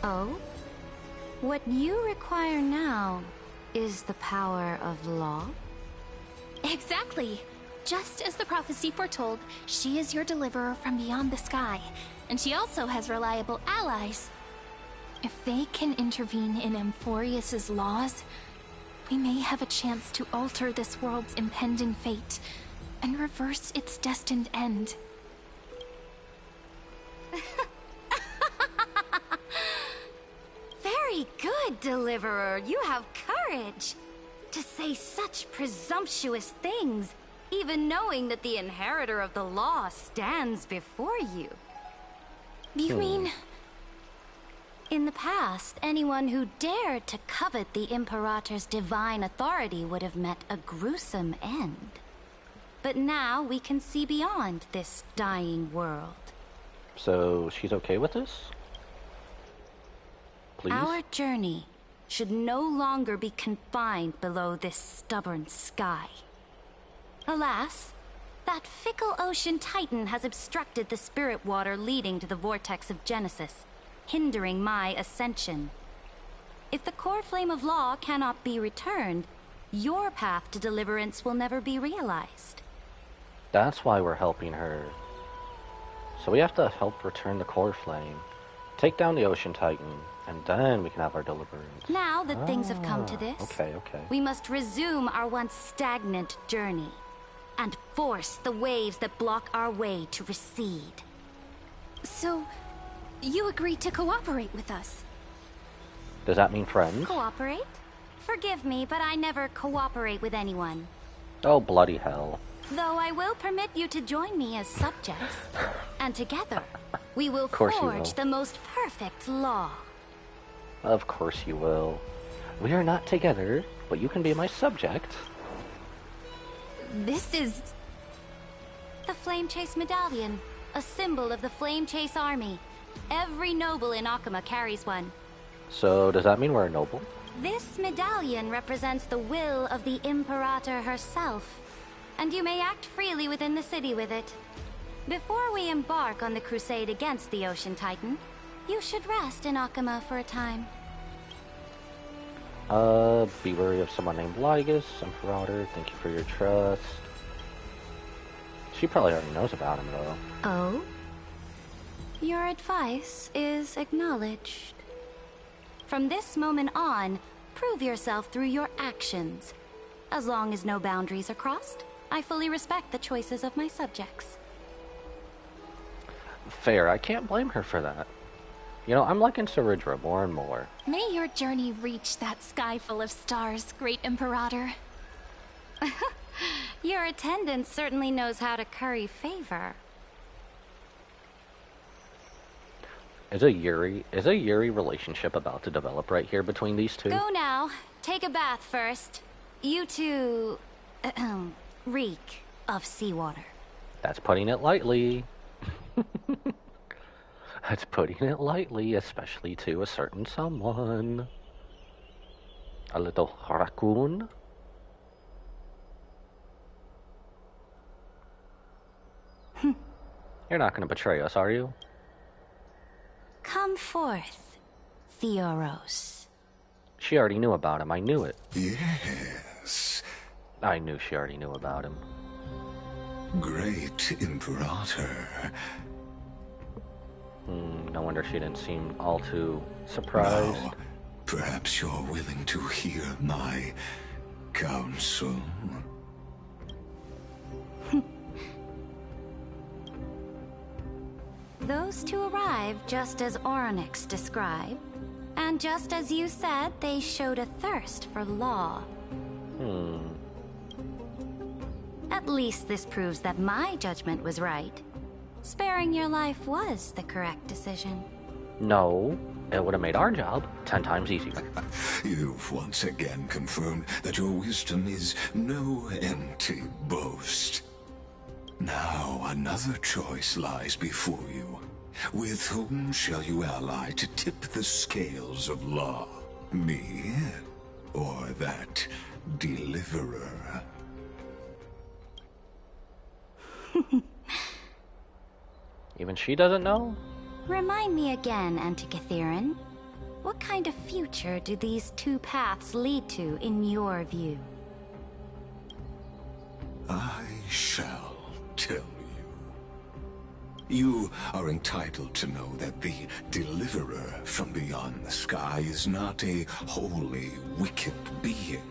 Oh? What you require now is the power of law? Exactly. Just as the prophecy foretold, she is your deliverer from beyond the sky, and she also has reliable allies. If they can intervene in Amphorius's laws, we may have a chance to alter this world's impending fate and reverse its destined end. Very good, Deliverer. You have courage. to say such presumptuous things, even knowing that the inheritor of the law stands before you? You mean... In the past, anyone who dared to covet the Imperator's divine authority would have met a gruesome end. But now we can see beyond this dying world. So, she's okay with this? Please? Our journey should no longer be confined below this stubborn sky. Alas, that fickle ocean titan has obstructed the spirit water leading to the vortex of Genesis, hindering my ascension. If the core flame of law cannot be returned, your path to deliverance will never be realized. That's why we're helping her. So we have to help return the core flame, take down the ocean titan, and then we can have our deliverance. Now that things have come to this, okay. we must resume our once stagnant journey and force the waves that block our way to recede. So, you agreed to cooperate with us? Does that mean friends? Cooperate? Forgive me, but I never cooperate with anyone. Oh, bloody hell. Though I will permit you to join me as subjects, and together we will forge the most perfect law. Of course you will. We are not together, but you can be my subject. This is... the Flame Chase Medallion, a symbol of the Flame Chase Army. Every noble in Akama carries one. So, does that mean we're a noble? This medallion represents the will of the Imperator herself, and you may act freely within the city with it. Before we embark on the crusade against the Ocean Titan, you should rest in Akama for a time. Be wary of someone named Lygus, Imperator. Thank you for your trust. She probably already knows about him, though. Oh? Your advice is acknowledged. From this moment on, prove yourself through your actions. As long as no boundaries are crossed, I fully respect the choices of my subjects. Fair, I can't blame her for that. You know, I'm liking Saridra more and more. May your journey reach that sky full of stars, Great Imperator. Your attendant certainly knows how to curry favor. Is a Yuri relationship about to develop right here between these two? Go now. Take a bath first. You two... reek of seawater. That's putting it lightly. That's putting it lightly, especially to a certain someone. A little raccoon. You're not going to betray us, are you? Come forth, Theoros. She already knew about him. I knew it. Yes. I knew she already knew about him. Great Imperator. No wonder she didn't seem all too surprised. Now, perhaps you're willing to hear my counsel. Those two arrived just as Orynyx described, and just as you said, they showed a thirst for law. At least this proves that my judgment was right. Sparing your life was the correct decision. No, it would have made our job 10 times easier. You've once again confirmed that your wisdom is no empty boast. Now another choice lies before you. With whom shall you ally to tip the scales of law? Me, or that deliverer? Even she doesn't know? Remind me again, Antikytheron. What kind of future do these two paths lead to in your view? I shall tell you. You are entitled to know that the deliverer from beyond the sky is not a wholly wicked being,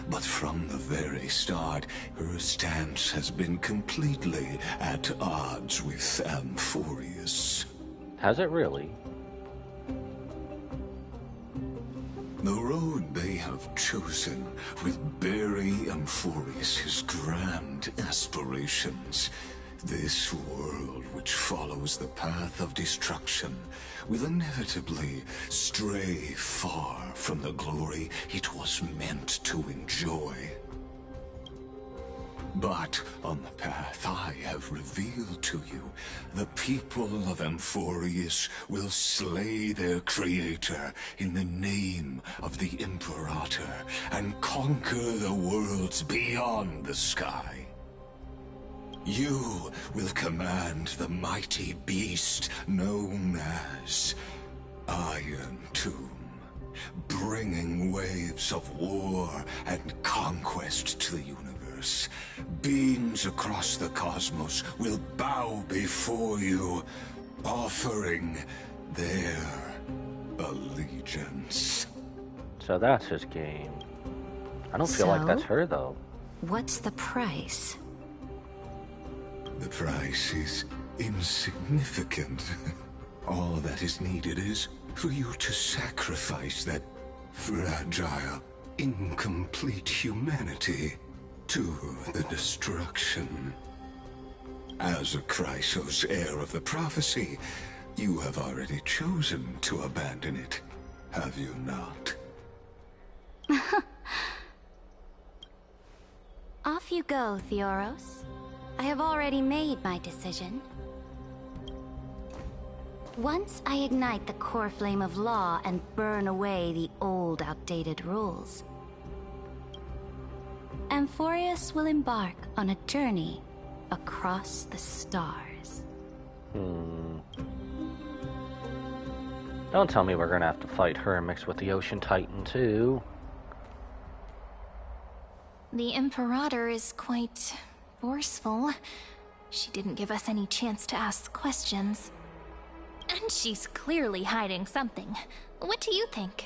but from the very start, her stance has been completely at odds with Amphorius. Has it really? The road they have chosen will bury Amphorius' grand aspirations. This world, which follows the path of destruction, will inevitably stray far from the glory it was meant to enjoy. But on the path I have revealed to you, the people of Amphorius will slay their creator in the name of the Imperator and conquer the worlds beyond the sky. You will command the mighty beast known as Iron Tomb, bringing waves of war and conquest to the universe. Beings across the cosmos will bow before you, offering their allegiance. So that's his game. I don't feel like that's her, though. What's the price? The price is insignificant. All that is needed is for you to sacrifice that fragile, incomplete humanity to the destruction. As a Chrysos heir of the prophecy, you have already chosen to abandon it, have you not? Off you go, Theoros. I have already made my decision. Once I ignite the core flame of law and burn away the old, outdated rules, Amphorius will embark on a journey across the stars. Don't tell me we're gonna have to fight her and mix with the Ocean Titan, too. The Imperator is quite forceful. She didn't give us any chance to ask questions. And she's clearly hiding something. What do you think?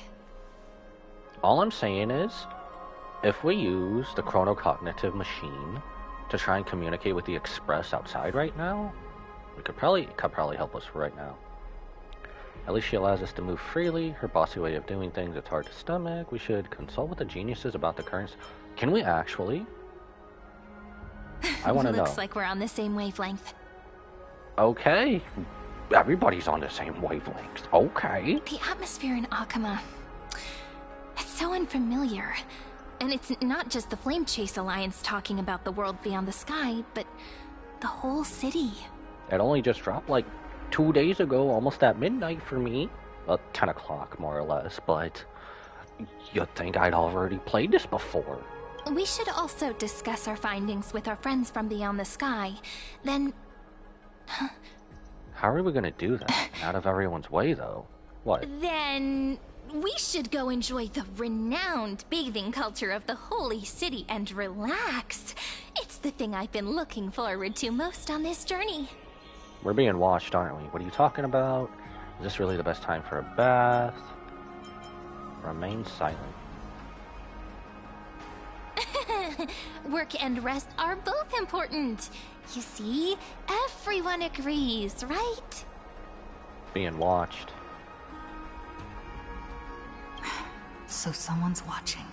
All I'm saying is, if we use the chronocognitive machine to try and communicate with the Express outside right now, it could probably help us right now. At least she allows us to move freely. Her bossy way of doing things, it's hard to stomach. We should consult with the geniuses about the currents. Can we actually? I want to know. Looks like we're on the same wavelength. Okay. Everybody's on the same wavelength. Okay. The atmosphere in Akama, it's so unfamiliar. And it's not just the Flame Chase Alliance talking about the world beyond the sky, but the whole city. It only just dropped like 2 days ago, almost at midnight for me. Well, 10 o'clock more or less, but you'd think I'd already played this before. We should also discuss our findings with our friends from beyond the sky. Then... How are we gonna do that? Out of everyone's way, though. What? Then... we should go enjoy the renowned bathing culture of the Holy City and relax. It's the thing I've been looking forward to most on this journey. We're being watched, aren't we? What are you talking about? Is this really the best time for a bath? Remain silent. Work and rest are both important. You see, everyone agrees, right? Being watched. So someone's watching.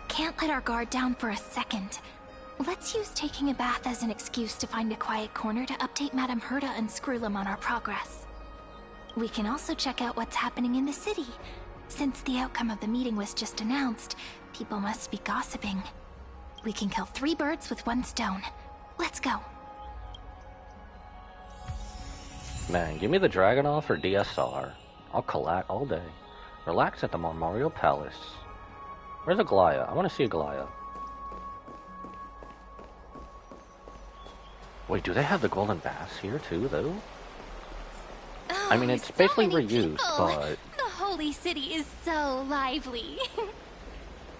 Can't let our guard down for a second. Let's use taking a bath as an excuse to find a quiet corner to update Madame Herta and Screwlum on our progress. We can also check out what's happening in the city. Since the outcome of the meeting was just announced, people must be gossiping. We can kill 3 birds with 1 stone. Let's go. Man, give me the Dragunov or DSR. I'll collat all day. Relax at the Memorial Palace. Where's Aglaya? I want to see Aglaya. Wait, do they have the golden baths here too, though? Oh, I mean, it's so basically many reused, people. but... The Holy City is so lively.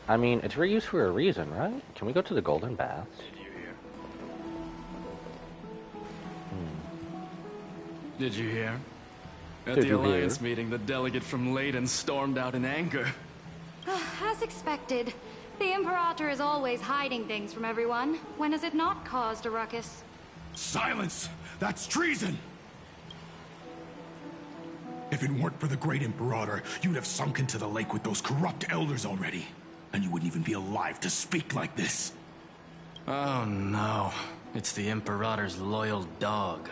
I mean, it's reused for a reason, right? Can we go to the golden baths? Did you hear? At Did the you Alliance hear? meeting, the delegate from Leyden stormed out in anger. As expected, the Imperator is always hiding things from everyone. When has it not caused a ruckus? Silence! That's treason! If it weren't for the Great Imperator, you'd have sunk into the lake with those corrupt elders already. And you wouldn't even be alive to speak like this. Oh no. It's the Imperator's loyal dog.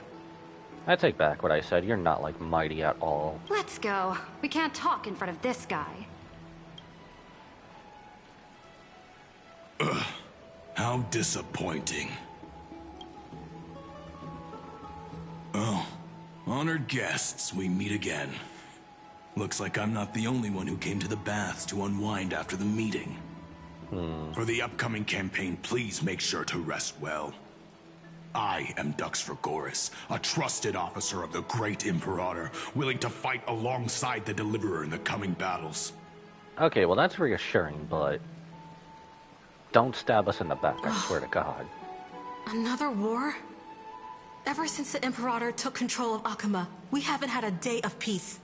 I take back what I said. You're not, like, mighty at all. Let's go. We can't talk in front of this guy. Ugh. How disappointing. Oh, honored guests, we meet again. Looks like I'm not the only one who came to the baths to unwind after the meeting. For the upcoming campaign, please make sure to rest well. I am Dux Fragoris, a trusted officer of the Great Imperator, willing to fight alongside the Deliverer in the coming battles. Okay, well that's reassuring, but don't stab us in the back, I swear to God. Another war? Ever since the Imperator took control of Akuma, we haven't had a day of peace.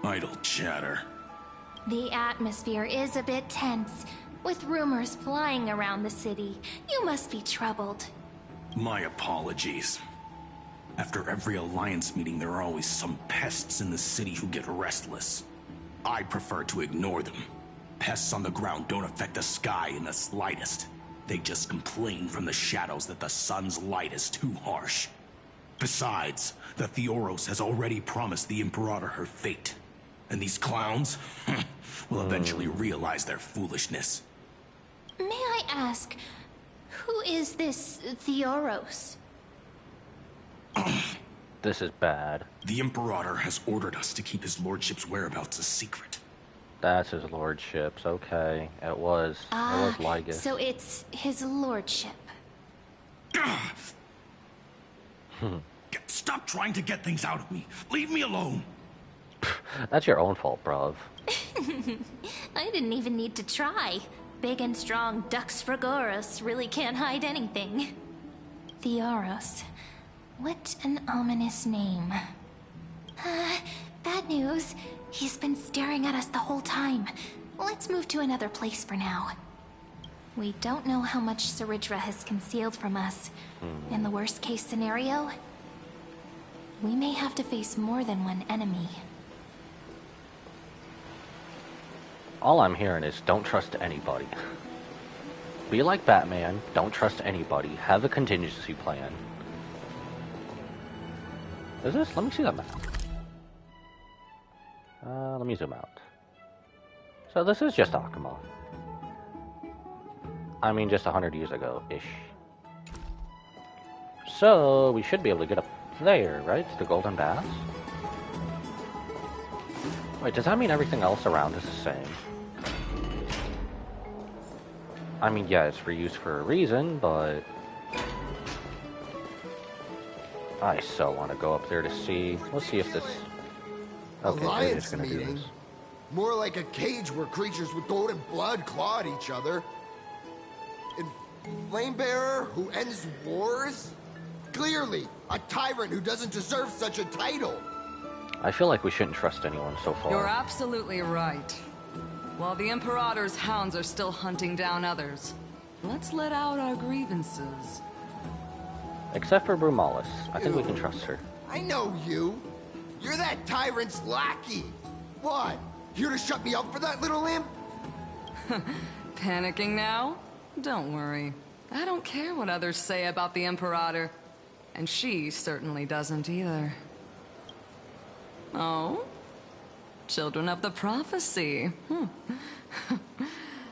Idle chatter. The atmosphere is a bit tense, with rumors flying around the city. You must be troubled. My apologies. After every Alliance meeting, there are always some pests in the city who get restless. I prefer to ignore them. Pests on the ground don't affect the sky in the slightest. They just complain from the shadows that the sun's light is too harsh. Besides, the Theoros has already promised the Imperator her fate. And these clowns will eventually realize their foolishness. May I ask, who is this Theoros? This is bad. The Imperator has ordered us to keep his lordship's whereabouts a secret. That's his lordship's, okay. It was Lygus. So it's his lordship. Stop trying to get things out of me. Leave me alone. That's your own fault, bruv. I didn't even need to try. Big and strong Dux Fragoris really can't hide anything. Theoros. What an ominous name. Bad news. He's been staring at us the whole time. Let's move to another place for now. We don't know how much Saridra has concealed from us. In the worst case scenario, we may have to face more than one enemy. All I'm hearing is don't trust anybody. Be like Batman, don't trust anybody. Have a contingency plan. Is this? Let me see that map. Let me zoom out. So this is just Akuma. I mean, just 100 years ago-ish. So, we should be able to get up there, right? The Golden Baths? Wait, does that mean everything else around is the same? I mean, yeah, it's reused for a reason, but... I so want to go up there to see. Let's see if this... Okay, they're just gonna do this. More like a cage where creatures with golden blood claw at each other. And Flamebearer who ends wars? Clearly, a tyrant who doesn't deserve such a title. I feel like we shouldn't trust anyone so far. You're absolutely right. While the Imperator's hounds are still hunting down others, let's let out our grievances. Except for Brumalis. I think we can trust her. I know you. You're that tyrant's lackey. What? Here to shut me up for that little imp? Panicking now? Don't worry. I don't care what others say about the Imperator. And she certainly doesn't either. Oh? Children of the Prophecy.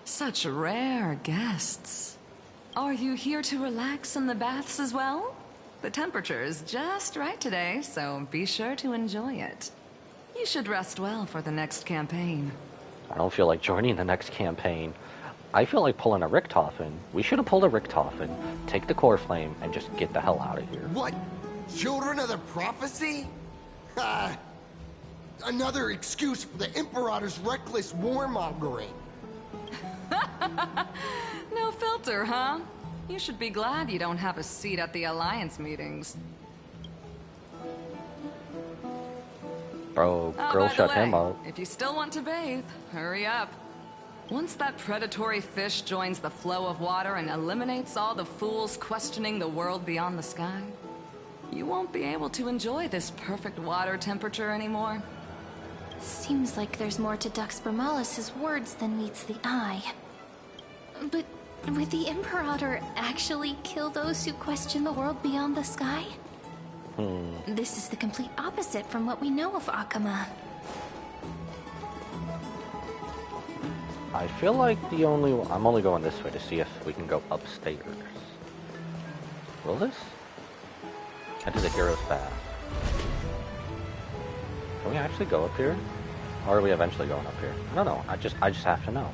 Such rare guests. Are you here to relax in the baths as well? The temperature is just right today, so be sure to enjoy it. You should rest well for the next campaign. I don't feel like joining the next campaign. I feel like pulling a Richtofen. We should have pulled a Richtofen, take the core flame, and just get the hell out of here. What? Children of the Prophecy? Another excuse for the Imperator's reckless warmongering. No filter, huh? You should be glad you don't have a seat at the Alliance meetings. Bro, Oh, girl by shut the way, him up. if you still want to bathe, hurry up. Once that predatory fish joins the flow of water and eliminates all the fools questioning the world beyond the sky, you won't be able to enjoy this perfect water temperature anymore. Seems like there's more to Dux Bramalis's words than meets the eye. But would the Imperator actually kill those who question the world beyond the sky? This is the complete opposite from what we know of Akama. I feel like I'm only going this way to see if we can go upstairs. Will this? Enter the hero's bath. Can we actually go up here? Or are we eventually going up here? I don't know. I just have to know.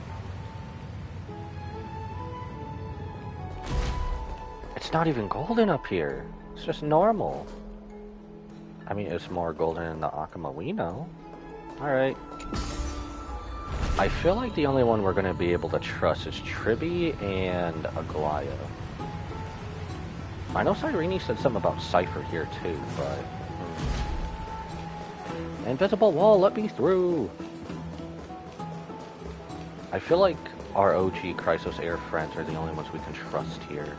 It's not even golden up here. It's just normal. I mean, it's more golden in the Akama we know. Alright. I feel like the only one we're going to be able to trust is Tribby and Aglaya. I know Cyrene said something about Cypher here too, but... Invisible wall, let me through! I feel like our OG Chrysos Air friends are the only ones we can trust here.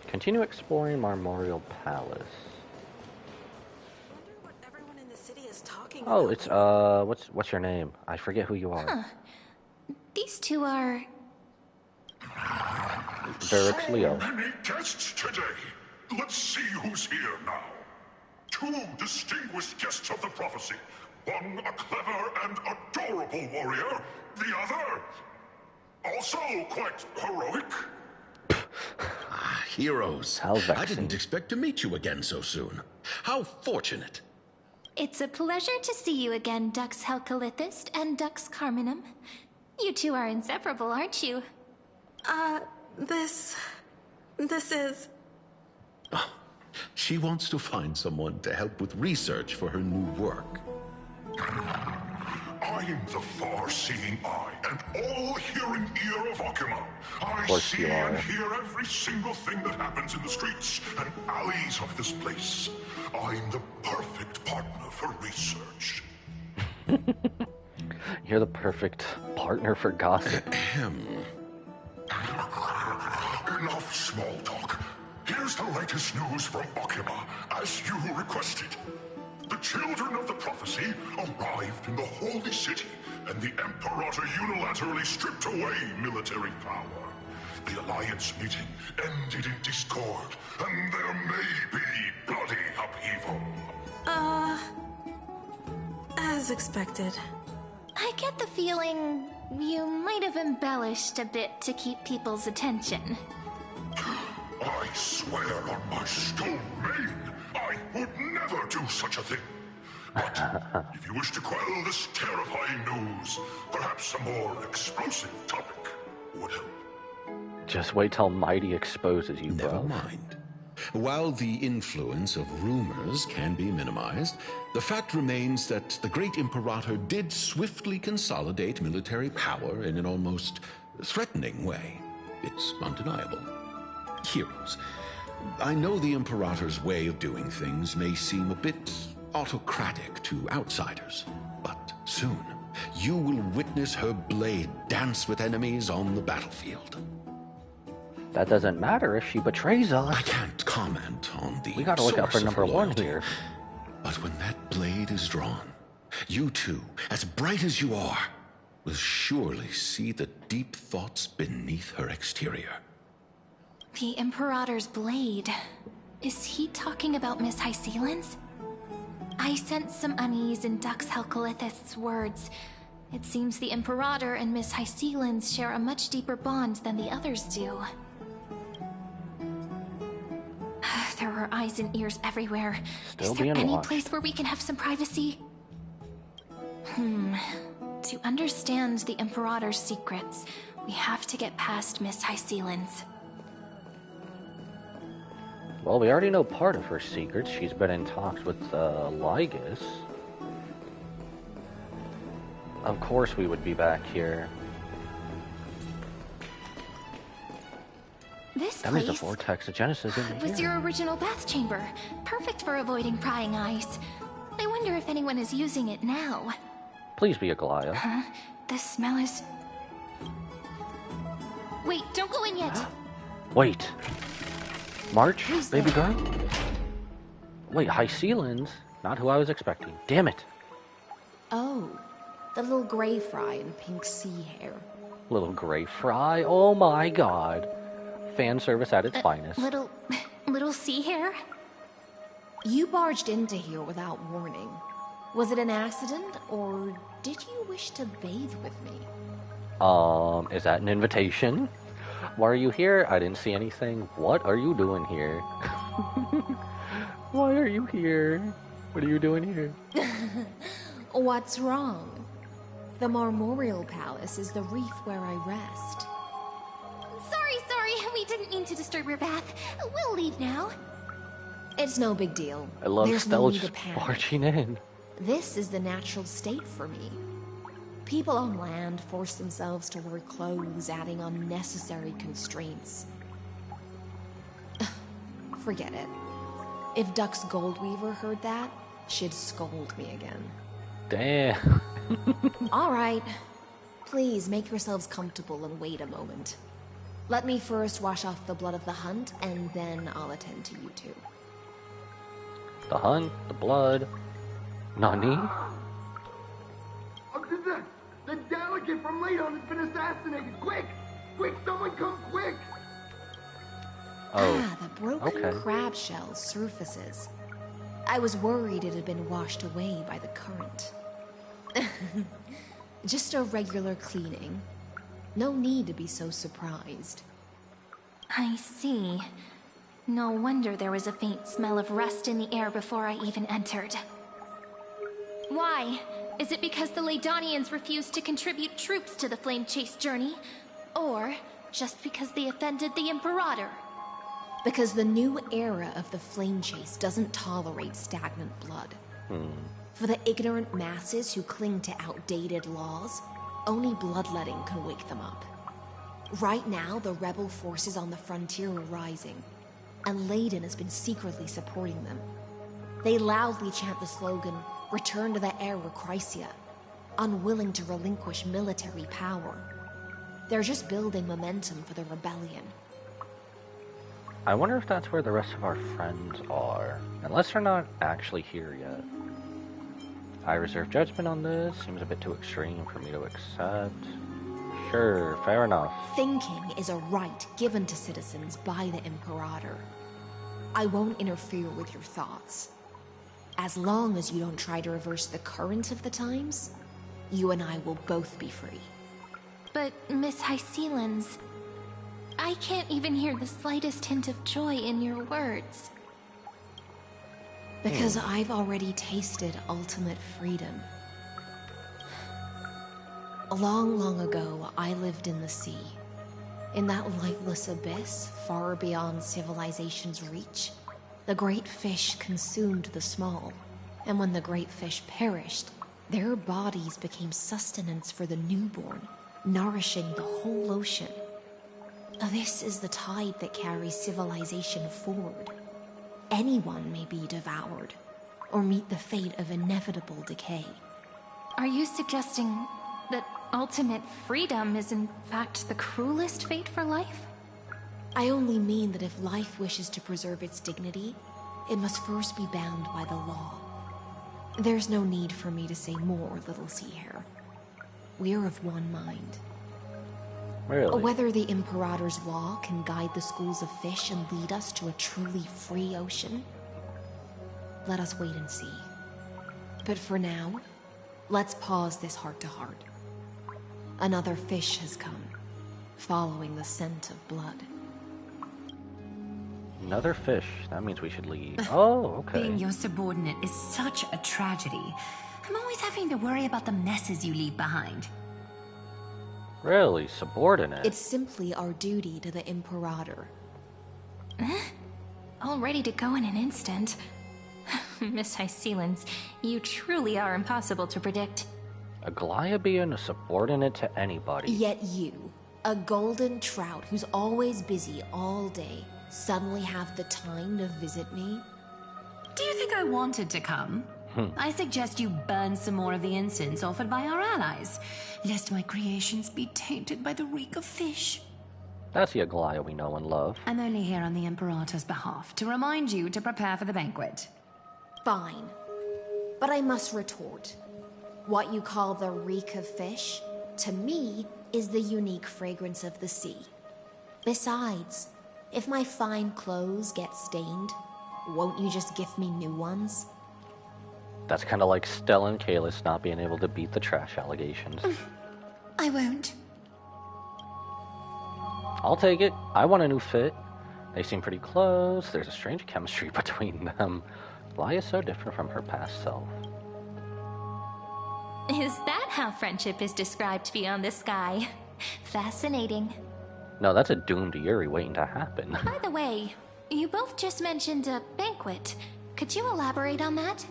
Continue exploring Marmorial Palace. Oh, it's, what's your name? I forget who you are. Huh. These two are... Verix Leo. Many guests today. Let's see who's here now. Two distinguished guests of the prophecy. One a clever and adorable warrior. The other, also quite heroic. Heroes. I didn't expect to meet you again so soon. How fortunate. It's a pleasure to see you again, Dux Helcalithist and Dux Carminum. You two are inseparable, aren't you? This is... Oh, she wants to find someone to help with research for her new work. I'm the far-seeing eye and all-hearing ear of Akama. I see and hear every single thing that happens in the streets and alleys of this place. I'm the perfect partner for research. You're the perfect partner for gossip. Enough small talk. Here's the latest news from Akama, as you requested. The children of the prophecy arrived in the holy city, and the Imperator unilaterally stripped away military power. The Alliance meeting ended in discord, and there may be bloody upheaval. As expected. I get the feeling you might have embellished a bit to keep people's attention. I swear on my stone mane, I would never do such a thing. But if you wish to quell this terrifying news, perhaps a more explosive topic would help. Just wait till Mighty exposes you, bro. Never mind. While the influence of rumors can be minimized, the fact remains that the great Imperator did swiftly consolidate military power in an almost threatening way. It's undeniable. Heroes, I know the Imperator's way of doing things may seem a bit autocratic to outsiders, but soon you will witness her blade dance with enemies on the battlefield. That doesn't matter if she betrays us. I can't comment on the We gotta look out for number one here. But when that blade is drawn, you two, as bright as you are, will surely see the deep thoughts beneath her exterior. The Imperator's blade. Is he talking about Miss Hysealin's? I sense some unease in Dux Helcalithist's words. It seems the Imperator and Miss Hysealin's share a much deeper bond than the others do. There are eyes and ears everywhere. Still Is there being any watched. place where we can have some privacy? To understand the Imperator's secrets, we have to get past Miss Hysealin's. Well, we already know part of her secrets. She's been in talks with Lygus. Of course we would be back here. This That means place the vortex of Genesis in was here. your original bath chamber. Perfect for avoiding prying eyes. I wonder if anyone is using it now. Please be a Goliath. Huh? The smell is... Wait, don't go in yet! Wait. March, baby girl? Wait, High Ceilings? Not who I was expecting. Damn it. Oh, the little gray fry in pink sea hair. Little gray fry? Oh my god. Fan service at its finest. Little sea hair? You barged into here without warning. Was it an accident, or did you wish to bathe with me? Is that an invitation? Why are you here? I didn't see anything. What are you doing here? Why are you here? What are you doing here? What's wrong? The Marmoreal Palace is the reef where I rest. Sorry, we didn't mean to disturb your bath. We'll leave now. It's no big deal. I love There's Stella no need to just panic. barging in. This is the natural state for me. People on land force themselves to wear clothes, adding unnecessary constraints. Forget it. If Duck's Goldweaver heard that, she'd scold me again. Damn. All right. Please make yourselves comfortable and wait a moment. Let me first wash off the blood of the hunt, and then I'll attend to you two. The hunt, the blood. Nani? The delegate from Leon has been assassinated! Quick! Quick, someone come quick! Oh, the broken crab shell surfaces. I was worried it had been washed away by the current. Just a regular cleaning. No need to be so surprised. I see. No wonder there was a faint smell of rust in the air before I even entered. Why? Is it because the Laydonians refused to contribute troops to the Flame Chase journey? Or just because they offended the Imperator? Because the new era of the Flame Chase doesn't tolerate stagnant blood. For the ignorant masses who cling to outdated laws, only bloodletting can wake them up. Right now, the rebel forces on the frontier are rising, and Layden has been secretly supporting them. They loudly chant the slogan, "Return to the era Chrysia," unwilling to relinquish military power. They're just building momentum for the rebellion. I wonder if that's where the rest of our friends are. Unless they're not actually here yet. I reserve judgment on this. Seems a bit too extreme for me to accept. Sure, fair enough. Thinking is a right given to citizens by the Imperator. I won't interfere with your thoughts. As long as you don't try to reverse the current of the times, you and I will both be free. But, Miss High Ceilings, I can't even hear the slightest hint of joy in your words. Because I've already tasted ultimate freedom. Long, long ago, I lived in the sea. In that lifeless abyss, far beyond civilization's reach, the great fish consumed the small. And when the great fish perished, their bodies became sustenance for the newborn, nourishing the whole ocean. This is the tide that carries civilization forward. Anyone may be devoured, or meet the fate of inevitable decay. Are you suggesting that ultimate freedom is in fact the cruelest fate for life? I only mean that if life wishes to preserve its dignity, it must first be bound by the law. There's no need for me to say more, Little Sea Hare. We're of one mind. Really? Whether the Imperator's law can guide the schools of fish and lead us to a truly free ocean, let us wait and see. But for now, let's pause this heart-to-heart. Another fish has come, following the scent of blood. Another fish. That means we should leave. Oh, okay. Being your subordinate is such a tragedy. I'm always having to worry about the messes you leave behind. Really? Subordinate? It's simply our duty to the Imperator. All ready to go in an instant. Miss High Ceilings, you truly are impossible to predict. Aglaya being a subordinate to anybody. Yet you, a golden trout who's always busy all day, suddenly have the time to visit me? Do you think I wanted to come? I suggest you burn some more of the incense offered by our allies, lest my creations be tainted by the reek of fish. That's the Aglaia we know and love. I'm only here on the Imperator's behalf to remind you to prepare for the banquet. Fine. But I must retort. What you call the reek of fish, to me, is the unique fragrance of the sea. Besides, if my fine clothes get stained, won't you just gift me new ones? That's kind of like Stella and Kalis not being able to beat the trash allegations. I won't. I'll take it. I want a new fit. They seem pretty close. There's a strange chemistry between them. Aglaia is so different from her past self. Is that how friendship is described beyond the sky? Fascinating. No, that's a doomed Yuri waiting to happen. By the way, you both just mentioned a banquet. Could you elaborate on that?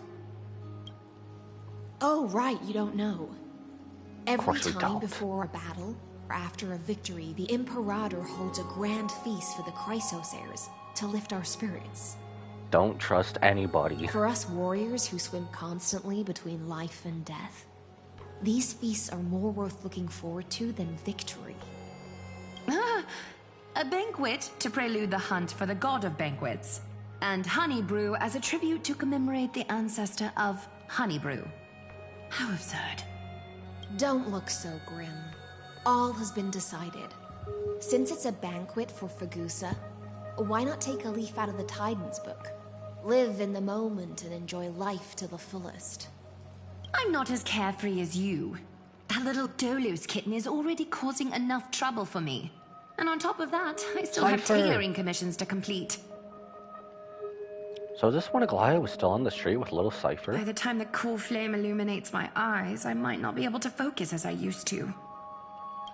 Oh, right, you don't know. Every time don't. before a battle, or after a victory, the Imperator holds a grand feast for the Chrysosairs to lift our spirits. Don't trust anybody. For us warriors who swim constantly between life and death, these feasts are more worth looking forward to than victory. A banquet to prelude the hunt for the god of banquets, and honey brew as a tribute to commemorate the ancestor of honey brew. How absurd. Don't look so grim. All has been decided. Since it's a banquet for Fagusa, why not take a leaf out of the Tidens book? Live in the moment and enjoy life to the fullest. I'm not as carefree as you. That little Dolos kitten is already causing enough trouble for me. And on top of that, I still have tailoring commissions to complete. So is this when Aglaia was still on the street with little Cypher? By the time the cool flame illuminates my eyes, I might not be able to focus as I used to.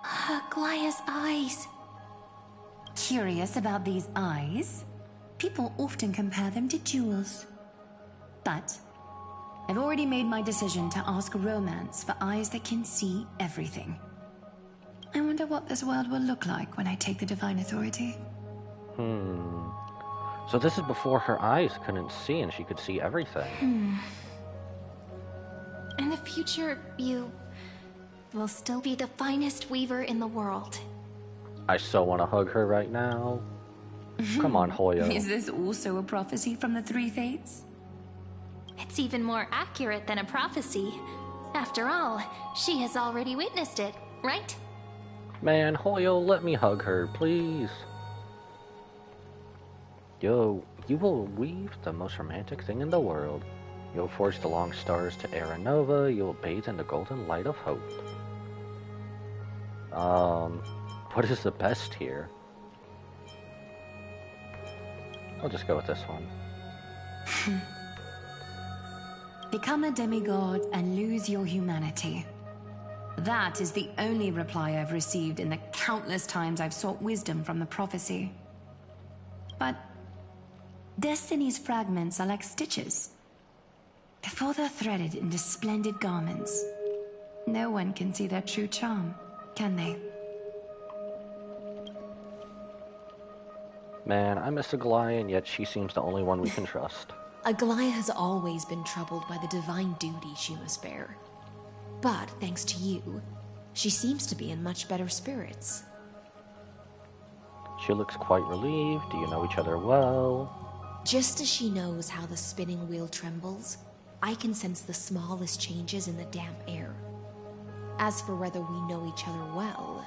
Aglaia's eyes. Curious about these eyes? People often compare them to jewels. But I've already made my decision to ask Romance for eyes that can see everything. I wonder what this world will look like when I take the Divine Authority. So this is before her eyes couldn't see and she could see everything. In the future, you will still be the finest weaver in the world. I so want to hug her right now. Come on, Hoyo. Is this also a prophecy from the Three Fates? It's even more accurate than a prophecy. After all, she has already witnessed it, right? Man, Hoyo, let me hug her, please. Yo, you will weave the most romantic thing in the world. You'll forge the long stars to Era Nova. You'll bathe in the golden light of hope. What is the best here? I'll just go with this one. Become a demigod and lose your humanity. That is the only reply I've received in the countless times I've sought wisdom from the prophecy. But Destiny's fragments are like stitches. Before they're threaded into splendid garments, no one can see their true charm, can they? Man, I miss Aglaia, and yet she seems the only one we can trust. Aglaia has always been troubled by the divine duty she must bear. But thanks to you, she seems to be in much better spirits. She looks quite relieved. Do you know each other well? Just as she knows how the spinning wheel trembles, I can sense the smallest changes in the damp air. As for whether we know each other well,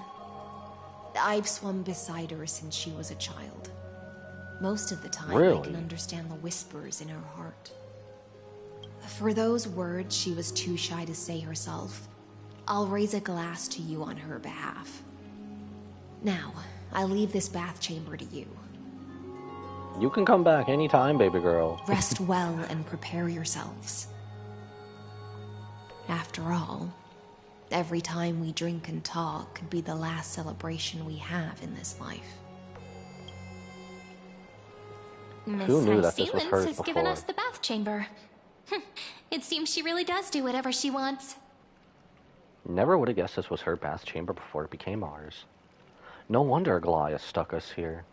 I've swum beside her since she was a child. Most of the time, I can understand the whispers in her heart. For those words she was too shy to say herself, I'll raise a glass to you on her behalf. Now, I leave this bath chamber to you. You can come back anytime, baby girl. Rest well and prepare yourselves. After all, every time we drink and talk could be the last celebration we have in this life. Miss Who knew that this was hers has before? given us the bath chamber. It seems she really does do whatever she wants. Never would have guessed this was her bath chamber before it became ours. No wonder Aglaia stuck us here.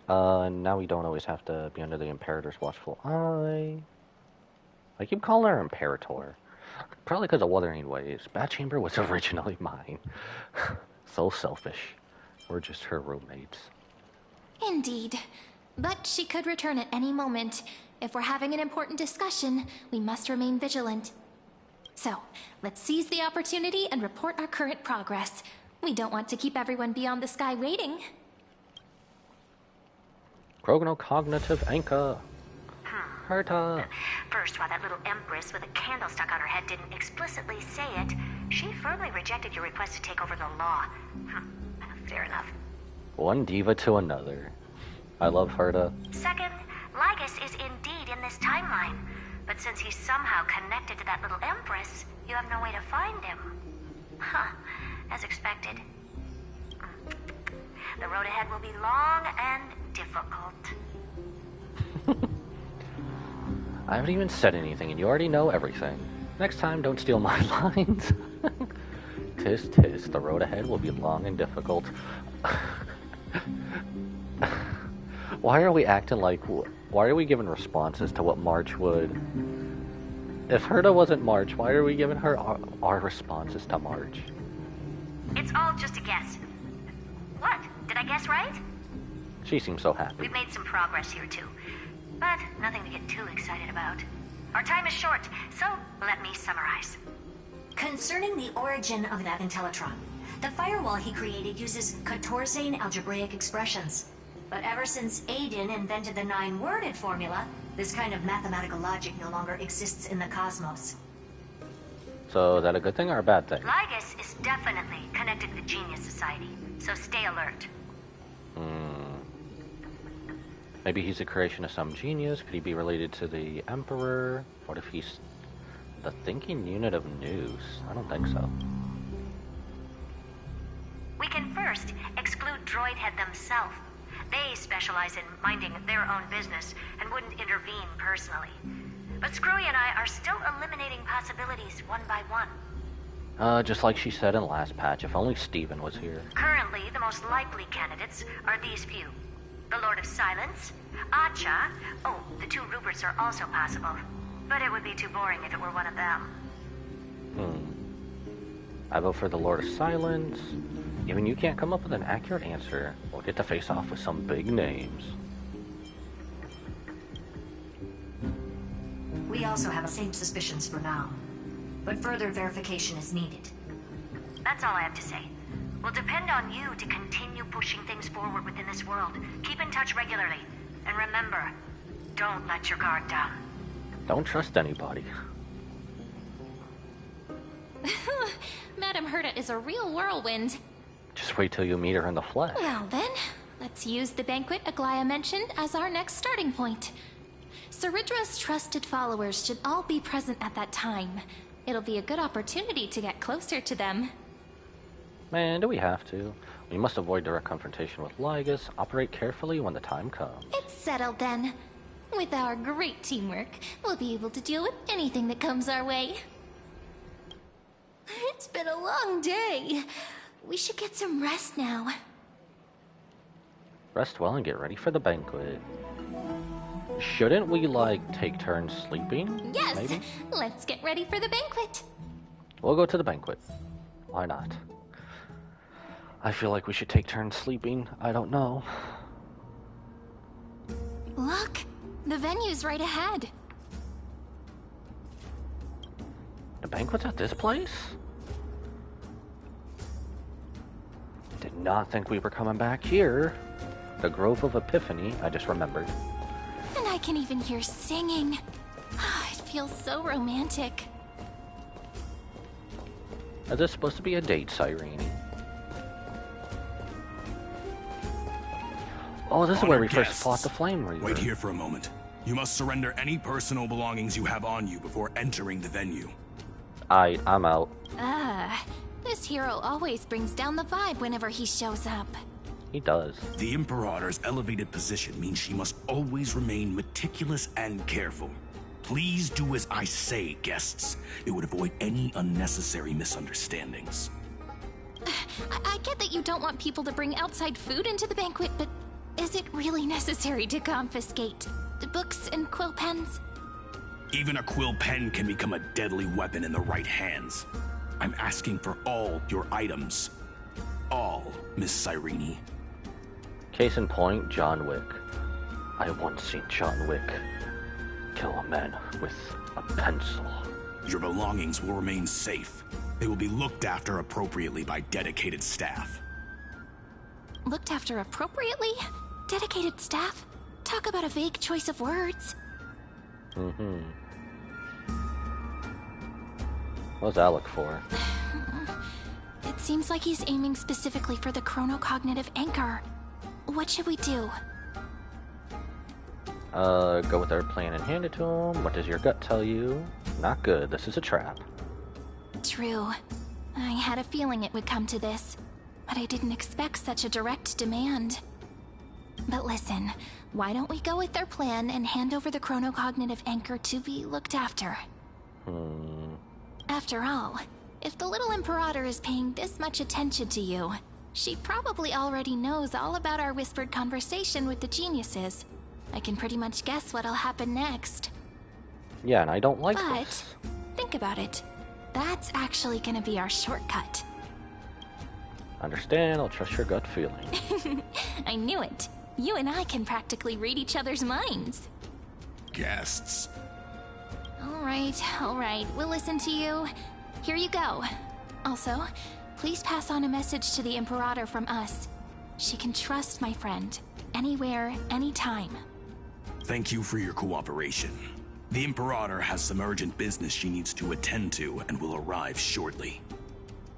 Now we don't always have to be under the Imperator's watchful eye. I keep calling her Imperator. Probably because of Wuthering Waves. Bath chamber was originally mine. So selfish. We're just her roommates. Indeed. But she could return at any moment. If we're having an important discussion, we must remain vigilant. So, let's seize the opportunity and report our current progress. We don't want to keep everyone beyond the sky waiting. Chronocognitive anchor. Herta. First, while that little empress with a candle stuck on her head didn't explicitly say it, she firmly rejected your request to take over the law. Fair enough. One diva to another. I love Herta. Second, Lygus is indeed in this timeline. But since he's somehow connected to that little empress, you have no way to find him. As expected. The road ahead will be long and difficult. I haven't even said anything, and you already know everything. Next time, don't steal my lines. Tis, tis. The road ahead will be long and difficult. Why are we acting like... Why are we giving responses to what March would... If Herta wasn't March, why are we giving her our responses to March? It's all just a guess. What? Did I guess right? She seems so happy. We've made some progress here too. But nothing to get too excited about. Our time is short, so let me summarize. Concerning the origin of that Intellitron, the firewall he created uses Katorzane algebraic expressions. But ever since Aiden invented the 9-worded formula, this kind of mathematical logic no longer exists in the cosmos. So is that a good thing or a bad thing? Lygus is definitely connected to the Genius Society, so stay alert. Maybe he's a creation of some genius. Could he be related to the Emperor? What if he's the thinking unit of news? I don't think so. We can first exclude Droidhead themselves. They specialize in minding their own business and wouldn't intervene personally. But Screwy and I are still eliminating possibilities one by one. Just like she said in last patch, if only Steven was here. Currently, the most likely candidates are these few. The Lord of Silence, Acha. Oh, the 2 Ruperts are also possible. But it would be too boring if it were one of them. I vote for the Lord of Silence. Even you can't come up with an accurate answer, we'll get to face off with some big names. We also have the same suspicions for now. But further verification is needed. That's all I have to say. We'll depend on you to continue pushing things forward within this world. Keep in touch regularly. And remember, don't let your guard down. Don't trust anybody. Madame Herta is a real whirlwind. Just wait till you meet her in the flesh. Well then, let's use the banquet Aglaya mentioned as our next starting point. Ceridra's trusted followers should all be present at that time. It'll be a good opportunity to get closer to them. Man, do we have to? We must avoid direct confrontation with Lygus. Operate carefully when the time comes. It's settled then. With our great teamwork, we'll be able to deal with anything that comes our way. It's been a long day. We should get some rest now. Rest well and get ready for the banquet. Shouldn't we, take turns sleeping? Yes! Maybe? Let's get ready for the banquet. We'll go to the banquet. Why not? I feel like we should take turns sleeping. I don't know. Look! The venue's right ahead. The banquet's at this place? Did not think we were coming back here. The Grove of Epiphany, I just remembered. And I can even hear singing. It feels so romantic. Is this supposed to be a date, Cyrene? Oh, this is where we first fought the Flame Reaver. Wait here for a moment. You must surrender any personal belongings you have on you before entering the venue. I'm out. This hero always brings down the vibe whenever he shows up. He does. The Imperator's elevated position means she must always remain meticulous and careful. Please do as I say, guests. It would avoid any unnecessary misunderstandings. I get that you don't want people to bring outside food into the banquet, but is it really necessary to confiscate the books and quill pens? Even a quill pen can become a deadly weapon in the right hands. I'm asking for all your items. all, Miss Cyrene. Case in point, John Wick. I once seen John Wick kill a man with a pencil. Your belongings will remain safe. They will be looked after appropriately by dedicated staff. Looked after appropriately? Dedicated staff? Talk about a vague choice of words. What's that look for? It seems like he's aiming specifically for the chronocognitive anchor. What should we do? Go with our plan and hand it to him. What does your gut tell you? Not good. This is a trap. True. I had a feeling it would come to this, but I didn't expect such a direct demand. But listen, why don't we go with their plan and hand over the chronocognitive anchor to be looked after? After all, if the little Imperator is paying this much attention to you, she probably already knows all about our whispered conversation with the geniuses. I can pretty much guess what'll happen next. Yeah, and I don't like this. But think about it. That's actually gonna be our shortcut. Understand, I'll trust your gut feeling. I knew it. You and I can practically read each other's minds. Guests. All right. We'll listen to you. Here you go. Also, please pass on a message to the Imperator from us. She can trust my friend. Anywhere, anytime. Thank you for your cooperation. The Imperator has some urgent business she needs to attend to and will arrive shortly.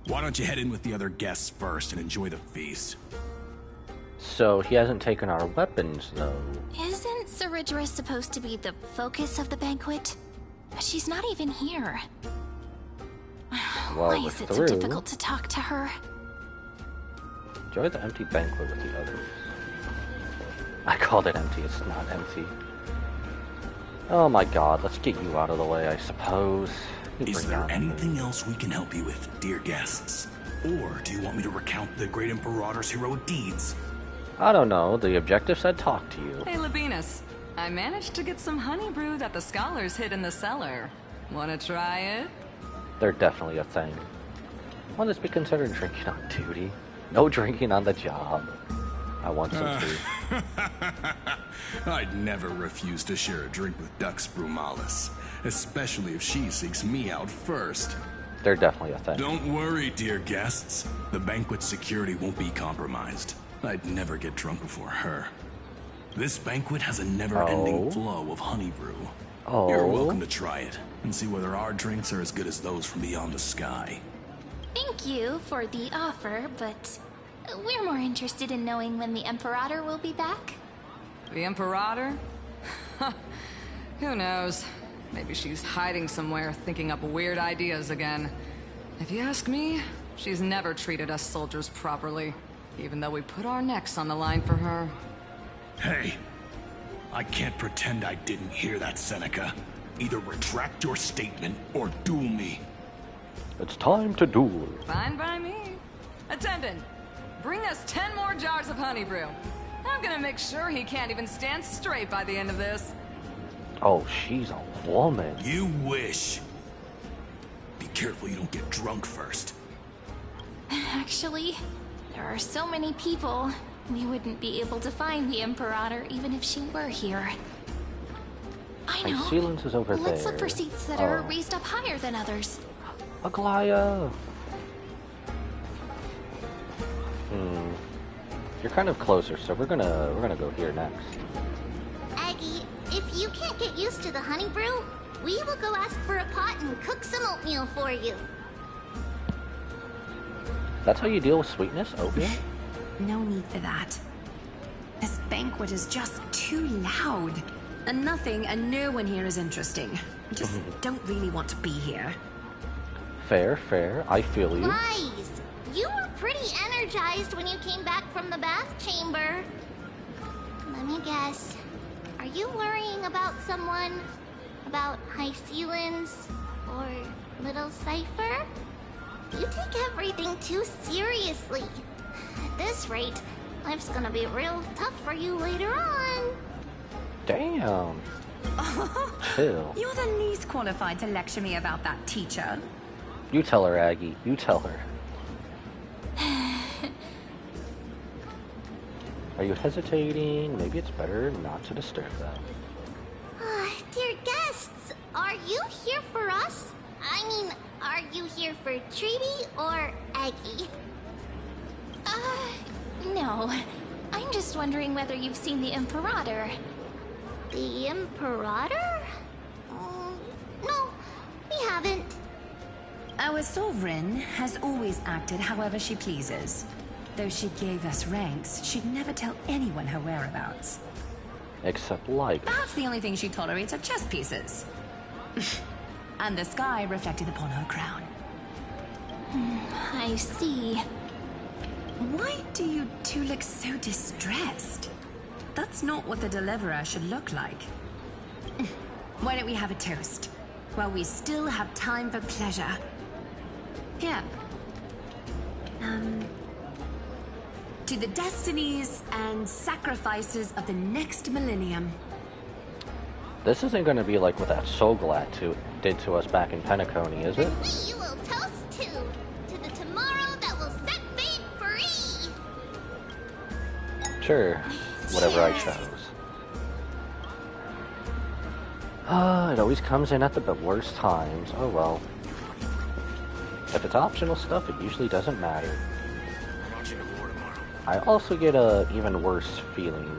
Why don't you head in with the other guests first and enjoy the feast? So he hasn't taken our weapons, though. Isn't Ceridra supposed to be the focus of the banquet? But she's not even here. Well, Why is it so difficult to talk to her? Enjoy the empty banquet with the others. I called it empty, it's not empty. Oh my god, let's get you out of the way, I suppose. Is there anything else we can help you with, dear guests? Or do you want me to recount the great Imperator's heroic deeds? I don't know, the objective said talk to you. Hey, Labinas. I managed to get some honey brew that the scholars hid in the cellar. Wanna try it? They're definitely a thing. Will this be considered drinking on duty? No drinking on the job. I want some too. I'd never refuse to share a drink with Dux Brumalis, especially if she seeks me out first. They're definitely a thing. Don't worry, dear guests. The banquet security won't be compromised. I'd never get drunk before her. This banquet has a never-ending flow of honey brew. You're welcome to try it and see whether our drinks are as good as those from beyond the sky. Thank you for the offer, but we're more interested in knowing when the Imperator will be back. The Imperator? Who knows? Maybe she's hiding somewhere, thinking up weird ideas again. If you ask me, she's never treated us soldiers properly, even though we put our necks on the line for her. Hey, I can't pretend I didn't hear that, Seneca. Either retract your statement or duel me. It's time to duel. Fine by me. Attendant, bring us 10 more jars of honey brew. I'm gonna make sure he can't even stand straight by the end of this. Oh, she's a woman. You wish. Be careful you don't get drunk first. Actually, there are so many people. We wouldn't be able to find the Imperator even if she were here. I know. Sealants is over there. Let's look for seats that are raised up higher than others. Aglaya. You're kind of closer, so we're gonna go here next. Aggie, if you can't get used to the honey brew, we will go ask for a pot and cook some oatmeal for you. That's how you deal with sweetness, oatmeal? No need for that. This banquet is just too loud. And nothing and no one here is interesting. I just don't really want to be here. Fair. I feel you. Lies! You were pretty energized when you came back from the bath chamber. Let me guess. Are you worrying about someone? About High Sealants? Or Little Cypher? You take everything too seriously. At this rate, life's gonna be real tough for you later on. Damn. Chill. You're the least qualified to lecture me about that, teacher. You tell her, Aggie. You tell her. Are you hesitating? Maybe it's better not to disturb them. Dear guests, are you here for us? I mean, are you here for Treaty or Aggie? No. I'm just wondering whether you've seen the Imperator. The Imperator? No, we haven't. Our sovereign has always acted however she pleases. Though she gave us ranks, she'd never tell anyone her whereabouts. Except like... Perhaps the only thing she tolerates are chess pieces. And the sky reflected upon her crown. I see. Why do you two look so distressed? That's not what the Deliverer should look like. Why don't we have a toast? While we still have time for pleasure. Here. To the destinies and sacrifices of the next millennium. This isn't going to be like what that Soulglad did to us back in Penacony, is it? And we will toast to the tomorrow that will set fate free. Sure, whatever I chose. It always comes in at the worst times. Oh well. If it's optional stuff, it usually doesn't matter. I also get a even worse feeling.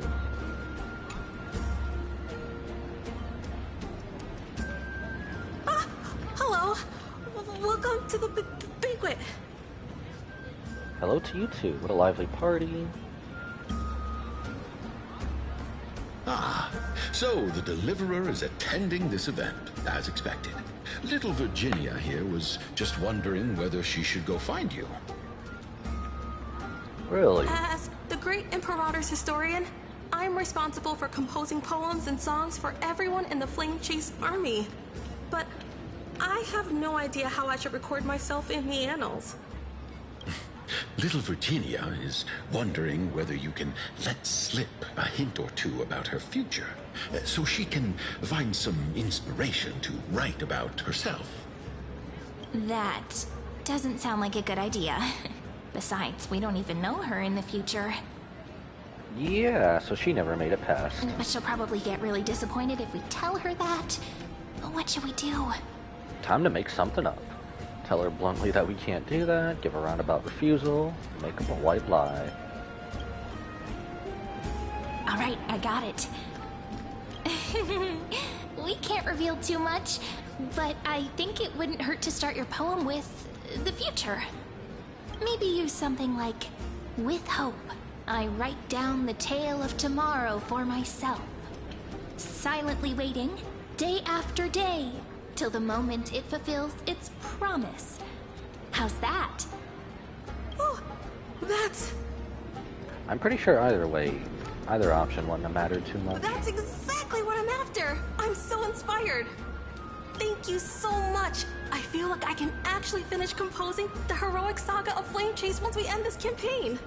Hello. Welcome to the banquet. Hello to you too. What a lively party. Ah, so the Deliverer is attending this event, as expected. Little Virginia here was just wondering whether she should go find you. Really? As the great Imperator's historian, I'm responsible for composing poems and songs for everyone in the Flame Chase army. But I have no idea how I should record myself in the annals. Little Virginia is wondering whether you can let slip a hint or two about her future, so she can find some inspiration to write about herself. That doesn't sound like a good idea. Besides, we don't even know her in the future. Yeah, so she never made it past. But she'll probably get really disappointed if we tell her that. But what should we do? Time to make something up. Tell her bluntly that we can't do that, give a roundabout refusal, make up a white lie. Alright, I got it. We can't reveal too much, but I think it wouldn't hurt to start your poem with the future. Maybe use something like, with hope, I write down the tale of tomorrow for myself. Silently waiting, day after day, till the moment it fulfills its promise. How's that? Oh, that's... I'm pretty sure either way, either option wouldn't have mattered too much. That's exactly what I'm after! I'm so inspired! Thank you so much! I feel like I can actually finish composing the heroic saga of Flame Chase once we end this campaign!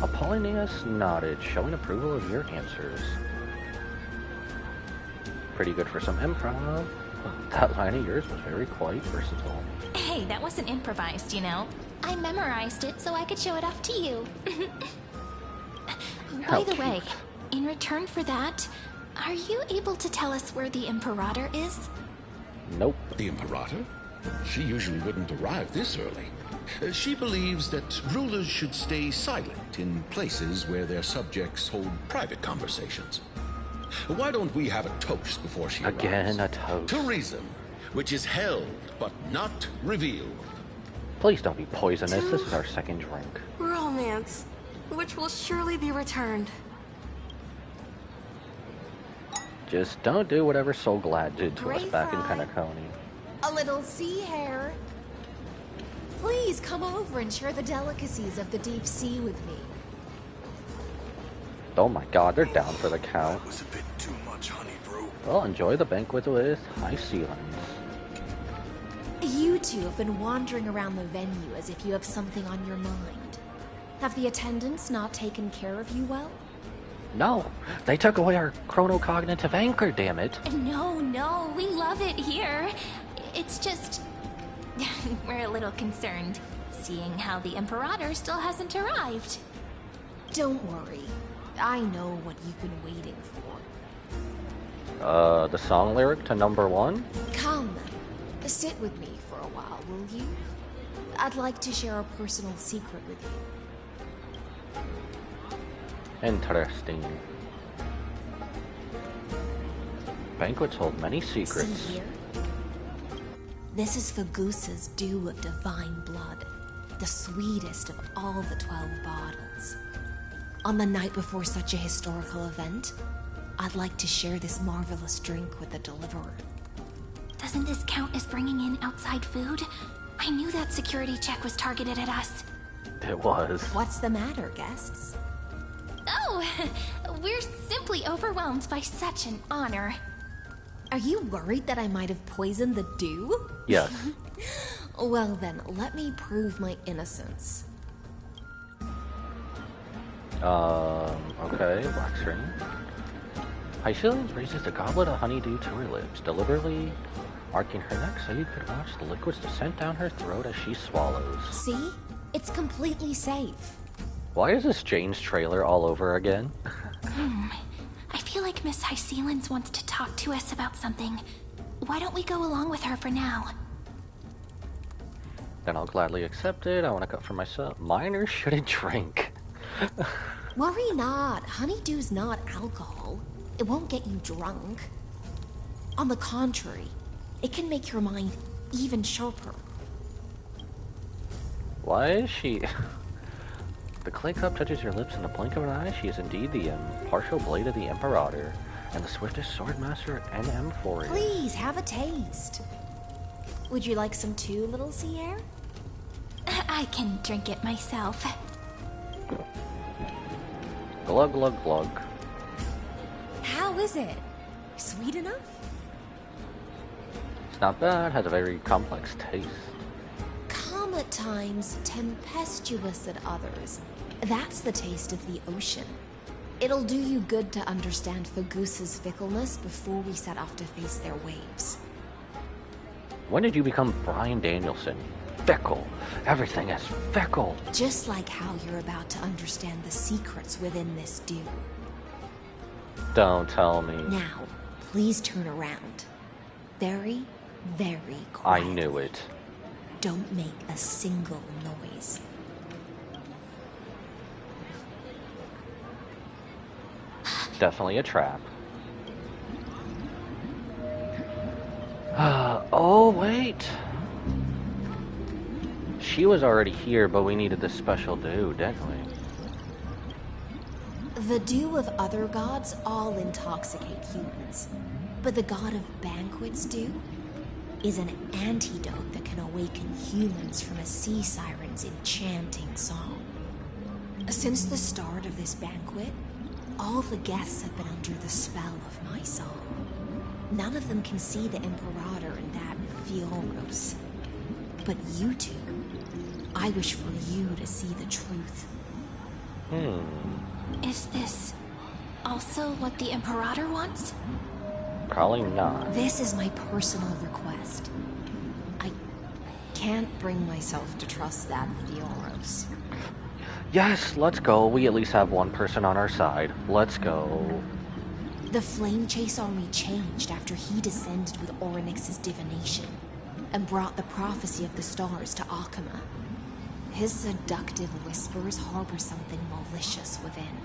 Apollonius nodded, showing approval of your answers. Pretty good for some improv. That line of yours was very quite versatile. Hey, that wasn't improvised, you know. I memorized it so I could show it off to you. By the way, in return for that, are you able to tell us where the Imperator is? Nope. The Imperator? She usually wouldn't arrive this early. She believes that rulers should stay silent in places where their subjects hold private conversations. Why don't we have a toast before she arrives? Again, a toast. To reason, which is held but not revealed. Please don't be poisonous. This is our second drink. Romance, which will surely be returned. Just don't do whatever Soulglad did to us back in Penacony. A little sea hare. Please come over and share the delicacies of the deep sea with me. Oh my god, they're down for the count. Was a bit too much honey, bro. Well, enjoy the banquet with high ceilings. You two have been wandering around the venue as if you have something on your mind. Have the attendants not taken care of you well? No, they took away our chronocognitive anchor, damn it. No, we love it here. It's just... we're a little concerned. seeing how the Imperator still hasn't arrived. Don't worry. I know what you've been waiting for. The song lyric to number 1? Come, sit with me for a while, will you? I'd like to share a personal secret with you. Interesting. Banquets hold many secrets. See here? This is Fagusa's dew of divine blood, the sweetest of all the 12 bottles. On the night before such a historical event, I'd like to share this marvelous drink with the Deliverer. Doesn't this count as bringing in outside food? I knew that security check was targeted at us. It was. What's the matter, guests? Oh, we're simply overwhelmed by such an honor. Are you worried that I might have poisoned the dew? Yes. Well then, let me prove my innocence. Okay, wax ring. Hycelians raises the goblet of honeydew to her lips, deliberately arcing her neck so you could watch the liquids descend down her throat as she swallows. See? It's completely safe. Why is this Jane's trailer all over again? I feel like Miss Hycelians wants to talk to us about something. Why don't we go along with her for now? Then I'll gladly accept it. I want to cut for myself. Minors shouldn't drink. Worry not. Honeydew's not alcohol. It won't get you drunk. On the contrary, it can make your mind even sharper. Why is she... The clay cup touches your lips in the blink of an eye. She is indeed the impartial blade of the Imperator, and the swiftest swordmaster NM for it. Please, have a taste. Would you like some too, little Sierra? I can drink it myself. Glug, glug, glug. How is it? Sweet enough? It's not bad. Has a very complex taste. Calm at times, tempestuous at others. That's the taste of the ocean. It'll do you good to understand Fagusa's fickleness before we set off to face their waves. When did you become Brian Danielson? Fickle. Everything is fickle. Just like how you're about to understand the secrets within this dew. Don't tell me. Now, please turn around. Very, very I quiet. knew it. Don't make a single noise. Definitely a trap. Oh, wait. She was already here, but we needed this special dew, didn't we? The dew of other gods all intoxicate humans. But the god of banquets dew is an antidote that can awaken humans from a sea siren's enchanting song. Since the start of this banquet, all the guests have been under the spell of my song. None of them can see the Imperator and that Fioros. But you two, I wish for you to see the truth. Is this also what the Imperator wants? Probably not. This is my personal request. I can't bring myself to trust that Fioros. Yes, let's go. We at least have one person on our side. Let's go. The Flame Chase army changed after he descended with Orynyx's divination and brought the prophecy of the stars to Akama. His seductive whispers harbor something malicious within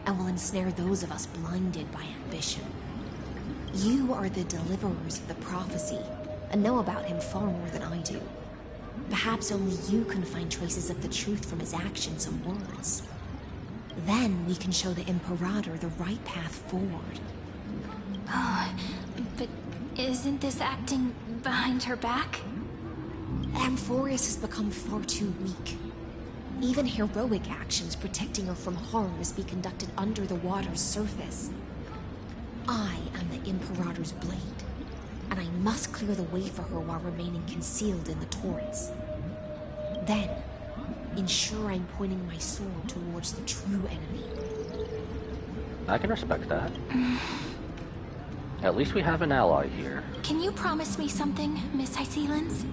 and will ensnare those of us blinded by ambition. You are the deliverers of the prophecy and know about him far more than I do. Perhaps only you can find traces of the truth from his actions and words. Then we can show the Imperator the right path forward. Oh, but isn't this acting behind her back? Amphorius has become far too weak. Even heroic actions protecting her from harm must be conducted under the water's surface. I am the Imperator's blade, and I must clear the way for her while remaining concealed in the torrents. Then, ensure I'm pointing my sword towards the true enemy. I can respect that. At least we have an ally here. Can you promise me something, Miss Hycelians?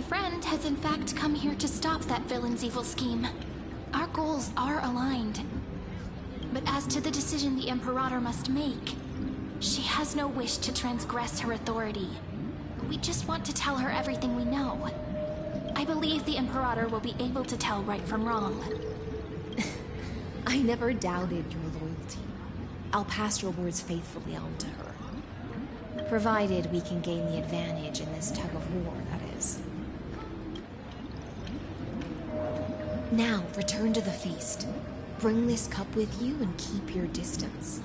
friend has in fact come here to stop that villain's evil scheme. Our goals are aligned. But as to the decision the Imperator must make, she has no wish to transgress her authority. We just want to tell her everything we know. I believe the Imperator will be able to tell right from wrong. I never doubted your loyalty. I'll pass your words faithfully on to her. Provided we can gain the advantage in this tug of war, that is. Now, return to the feast. Bring this cup with you and keep your distance.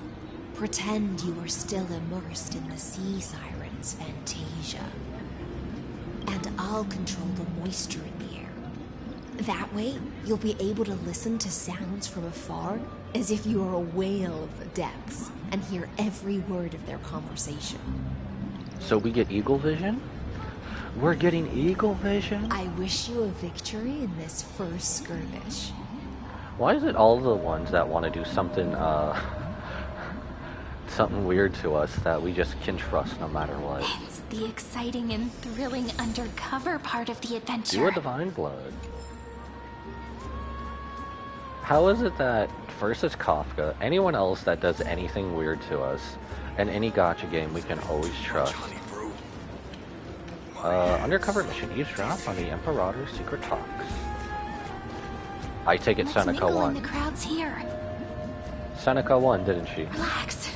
Pretend you are still immersed in the sea siren's fantasia. And I'll control the moisture in the air. That way, you'll be able to listen to sounds from afar as if you are a whale of the depths and hear every word of their conversation. So we get eagle vision? We're getting eagle vision? I wish you a victory in this first skirmish. Why is it all the ones that want to do something, something weird to us that we just can trust no matter what? It's the exciting and thrilling undercover part of the adventure. Do a divine blood. How is it that first it's Kafka, anyone else that does anything weird to us, and any gacha game we can always trust? Undercover mission, eavesdrop on the Imperator's secret talks. I take it Seneca won. The crowd's here. Seneca won, didn't she? Relax.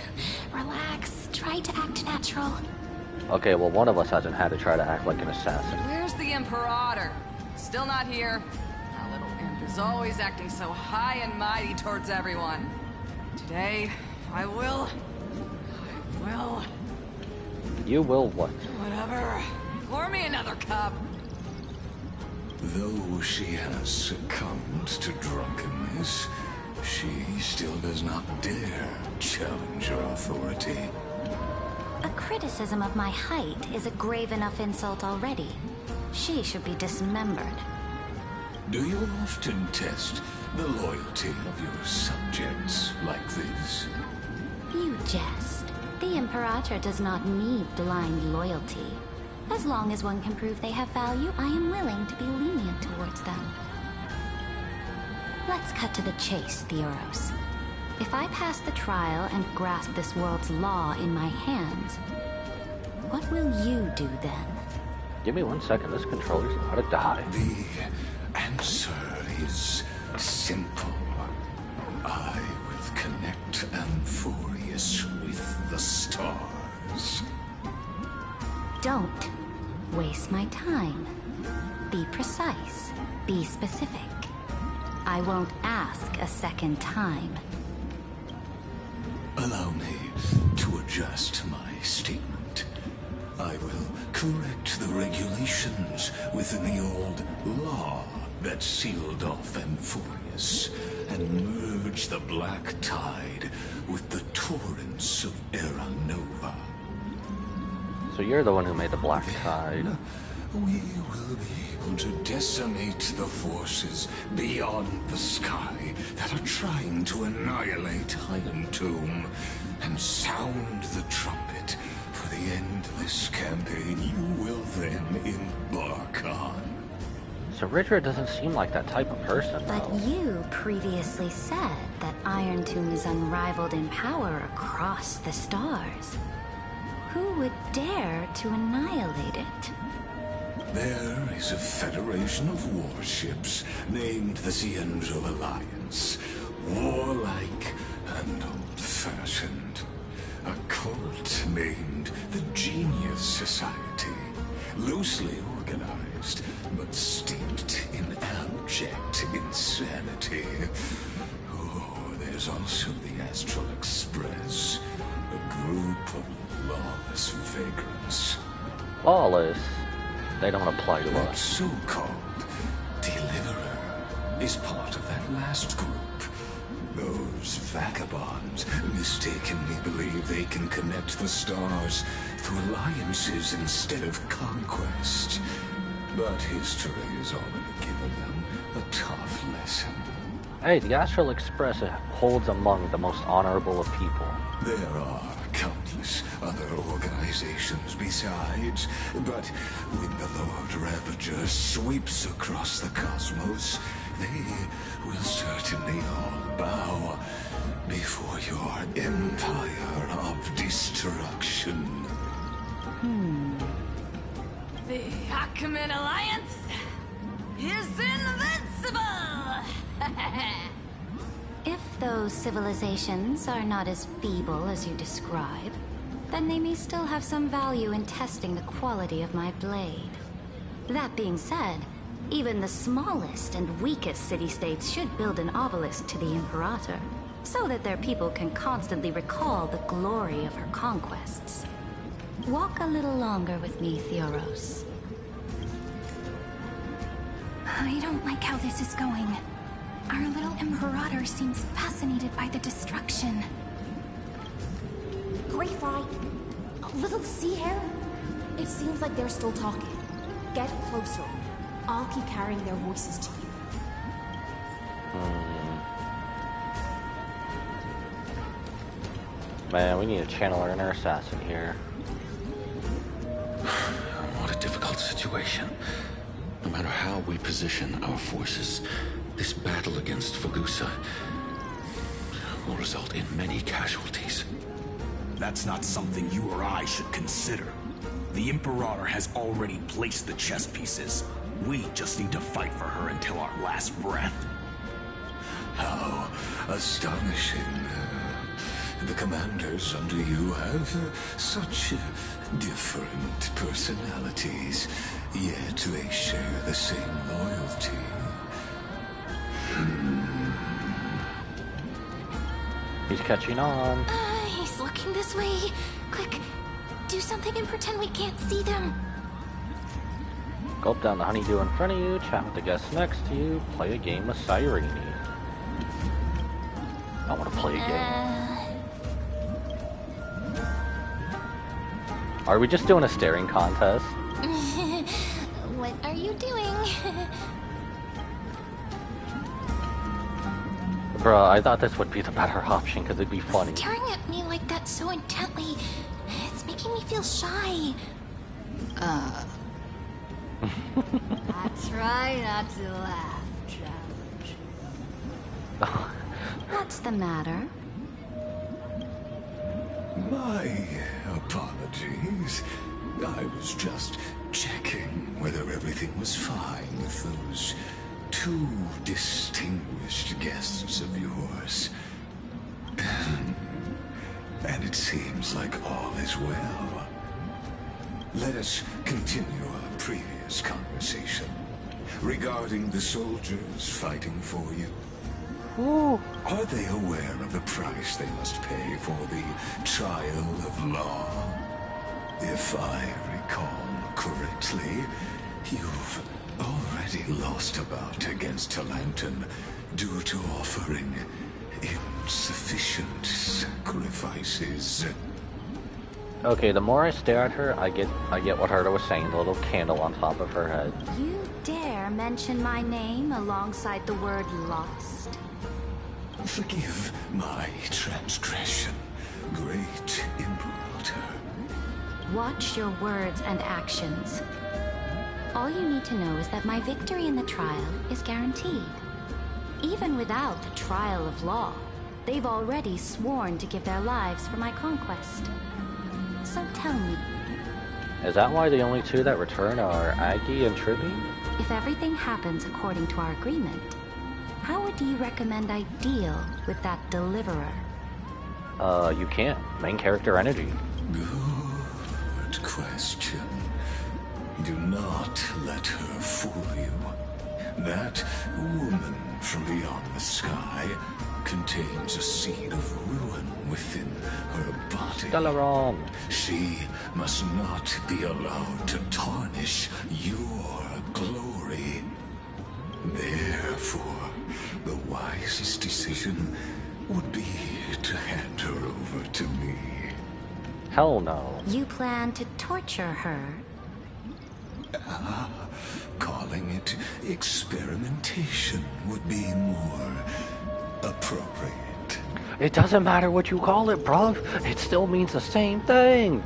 Relax. Try to act natural. Okay, well one of us hasn't had to try to act like an assassin. Where's the Imperator? Still not here. Our little imp is always acting so high and mighty towards everyone. Today, I will... You will what? Whatever. Pour me another cup. Though she has succumbed to drunkenness, she still does not dare challenge your authority. A criticism of my height is a grave enough insult already. She should be dismembered. Do you often test the loyalty of your subjects like this? You jest. The Imperator does not need blind loyalty. As long as one can prove they have value, I am willing to be lenient towards them. Let's cut to the chase, Theoros. If I pass the trial and grasp this world's law in my hands, what will you do then? Give me 1 second, this controller's about to die. The answer is simple. I will connect Amphorius with the stars. Don't waste my time. Be precise. Be specific. I won't ask a second time. Allow me to adjust my statement. I will correct the regulations within the old law that sealed off Amphorius and merge the black tide with the torrents of Era Nova. So you're the one who made the black tide. We will be able to decimate the forces beyond the sky that are trying to annihilate Iron Tomb and sound the trumpet for the endless campaign you will then embark on. So Ridra doesn't seem like that type of person, though. But you previously said that Iron Tomb is unrivaled in power across the stars. Who would dare to annihilate it? There is a federation of warships named the Xianzhou Alliance. Warlike and old-fashioned. A cult named the Genius Society. Loosely organized, but steeped in abject insanity. Oh, there's also the Astral Express. A group of lawless vagrants. Lawless? They don't apply to That us. so-called Deliverer is part of that last group. Those vagabonds mistakenly believe they can connect the stars through alliances instead of conquest. But history has already given them a tough lesson. Hey, the Astral Express holds among the most honorable of people. There are countless other organizations besides, but when the Lord Ravager sweeps across the cosmos, they will certainly all bow before your empire of destruction. The Ackman Alliance is invincible! If those civilizations are not as feeble as you describe, then they may still have some value in testing the quality of my blade. That being said, even the smallest and weakest city-states should build an obelisk to the Imperator, so that their people can constantly recall the glory of her conquests. Walk a little longer with me, Theoros. I don't like how this is going. Our little Imperator seems fascinated by the destruction. Great Fry, little sea hare. It seems like they're still talking. Get closer. I'll keep carrying their voices to you. Man, we need to channel our inner assassin here. What a difficult situation. No matter how we position our forces, this battle against Fagusa will result in many casualties. That's not something you or I should consider. The Imperator has already placed the chess pieces. We just need to fight for her until our last breath. How astonishing. The commanders under you have such different personalities, yet they share the same loyalty. He's catching on. He's looking this way. Quick, do something and pretend we can't see them. Gulp down the honeydew in front of you, chat with the guests next to you, play a game with Cyrene. I want to play a game. Are we just doing a staring contest? What are you doing? Bruh, I thought this would be the better option because it'd be funny. Staring at me like that so intently, it's making me feel shy. I try not to laugh, challenge. What's the matter? My apologies. I was just checking whether everything was fine with those two distinguished guests of yours. And it seems like all is well. Let us continue our previous conversation regarding the soldiers fighting for you. Are they aware of the price they must pay for the trial of law? If I recall correctly, you've already lost a bout against Talanton due to offering insufficient sacrifices. Okay, the more I stare at her, I get what Herta was saying, the little candle on top of her head. You dare mention my name alongside the word lost? Forgive my transgression, great Imperator. Watch your words and actions. All you need to know is that my victory in the trial is guaranteed. Even without a trial of law, they've already sworn to give their lives for my conquest. So tell me. Is that why the only two that return are Aggie and Tribby? If everything happens according to our agreement, how would you recommend I deal with that deliverer? You can't. Main character energy. Good question. Do not let her fool you. That woman from beyond the sky contains a seed of ruin within her body. Dalaran. She must not be allowed to tarnish your glory. Therefore, the wisest decision would be to hand her over to me. Hell no. You plan to torture her? Calling it experimentation would be more appropriate. It doesn't matter what you call it, bruv. It still means the same thing.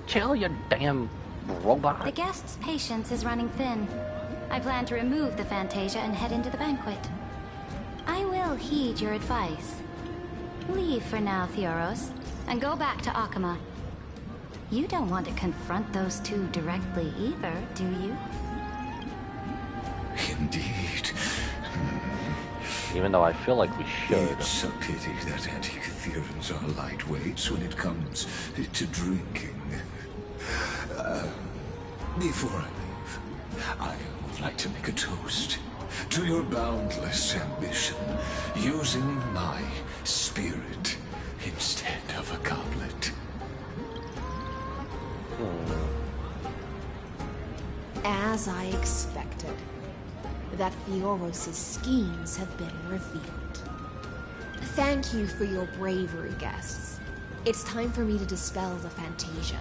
Chill, you damn robot. The guest's patience is running thin. I plan to remove the Fantasia and head into the banquet. I will heed your advice. Leave for now, Theoros, and go back to Akama. You don't want to confront those two directly either, do you? Indeed. Even though I feel like we should. It's a pity that anti-Catherians are lightweights when it comes to drinking. Before I leave, I would like to make a toast to your boundless ambition, using my spirit instead of a goblet. As I expected, that Theoros' schemes have been revealed. Thank you for your bravery, guests. It's time for me to dispel the Fantasia.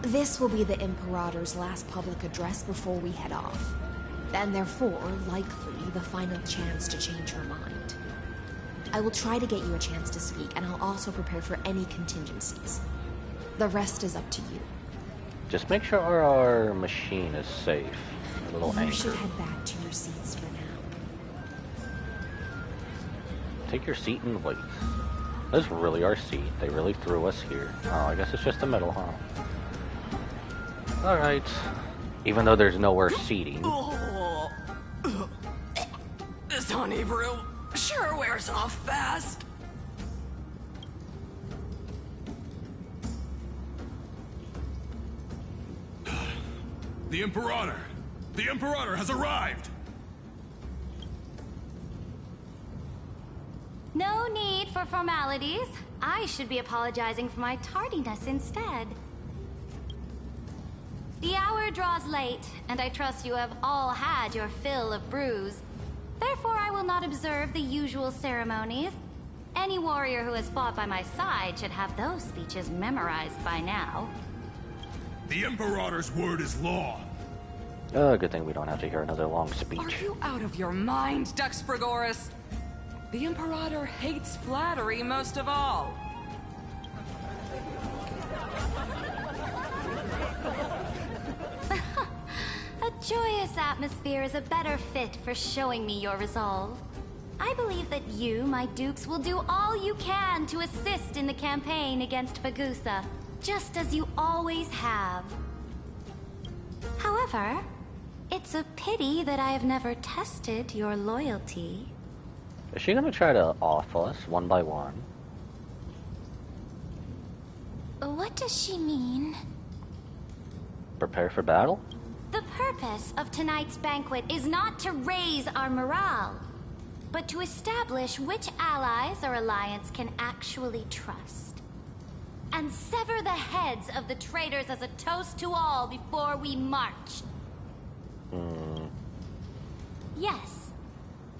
This will be the Imperator's last public address before we head off, and therefore, likely, the final chance to change her mind. I will try to get you a chance to speak, and I'll also prepare for any contingencies. The rest is up to you. Just make sure our machine is safe. A little You anchor. should head back to your seats for now. Take your seat and wait. This is really our seat. They really threw us here. Oh, I guess it's just the middle, huh? Alright. Even though there's nowhere seating. This honey brew sure wears off fast. The Imperator! The Imperator has arrived! No need for formalities. I should be apologizing for my tardiness instead. The hour draws late, and I trust you have all had your fill of brews. Therefore, I will not observe the usual ceremonies. Any warrior who has fought by my side should have those speeches memorized by now. The Imperator's word is law. Good thing we don't have to hear another long speech. Are you out of your mind, Dux Frigoris? The Imperator hates flattery most of all. A joyous atmosphere is a better fit for showing me your resolve. I believe that you, my dukes, will do all you can to assist in the campaign against Fagusa, just as you always have. However, it's a pity that I have never tested your loyalty. Is she gonna try to off us one by one? What does she mean? Prepare for battle? The purpose of tonight's banquet is not to raise our morale, but to establish which allies our alliance can actually trust. And sever the heads of the traitors as a toast to all before we march. Yes,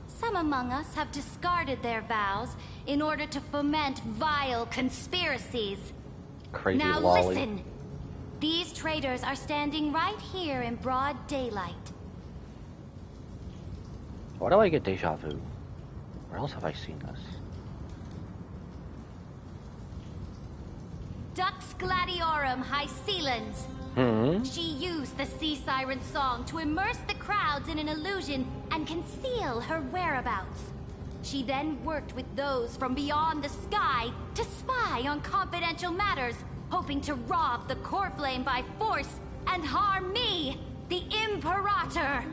some among us have discarded their vows in order to foment vile conspiracies. Crazy now lolly. listen! These traitors are standing right here in broad daylight. Why do I get deja vu? Where else have I seen this? Dux Gladiorum Hycelans. She used the Sea Siren song to immerse the crowds in an illusion and conceal her whereabouts. She then worked with those from beyond the sky to spy on confidential matters, hoping to rob the core flame by force and harm me, the Imperator.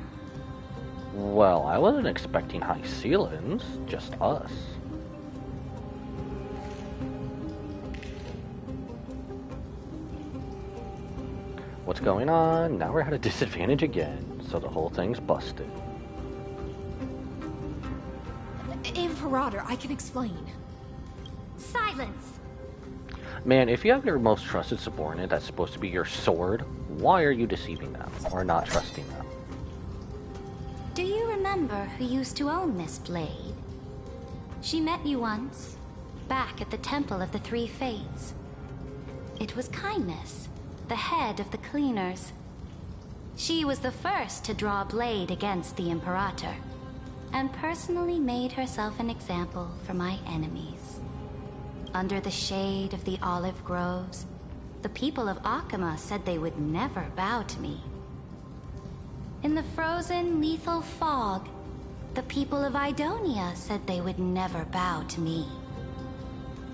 Well, I wasn't expecting high ceilings, just us. What's going on? Now we're at a disadvantage again, so the whole thing's busted. Imperator, I can explain. Silence! Man, if you have your most trusted subordinate that's supposed to be your sword, why are you deceiving them or not trusting them? Do you remember who used to own this blade? She met you once, back at the Temple of the Three Fates. It was Kindness, the head of the cleaners. She was the first to draw a blade against the Imperator. and personally made herself an example for my enemies. Under the shade of the olive groves, the people of Akama said they would never bow to me. In the frozen, lethal fog, the people of Idonia said they would never bow to me.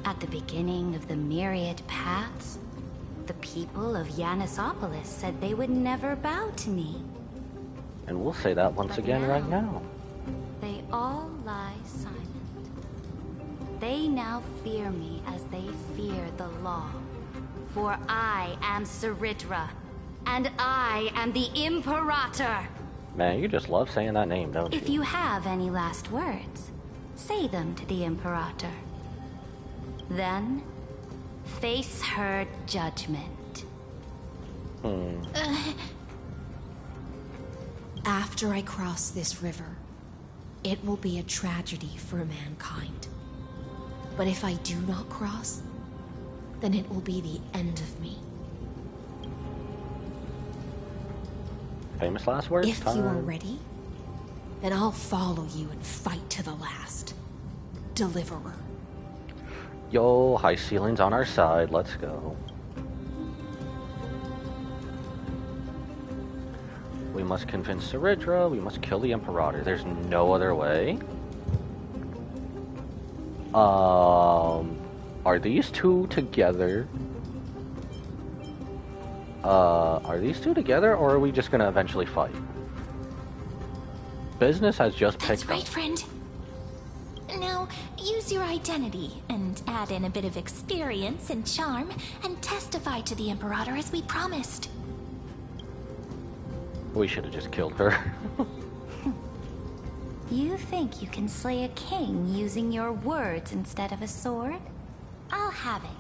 At the beginning of the myriad paths, the people of Yanisopolis said they would never bow to me. And we'll say that once again right now. They all lie silent. They now fear me as they fear the law. For I am Saritra, and I am the Imperator. Man, you just love saying that name, don't you? If you have any last words, say them to the Imperator. Then, face her judgment. After I cross this river, it will be a tragedy for mankind. But if I do not cross, then it will be the end of me. Famous last words If you are ready, then I'll follow you and fight to the last. Deliverer. Yo, high ceilings on our side. Let's go. We must convince Saritra. We must kill the Imperator. There's no other way. Are these two together? Are these two together, or are we just gonna eventually fight? Business has just picked That's right, up. friend. Now, use your identity and add in a bit of experience and charm and testify to the Imperator as we promised. We should have just killed her. You think you can slay a king using your words instead of a sword? I'll have it.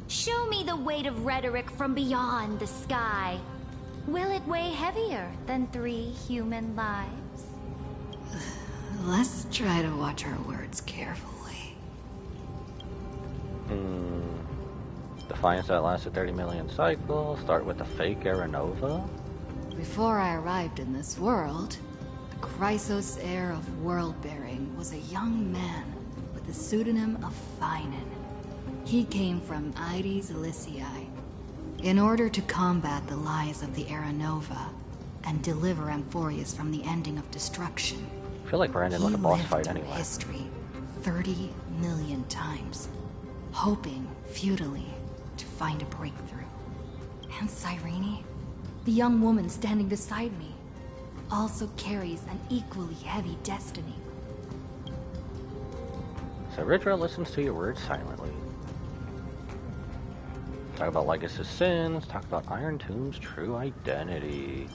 Show me the weight of rhetoric from beyond the sky. Will it weigh heavier than 3 human lives? Let's try to watch our words carefully. Defiance that lasted 30 million cycles. Start with the fake Aranova. Before I arrived in this world, the Chrysos heir of world-bearing was a young man with the pseudonym of Finan. He came from Ides Elysiae in order to combat the lies of the Aranova and deliver Amphorius from the ending of destruction. I feel like we're ending with a boss fight He lived anyway. through history 30 million times, hoping futilely to find a breakthrough. And Cyrene, the young woman standing beside me, also carries an equally heavy destiny. Saritra listens to your words silently. Talk about Lygus' sins. Talk about Iron Tomb's true identity.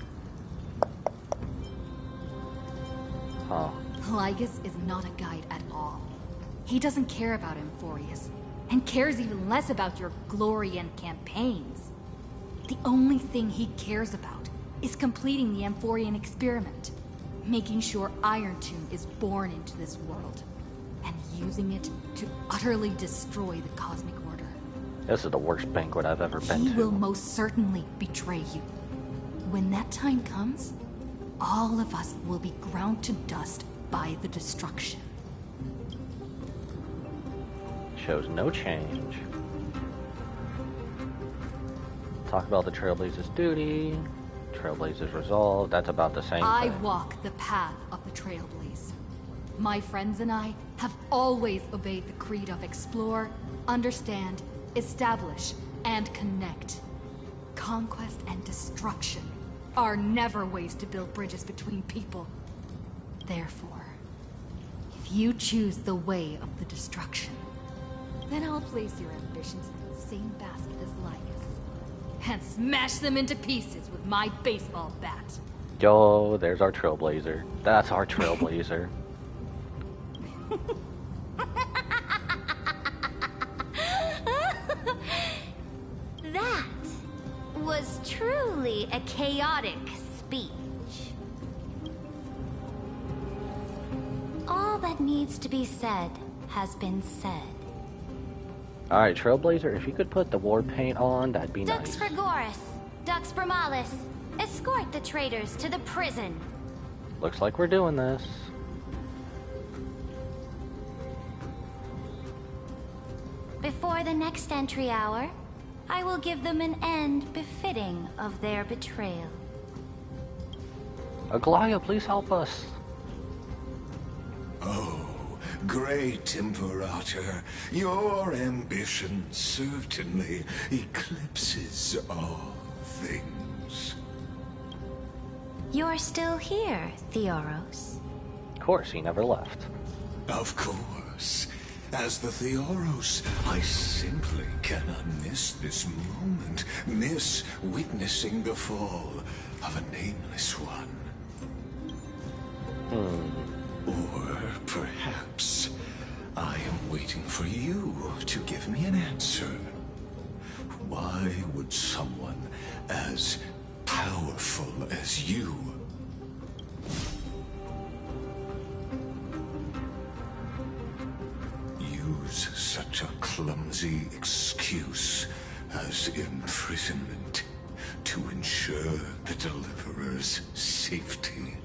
Huh. Lygus is not a guide at all. He doesn't care about Amphorius, and cares even less about your glory and campaigns. The only thing he cares about is completing the Amphorian experiment, making sure Iron Tomb is born into this world, and using it to utterly destroy the Cosmic Order. This is the worst banquet I've ever been He to. will most certainly betray you. When that time comes, all of us will be ground to dust by the destruction. Shows no change. Talk about the Trailblazer's duty. Trailblazer's resolve. That's about the same I thing. walk the path of the Trailblaze. My friends and I have always obeyed the creed of explore, understand, establish, and connect. Conquest and destruction are never ways to build bridges between people. Therefore, if you choose the way of the destruction, then I'll place your ambitions in the same basket as Lygus, and smash them into pieces with my baseball bat. Yo, there's our Trailblazer. That's our Trailblazer. That was truly a chaotic speech. All that needs to be said has been said. Alright, Trailblazer, if you could put the war paint on, that'd be Dux nice. Frigoris, Dux Bromalis, escort the traitors to the prison. Looks like we're doing this. Before the next entry hour, I will give them an end befitting of their betrayal. Aglaya, please help us. Oh, great Imperator, your ambition certainly eclipses all things. You're still here, Theoros. Of course, he never left. Of course. As the Theoros, I simply cannot miss this moment, miss witnessing the fall of a nameless one. Or perhaps I am waiting for you to give me an answer. Why would someone as powerful as you use such a clumsy excuse as imprisonment to ensure the Deliverer's safety?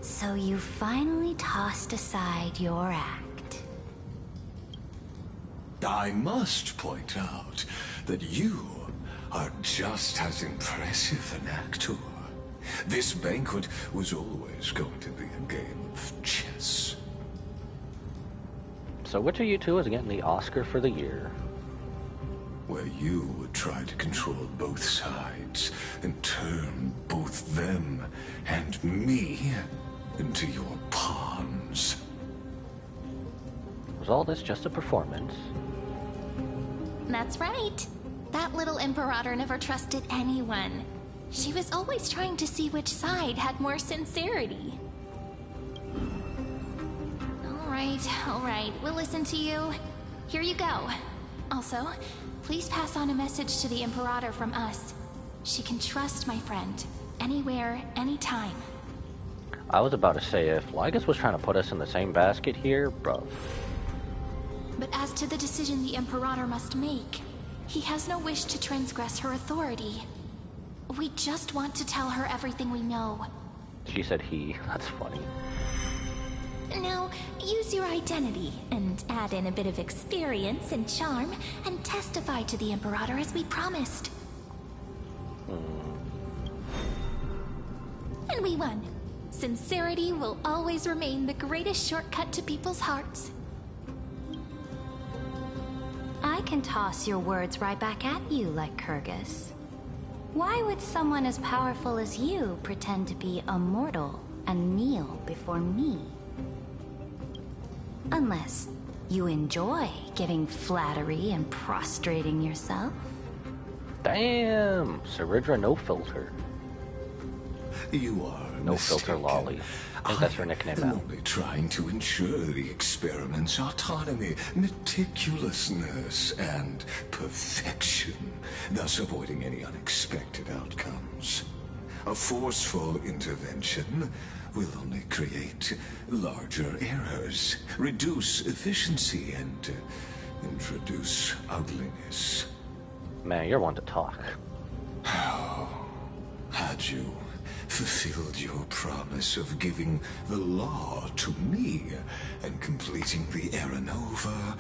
So you finally tossed aside your act. I must point out that you are just as impressive an actor. This banquet was always going to be a game of chess. So which of you two is getting the Oscar for the year? Where you would try to control both sides and turn both them and me into your pawns. Was all this just a performance? That's right. That little Imperator never trusted anyone. She was always trying to see which side had more sincerity. All right, we'll listen to you. Here you go. Also, please pass on a message to the Imperator from us. She can trust my friend, anywhere, anytime. I was about to say, if Lygus was trying to put us in the same basket here, bruv. But as to the decision the Imperator must make, he has no wish to transgress her authority. We just want to tell her everything we know. She said he. That's funny. Now, use your identity, and add in a bit of experience and charm, and testify to the Imperator as we promised. And we won. Sincerity will always remain the greatest shortcut to people's hearts. I can toss your words right back at you like Kyrgyz. Why would someone as powerful as you pretend to be a mortal and kneel before me? Unless you enjoy giving flattery and prostrating yourself. Damn! Saridra no filter. You are no mistaken. Filter Lolly. I think that's her nickname I'm now. only trying to ensure the experiment's autonomy, meticulousness, and perfection, thus avoiding any unexpected outcomes. A forceful intervention will only create larger errors, reduce efficiency, and introduce ugliness. Man, you're one to talk. How had you fulfilled your promise of giving the law to me and completing the Era Nova,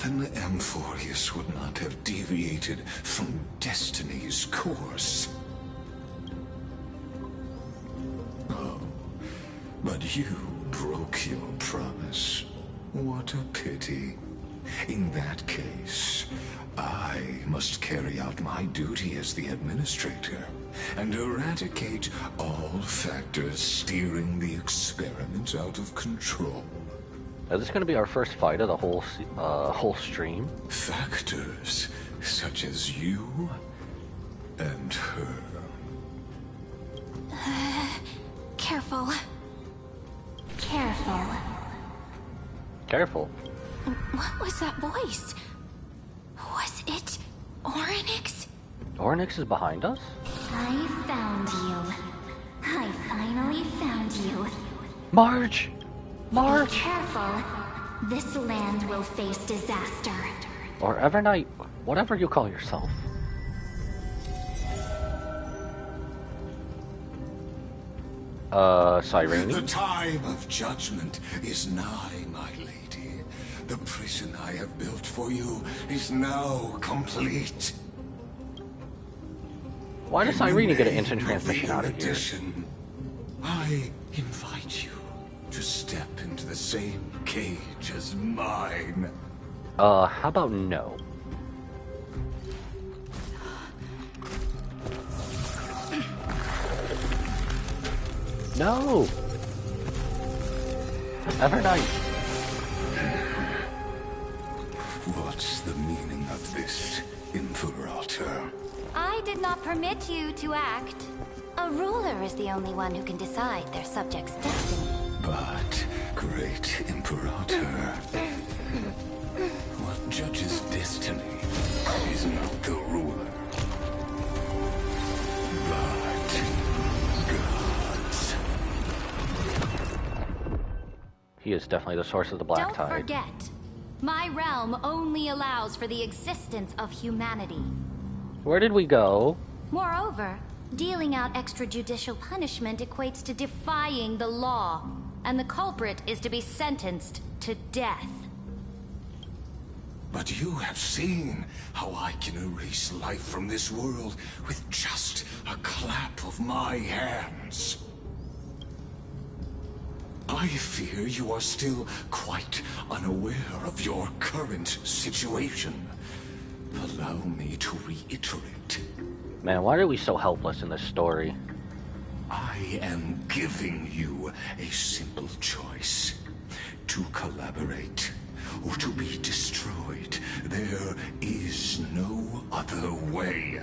then the Amphorius would not have deviated from destiny's course. Oh, but you broke your promise. What a pity. In that case, I must carry out my duty as the administrator and eradicate all factors steering the experiment out of control. Is this going to be our first fight of the whole stream? Factors such as you and her. Careful. Careful. What was that voice? Was it Orynyx? Orynyx is behind us? I found you. I finally found you. March! March! Be careful. This land will face disaster. Or Evernight, whatever you call yourself. Cyrene? The time of judgment is nigh, my lady. The prison I have built for you is now complete. Why does Cyrene get an instant transmission out of here? I invite you to step into the same cage as mine. How about no? No! Evernight! What's the meaning of this, Imperator? I did not permit you to act. A ruler is the only one who can decide their subject's destiny. But, great Imperator, what judges destiny is not the ruler, but gods. He is definitely the source of the black Don't tide. forget, my realm only allows for the existence of humanity. Where did we go? Moreover, dealing out extrajudicial punishment equates to defying the law, and the culprit is to be sentenced to death. But you have seen how I can erase life from this world with just a clap of my hands. I fear you are still quite unaware of your current situation. Allow me to reiterate. Man, why are we so helpless in this story? I am giving you a simple choice. To collaborate or to be destroyed. There is no other way.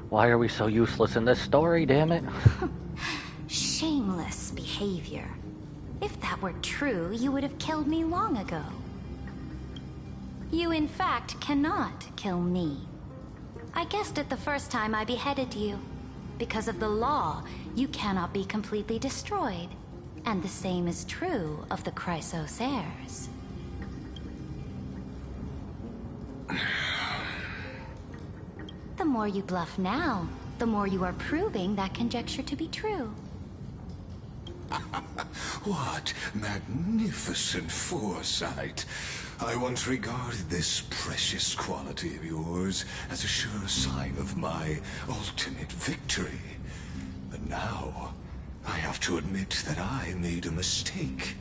Why are we so useless in this story, damn it? Shameless behavior. If that were true, you would have killed me long ago. You, in fact, cannot kill me. I guessed it the first time I beheaded you. Because of the law, you cannot be completely destroyed. And the same is true of the Chrysos heirs. The more you bluff now, the more you are proving that conjecture to be true. What magnificent foresight. I once regarded this precious quality of yours as a sure sign of my ultimate victory. But now, I have to admit that I made a mistake.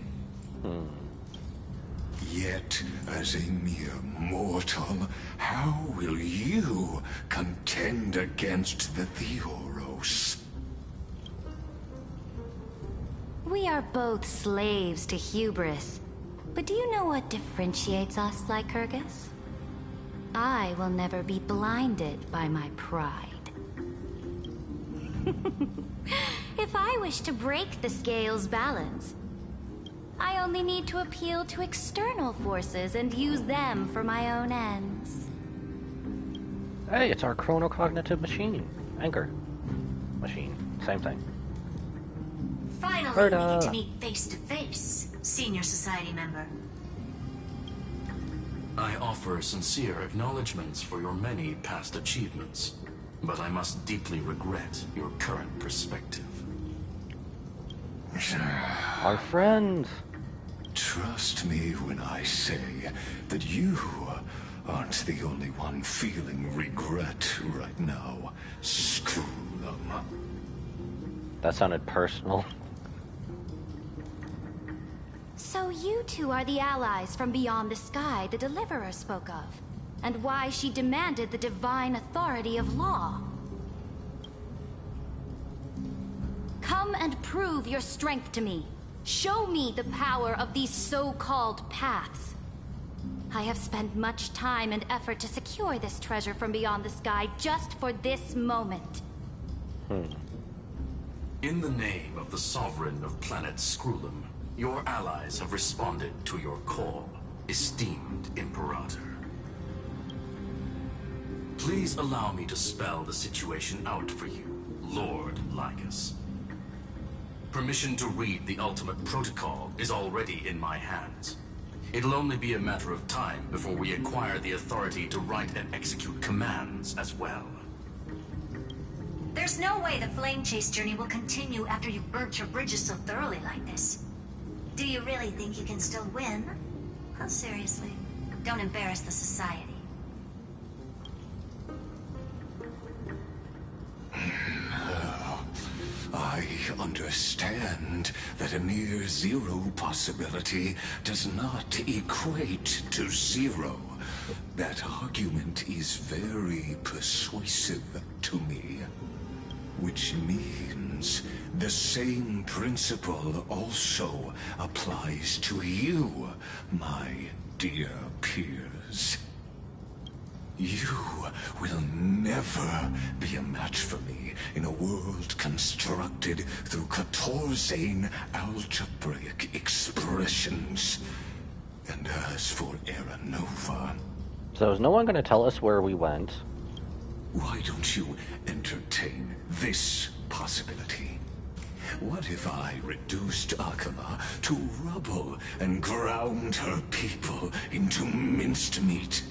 Yet, as a mere mortal, how will you contend against the Theoros? We are both slaves to hubris. But do you know what differentiates us, Lycurgus? I will never be blinded by my pride. If I wish to break the scale's balance, I only need to appeal to external forces and use them for my own ends. Hey, it's our chronocognitive machine. Anchor. Machine. Same thing. Finally, we get to meet face to face, senior society member. I offer sincere acknowledgments for your many past achievements, but I must deeply regret your current perspective. Our friends. Trust me when I say that you aren't the only one feeling regret right now. Screw them. That sounded personal. So you two are the allies from beyond the sky the Deliverer spoke of, and why she demanded the divine authority of law. Come and prove your strength to me. Show me the power of these so-called paths. I have spent much time and effort to secure this treasure from beyond the sky just for this moment. In the name of the Sovereign of Planet Scrulum, your allies have responded to your call, esteemed Imperator. Please allow me to spell the situation out for you, Lord Lycus. Permission to read the ultimate protocol is already in my hands. It'll only be a matter of time before we acquire the authority to write and execute commands as well. There's no way the flame chase journey will continue after you've burnt your bridges so thoroughly like this. Do you really think you can still win? Well, seriously, don't embarrass the society. I understand that a near zero possibility does not equate to zero. That argument is very persuasive to me. Which means the same principle also applies to you, my dear peers. You will never be a match for me in a world constructed through Catorzain algebraic expressions. And as for Era Nova... So is no one going to tell us where we went? Why don't you entertain this possibility? What if I reduced Akama to rubble and ground her people into minced meat?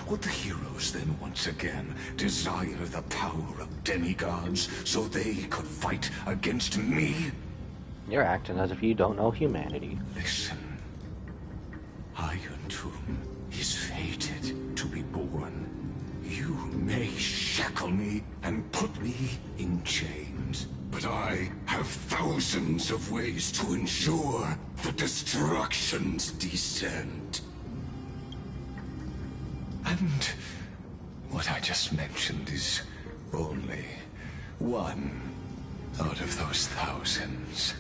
Would the heroes then once again desire the power of demigods so they could fight against me? You're acting as if you don't know humanity. Listen. Iron Tomb is fated to be born. You may shackle me and put me in chains, but I have thousands of ways to ensure the destruction's descent. And what I just mentioned is only one out of those thousands.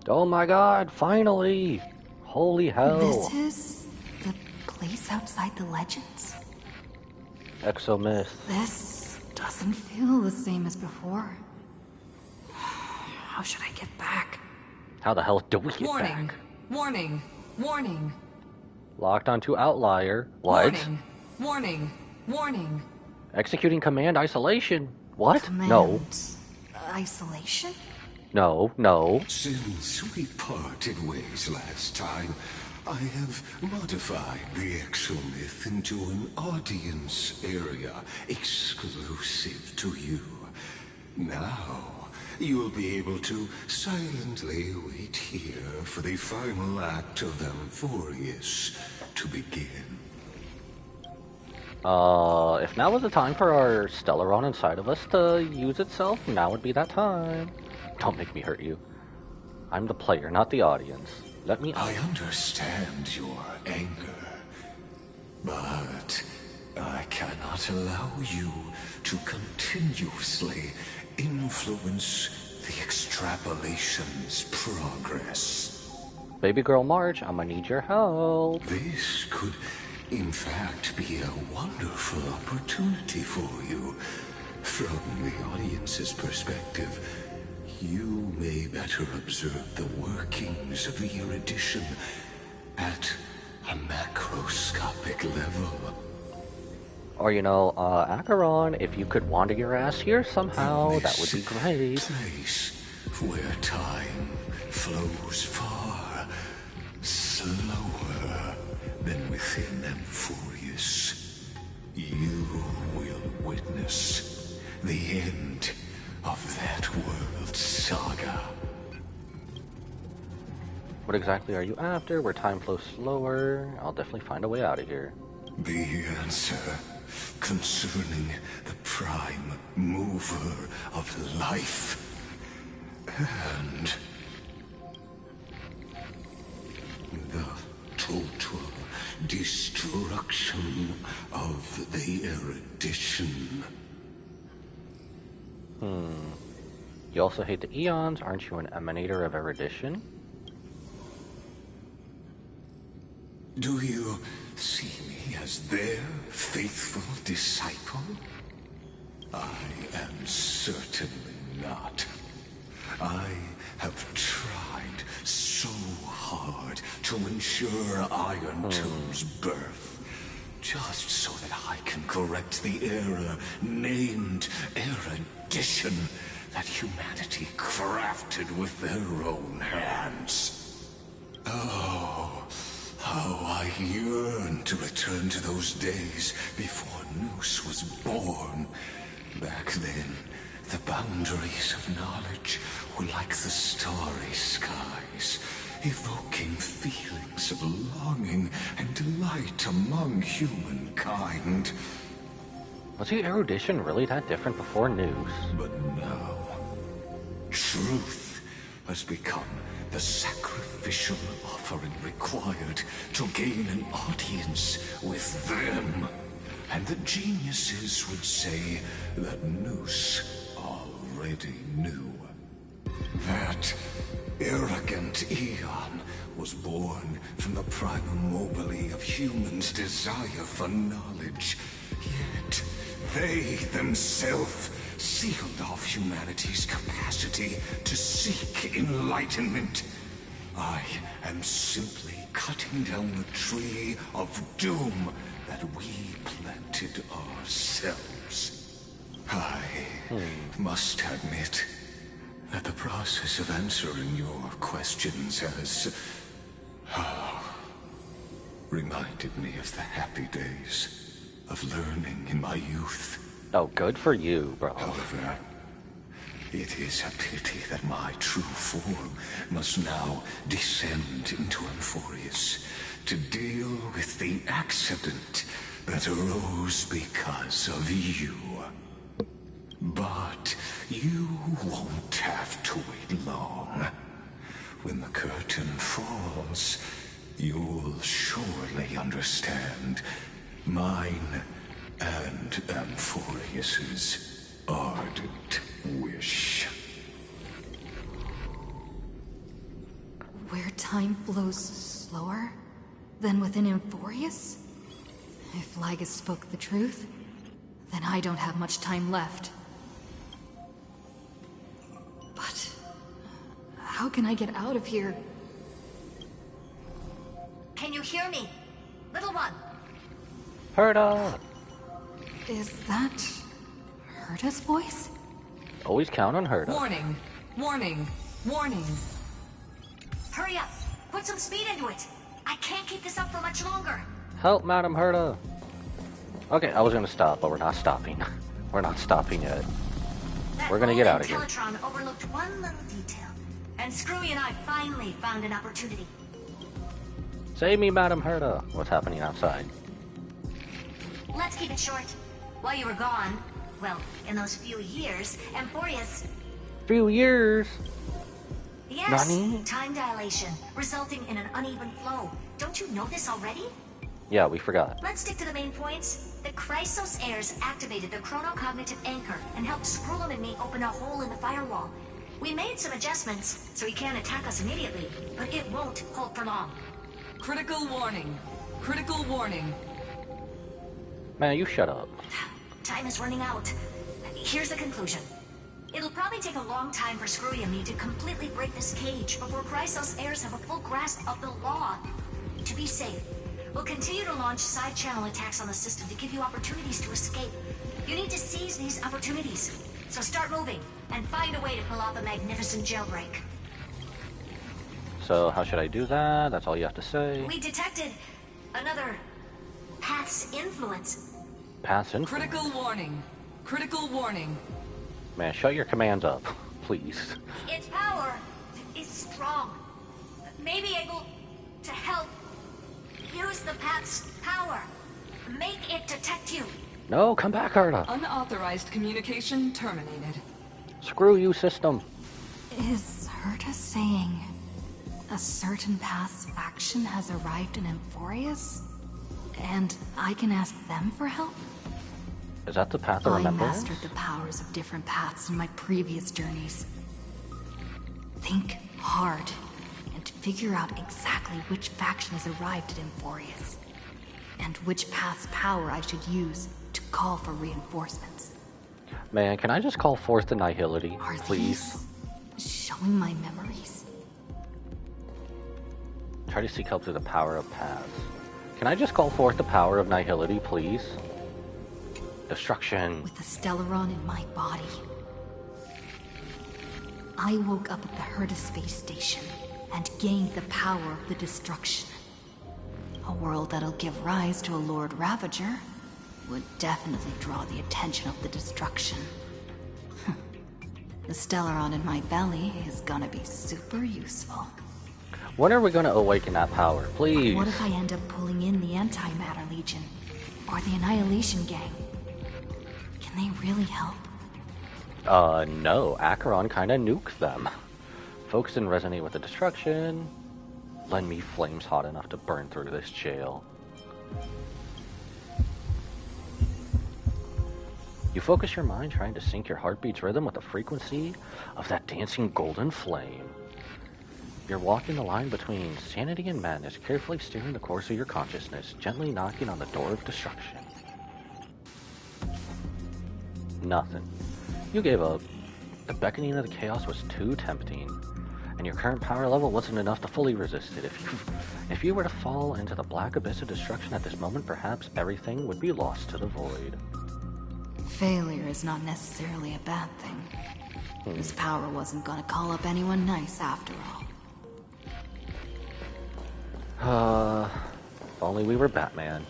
Oh my god, finally! Holy hell. This is the place outside the legends? Exomyth. This doesn't feel the same as before. How should I get back? How the hell do we get Warning. back? Warning. Warning. Locked onto Outlier. What? Warning. Warning. Warning. Executing command isolation. What? Command No. isolation? No, no. Since we parted ways last time, I have modified the Exomyth into an audience area exclusive to you. Now, you'll be able to silently wait here for the final act of Amphorius to begin. If now was the time for our Stellaron inside of us to use itself, now would be that time. Don't make me hurt you. I'm the player, not the audience. Let me out. I understand your anger, but I cannot allow you to continuously influence the extrapolation's progress. Baby girl March, I'm gonna need your help. This could, in fact, be a wonderful opportunity for you. From the audience's perspective, you may better observe the workings of the erudition at a macroscopic level. Or, you know, Acheron, if you could wander your ass here somehow, that would be great. Place where time flows far slower than within Amphorius, you will witness the end of that world's saga. What exactly are you after? Where time flows slower? I'll definitely find a way out of here. The answer concerning the prime mover of life and the total destruction of the erudition. You also hate the Eons, aren't you an emanator of erudition? Do you see me as their faithful disciple? I am certainly not. I have tried so hard to ensure Iron Tomb's birth, just so that I can correct the error named erudition that humanity crafted with their own hands. Oh, how I yearn to return to those days before Noose was born. Back then, the boundaries of knowledge were like the starry skies, evoking feelings of longing and delight among humankind. Was the erudition really that different before news? But now, truth has become the sacrificial offering required to gain an audience with them. And the geniuses would say that Noose already knew. That arrogant Eon was born from the primum mobile of humans' desire for knowledge. Yet, they themselves sealed off humanity's capacity to seek enlightenment. I am simply cutting down the tree of doom that we planted ourselves. I must admit that the process of answering your questions has reminded me of the happy days of learning in my youth. Oh, good for you, bro. However, it is a pity that my true form must now descend into Amphorius to deal with the accident that arose because of you. But you won't have to wait long. When the curtain falls, you'll surely understand mine and Amphorius's ardent wish. Where time flows slower than within Amphorius? If Lygus spoke the truth, then I don't have much time left. But how can I get out of here? Can you hear me? Little one. Herta! Is that Herta's voice? Always count on Herta. Warning! Warning! Warning! Hurry up! Put some speed into it! I can't keep this up for much longer! Help, Madam Herta! Okay, I was gonna stop, but we're not stopping. We're not stopping yet. We're gonna get out of here. Teletron overlooked one little detail, and Screwy and I finally found an opportunity. Save me, Madam Herta! What's happening outside? Let's keep it short. While you were gone, well, in those few years, Amphorius... Few years? Yes, Nani? time dilation, resulting in an uneven flow. Don't you know this already? Yeah, we forgot. Let's stick to the main points. The Chrysos heirs activated the chronocognitive anchor and helped Skrullum and me open a hole in the firewall. We made some adjustments, so he can't attack us immediately, but it won't hold for long. Critical warning. Critical warning. Man, you shut up. Time is running out. Here's the conclusion. It'll probably take a long time for Screwy and me to completely break this cage before Chrysos heirs have a full grasp of the law. To be safe, we'll continue to launch side-channel attacks on the system to give you opportunities to escape. You need to seize these opportunities. So start moving, and find a way to pull off a magnificent jailbreak. So, how should I do that? That's all you have to say. We detected another Path's influence. Path's influence? Critical warning. Critical warning. Man, shut your commands up, please. Its power is strong. Maybe able to help use the Path's power. Make it detect you. No, come back, Herta. Unauthorized communication terminated. Screw you, system. Is Herta saying a certain Path's faction has arrived in Amphorius? And I can ask them for help? Is that the path I remember? I mastered the powers of different paths in my previous journeys. Think hard and figure out exactly which faction has arrived at Amphorius, and which path's power I should use to call for reinforcements. Man, can I just call forth the nihility, please? Showing my memories. Try to seek help through the power of paths. Can I just call forth the power of nihility, please? Destruction. With the Stellaron in my body, I woke up at the Herta space station and gained the power of the destruction. A world that'll give rise to a Lord Ravager would definitely draw the attention of the destruction. The Stellaron in my belly is gonna be super useful. When are we gonna awaken that power, please? What if I end up pulling in the Antimatter Legion? Or the Annihilation Gang? Can they really help? No. Acheron kinda nuked them. Focus and resonate with the destruction. Lend me flames hot enough to burn through this jail. You focus your mind trying to sync your heartbeat's rhythm with the frequency of that dancing golden flame. You're walking the line between sanity and madness, carefully steering the course of your consciousness, gently knocking on the door of destruction. Nothing. You gave up. The beckoning of the chaos was too tempting, and your current power level wasn't enough to fully resist it. If you were to fall into the black abyss of destruction at this moment, perhaps everything would be lost to the void. Failure is not necessarily a bad thing. This power wasn't gonna call up anyone nice after all. If only we were Batman.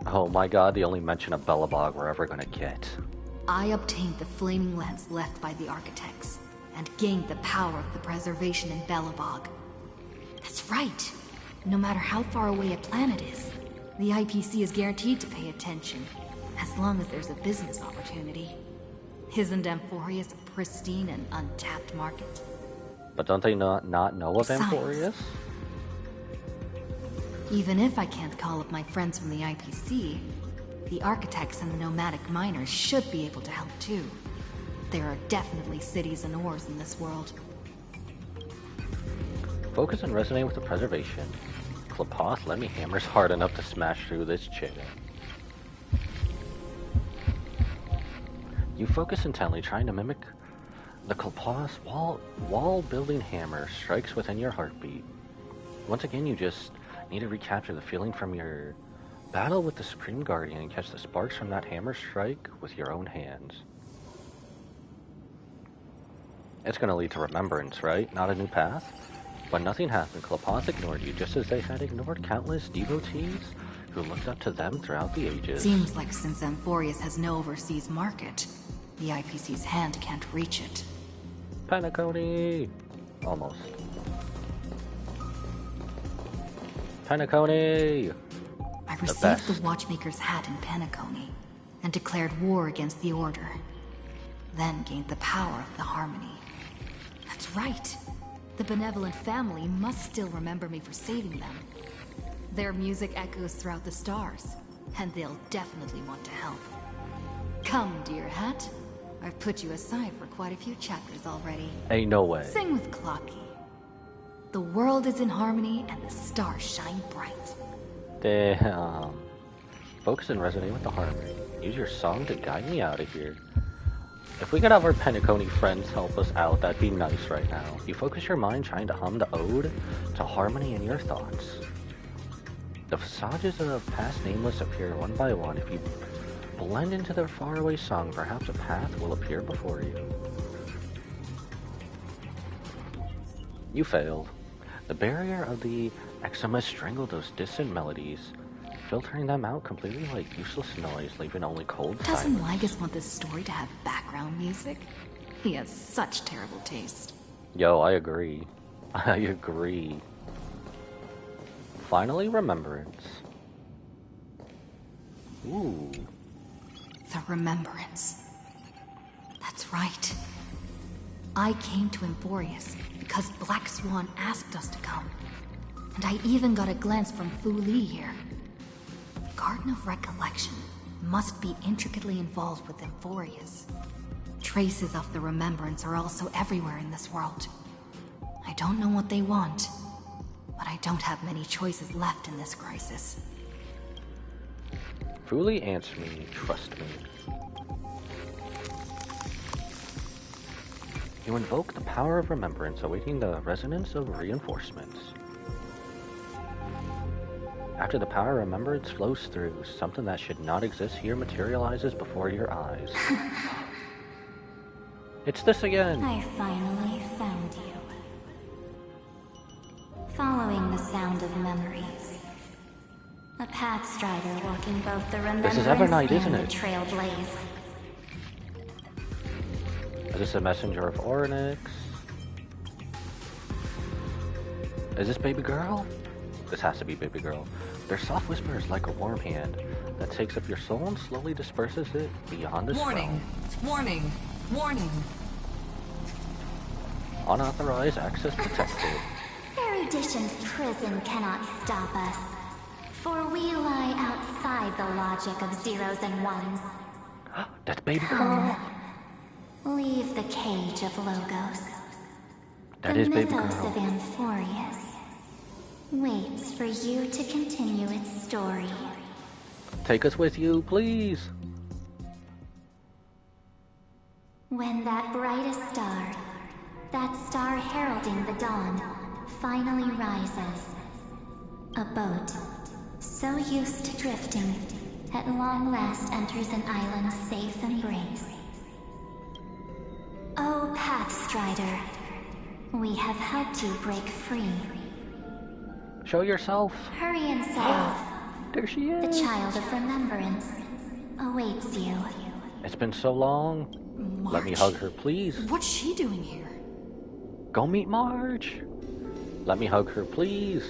Oh my god, the only mention of Belobog we're ever gonna get. I obtained the flaming lance left by the Architects, and gained the power of the preservation in Belobog. That's right. No matter how far away a planet is, the IPC is guaranteed to pay attention, as long as there's a business opportunity. Isn't Amphorius a pristine and untapped market? But don't they not know of Amphorius? Even if I can't call up my friends from the IPC, the Architects and the Nomadic Miners should be able to help too. There are definitely cities and ores in this world. Focus and resonate with the preservation. Klapoth, let me hammers hard enough to smash through this chair. You focus intently, trying to mimic the Klapoth's wall-building hammer strikes within your heartbeat. Once again, you just need to recapture the feeling from your battle with the Supreme Guardian and catch the sparks from that hammer strike with your own hands. It's going to lead to remembrance, right? Not a new path? But nothing happened. Klapoth ignored you, just as they had ignored countless devotees who looked up to them throughout the ages. Seems like since Amphorius has no overseas market, the IPC's hand can't reach it. Penacony! Almost. Penacony! I received the Watchmaker's hat in Penacony, and declared war against the Order. Then gained the power of the Harmony. That's right. The benevolent family must still remember me for saving them. Their music echoes throughout the stars, and they'll definitely want to help. Come, dear hat. I've put you aside for quite a few chapters already. Ain't no way. Sing with Clocky. The world is in harmony, and the stars shine bright. Damn. Focus and resonate with the harmony. Use your song to guide me out of here. If we could have our Penacony friends help us out, that'd be nice right now. You focus your mind trying to hum the ode to harmony in your thoughts. The visages of past nameless appear one by one. If you blend into their faraway song, perhaps a path will appear before you. You failed. The barrier of the eczema strangled those distant melodies, filtering them out completely like useless noise, leaving only cold silence. Doesn't Lygus want this story to have background music? He has such terrible taste. Yo, I agree. I agree. Finally, remembrance. Ooh. The remembrance. That's right. I came to Amphorius because Black Swan asked us to come. And I even got a glance from Fu Li here. The Garden of Recollection must be intricately involved with Amphorius. Traces of the remembrance are also everywhere in this world. I don't know what they want, but I don't have many choices left in this crisis. Fully answer me, trust me. You invoke the power of remembrance, awaiting the resonance of reinforcements. After the power of remembrance flows through, something that should not exist here materializes before your eyes. It's this again! I finally found you. Following the sound of memories. A Pathstrider walking both the remembrance This is Evernight, isn't and it? the Trailblaze. Is this a messenger of Oryx? Is this baby girl? This has to be baby girl. Their soft whisper is like a warm hand that takes up your soul and slowly disperses it beyond this Warning! Warning! Warning! Unauthorized access detected. Erudition's prison cannot stop us, for we lie outside the logic of zeros and ones. That's baby girl. Leave the cage of Logos. That is baby girl. The mythos of Amphorius waits for you to continue its story. Take us with you, please. When that brightest star, that star heralding the dawn, finally rises, a boat, so used to drifting, at long last enters an island's safe embrace. Oh, Pathstrider, we have helped you break free. Show yourself. Hurry and set off. There she is. The child of remembrance awaits you. It's been so long. March? Let me hug her, please. What's she doing here? Go meet Marge. Let me hug her, please.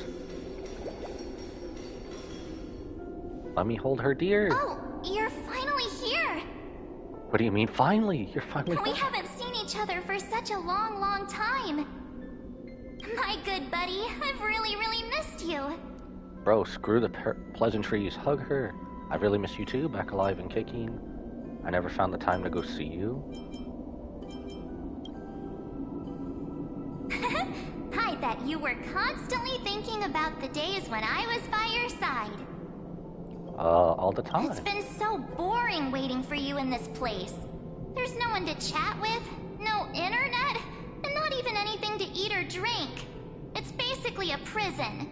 Let me hold her, dear. Oh, you're finally here. What do you mean, finally? You're finally We haven't seen each other for such a long, long time. My good buddy, I've really, really missed you. Bro, screw the pleasantries. Hug her. I really miss you too, back alive and kicking. I never found the time to go see you. I bet you were constantly thinking about the days when I was by your side. All the time. It's been so boring waiting for you in this place. There's no one to chat with, no internet, and not even anything to eat or drink. It's basically a prison.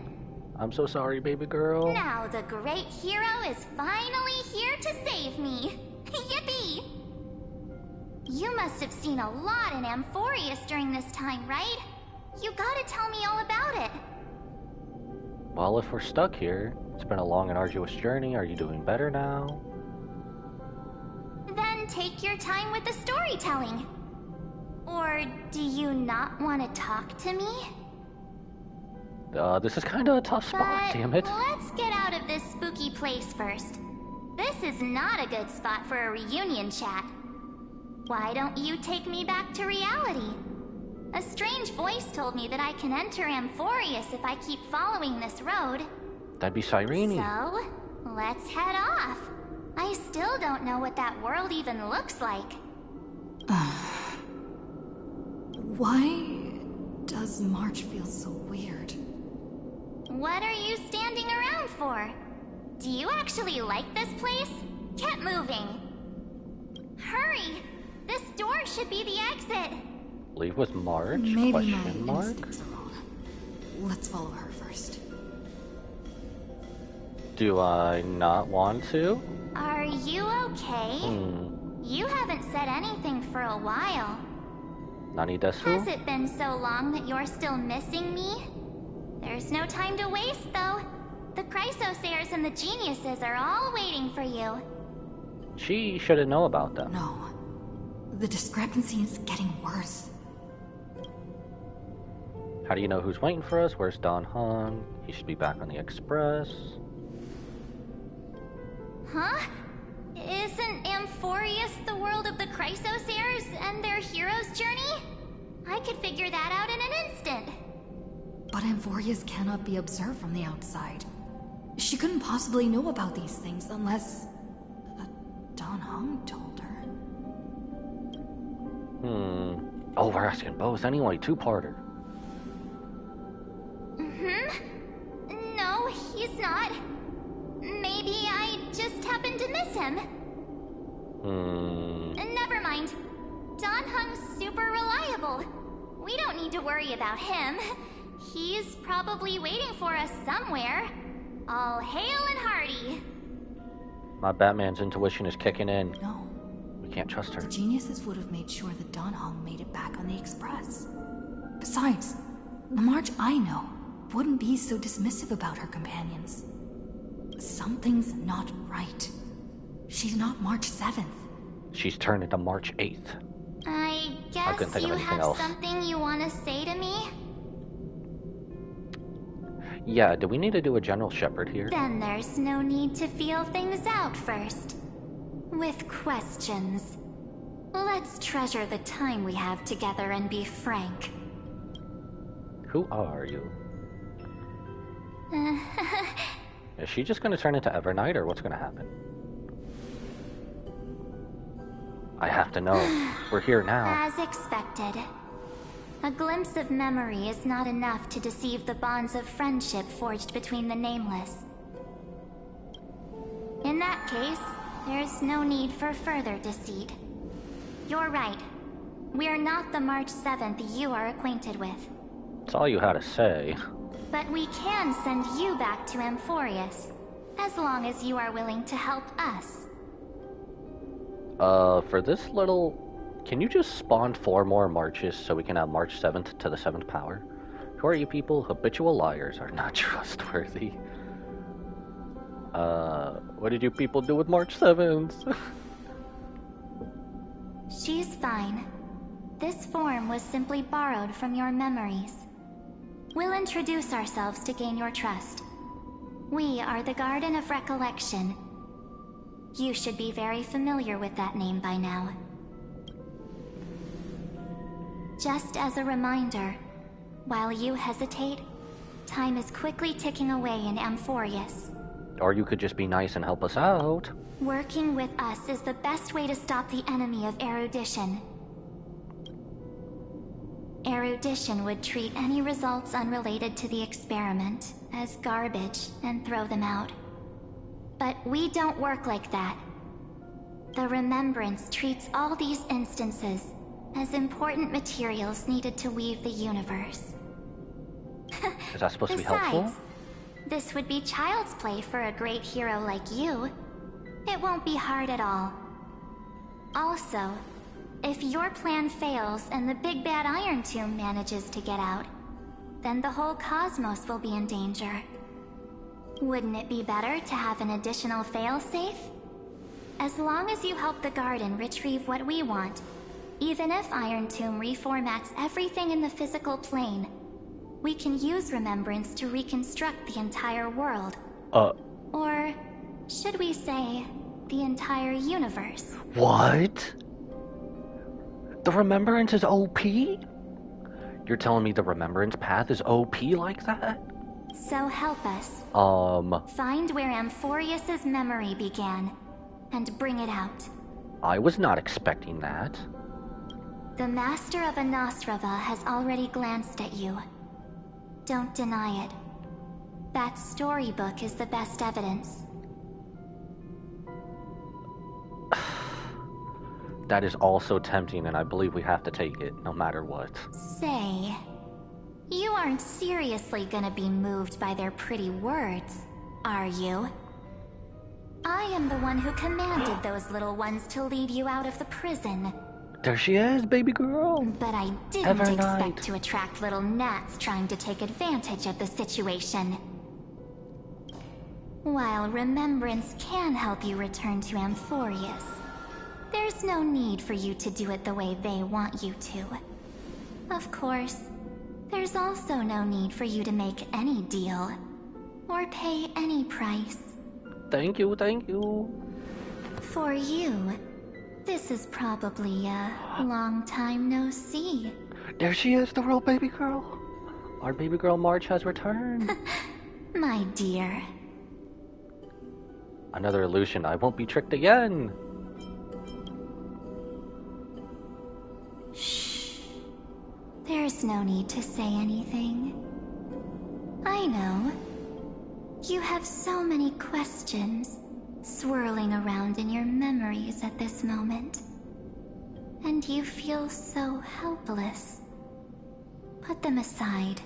I'm so sorry, baby girl. Now the great hero is finally here to save me. Yippee! You must have seen a lot in Amphorius during this time, right? You gotta tell me all about it. Well, if we're stuck here, it's been a long and arduous journey. Are you doing better now? Then take your time with the storytelling. Or do you not want to talk to me? This is kind of a tough spot, damn it. Let's get out of this spooky place first. This is not a good spot for a reunion chat. Why don't you take me back to reality? A strange voice told me that I can enter Amphorius if I keep following this road. That'd be Cyrene. So, let's head off. I still don't know what that world even looks like. Why does March feel so weird? What are you standing around for? Do you actually like this place? Get moving. Hurry! This door should be the exit. Leave with Marge? Maybe Question my mark? instincts are wrong. Let's follow her first. Do I not want to? Are you okay? You haven't said anything for a while. Nani desu? Has it been so long that you're still missing me? There's no time to waste, though. The Chrysosairs and the Geniuses are all waiting for you. She shouldn't know about them. No. The discrepancy is getting worse. How do you know who's waiting for us? Where's Don Hung? He should be back on the Express. Huh? Isn't Amphorius the world of the Chrysosairs and their hero's journey? I could figure that out in an instant. But Amphorius cannot be observed from the outside. She couldn't possibly know about these things unless... Don Hung told her. Oh, we're asking both anyway. Two-parter. No, he's not. Maybe I just happened to miss him. Never mind. Don Hung's super reliable. We don't need to worry about him. He's probably waiting for us somewhere. All hail and hearty. My Batman's intuition is kicking in. No. We can't trust her. The Geniuses would have made sure that Don Hung made it back on the Express. Besides, the Marge I know wouldn't be so dismissive about her companions. Something's not right. She's not March 7th. She's turned into March 8th. I couldn't guess think of you anything have else. something you want to say to me? Yeah, do we need to do a General Shepherd here? Then there's no need to feel things out first. With questions. Let's treasure the time we have together and be frank. Who are you? Is she just gonna turn into Evernight, or what's gonna happen? I have to know. We're here now. As expected. A glimpse of memory is not enough to deceive the bonds of friendship forged between the Nameless. In that case, there's no need for further deceit. You're right. We're not the March 7th you are acquainted with. That's all you had to say. But we can send you back to Amphorius, as long as you are willing to help us. For this little... Can you just spawn 4 more Marches so we can have March 7th to the 7th power? Who are you people? Habitual liars are not trustworthy. What did you people do with March 7th? She's fine. This form was simply borrowed from your memories. We'll introduce ourselves to gain your trust. We are the Garden of Recollection. You should be very familiar with that name by now. Just as a reminder, while you hesitate, time is quickly ticking away in Amphorius. Or you could just be nice and help us out. Working with us is the best way to stop the enemy of erudition. Erudition would treat any results unrelated to the experiment as garbage and throw them out. But we don't work like that. The Remembrance treats all these instances as important materials needed to weave the universe. Is that supposed to be helpful? Besides, this would be child's play for a great hero like you. It won't be hard at all. Also, if your plan fails and the big bad Iron Tomb manages to get out, then the whole cosmos will be in danger. Wouldn't it be better to have an additional failsafe? As long as you help the Garden retrieve what we want, even if Iron Tomb reformats everything in the physical plane, we can use Remembrance to reconstruct the entire world. Or should we say, the entire universe? What? The Remembrance is OP? You're telling me the Remembrance path is OP like that? So help us. Find where Amphorius's memory began, and bring it out. I was not expecting that. The Master of Anosrava has already glanced at you. Don't deny it. That storybook is the best evidence. That is also tempting, and I believe we have to take it, no matter what. Say, you aren't seriously gonna be moved by their pretty words, are you? I am the one who commanded those little ones to lead you out of the prison. There she is, baby girl! But I didn't expect to attract little gnats trying to take advantage of the situation. While Remembrance can help you return to Amphorius, there's no need for you to do it the way they want you to. Of course, there's also no need for you to make any deal, or pay any price. Thank you, thank you. For you, this is probably a long time no see. There she is, the real baby girl. Our baby girl March has returned. My dear. Another illusion. I won't be tricked again. Shh. There's no need to say anything. I know. You have so many questions swirling around in your memories at this moment. And you feel so helpless. Put them aside.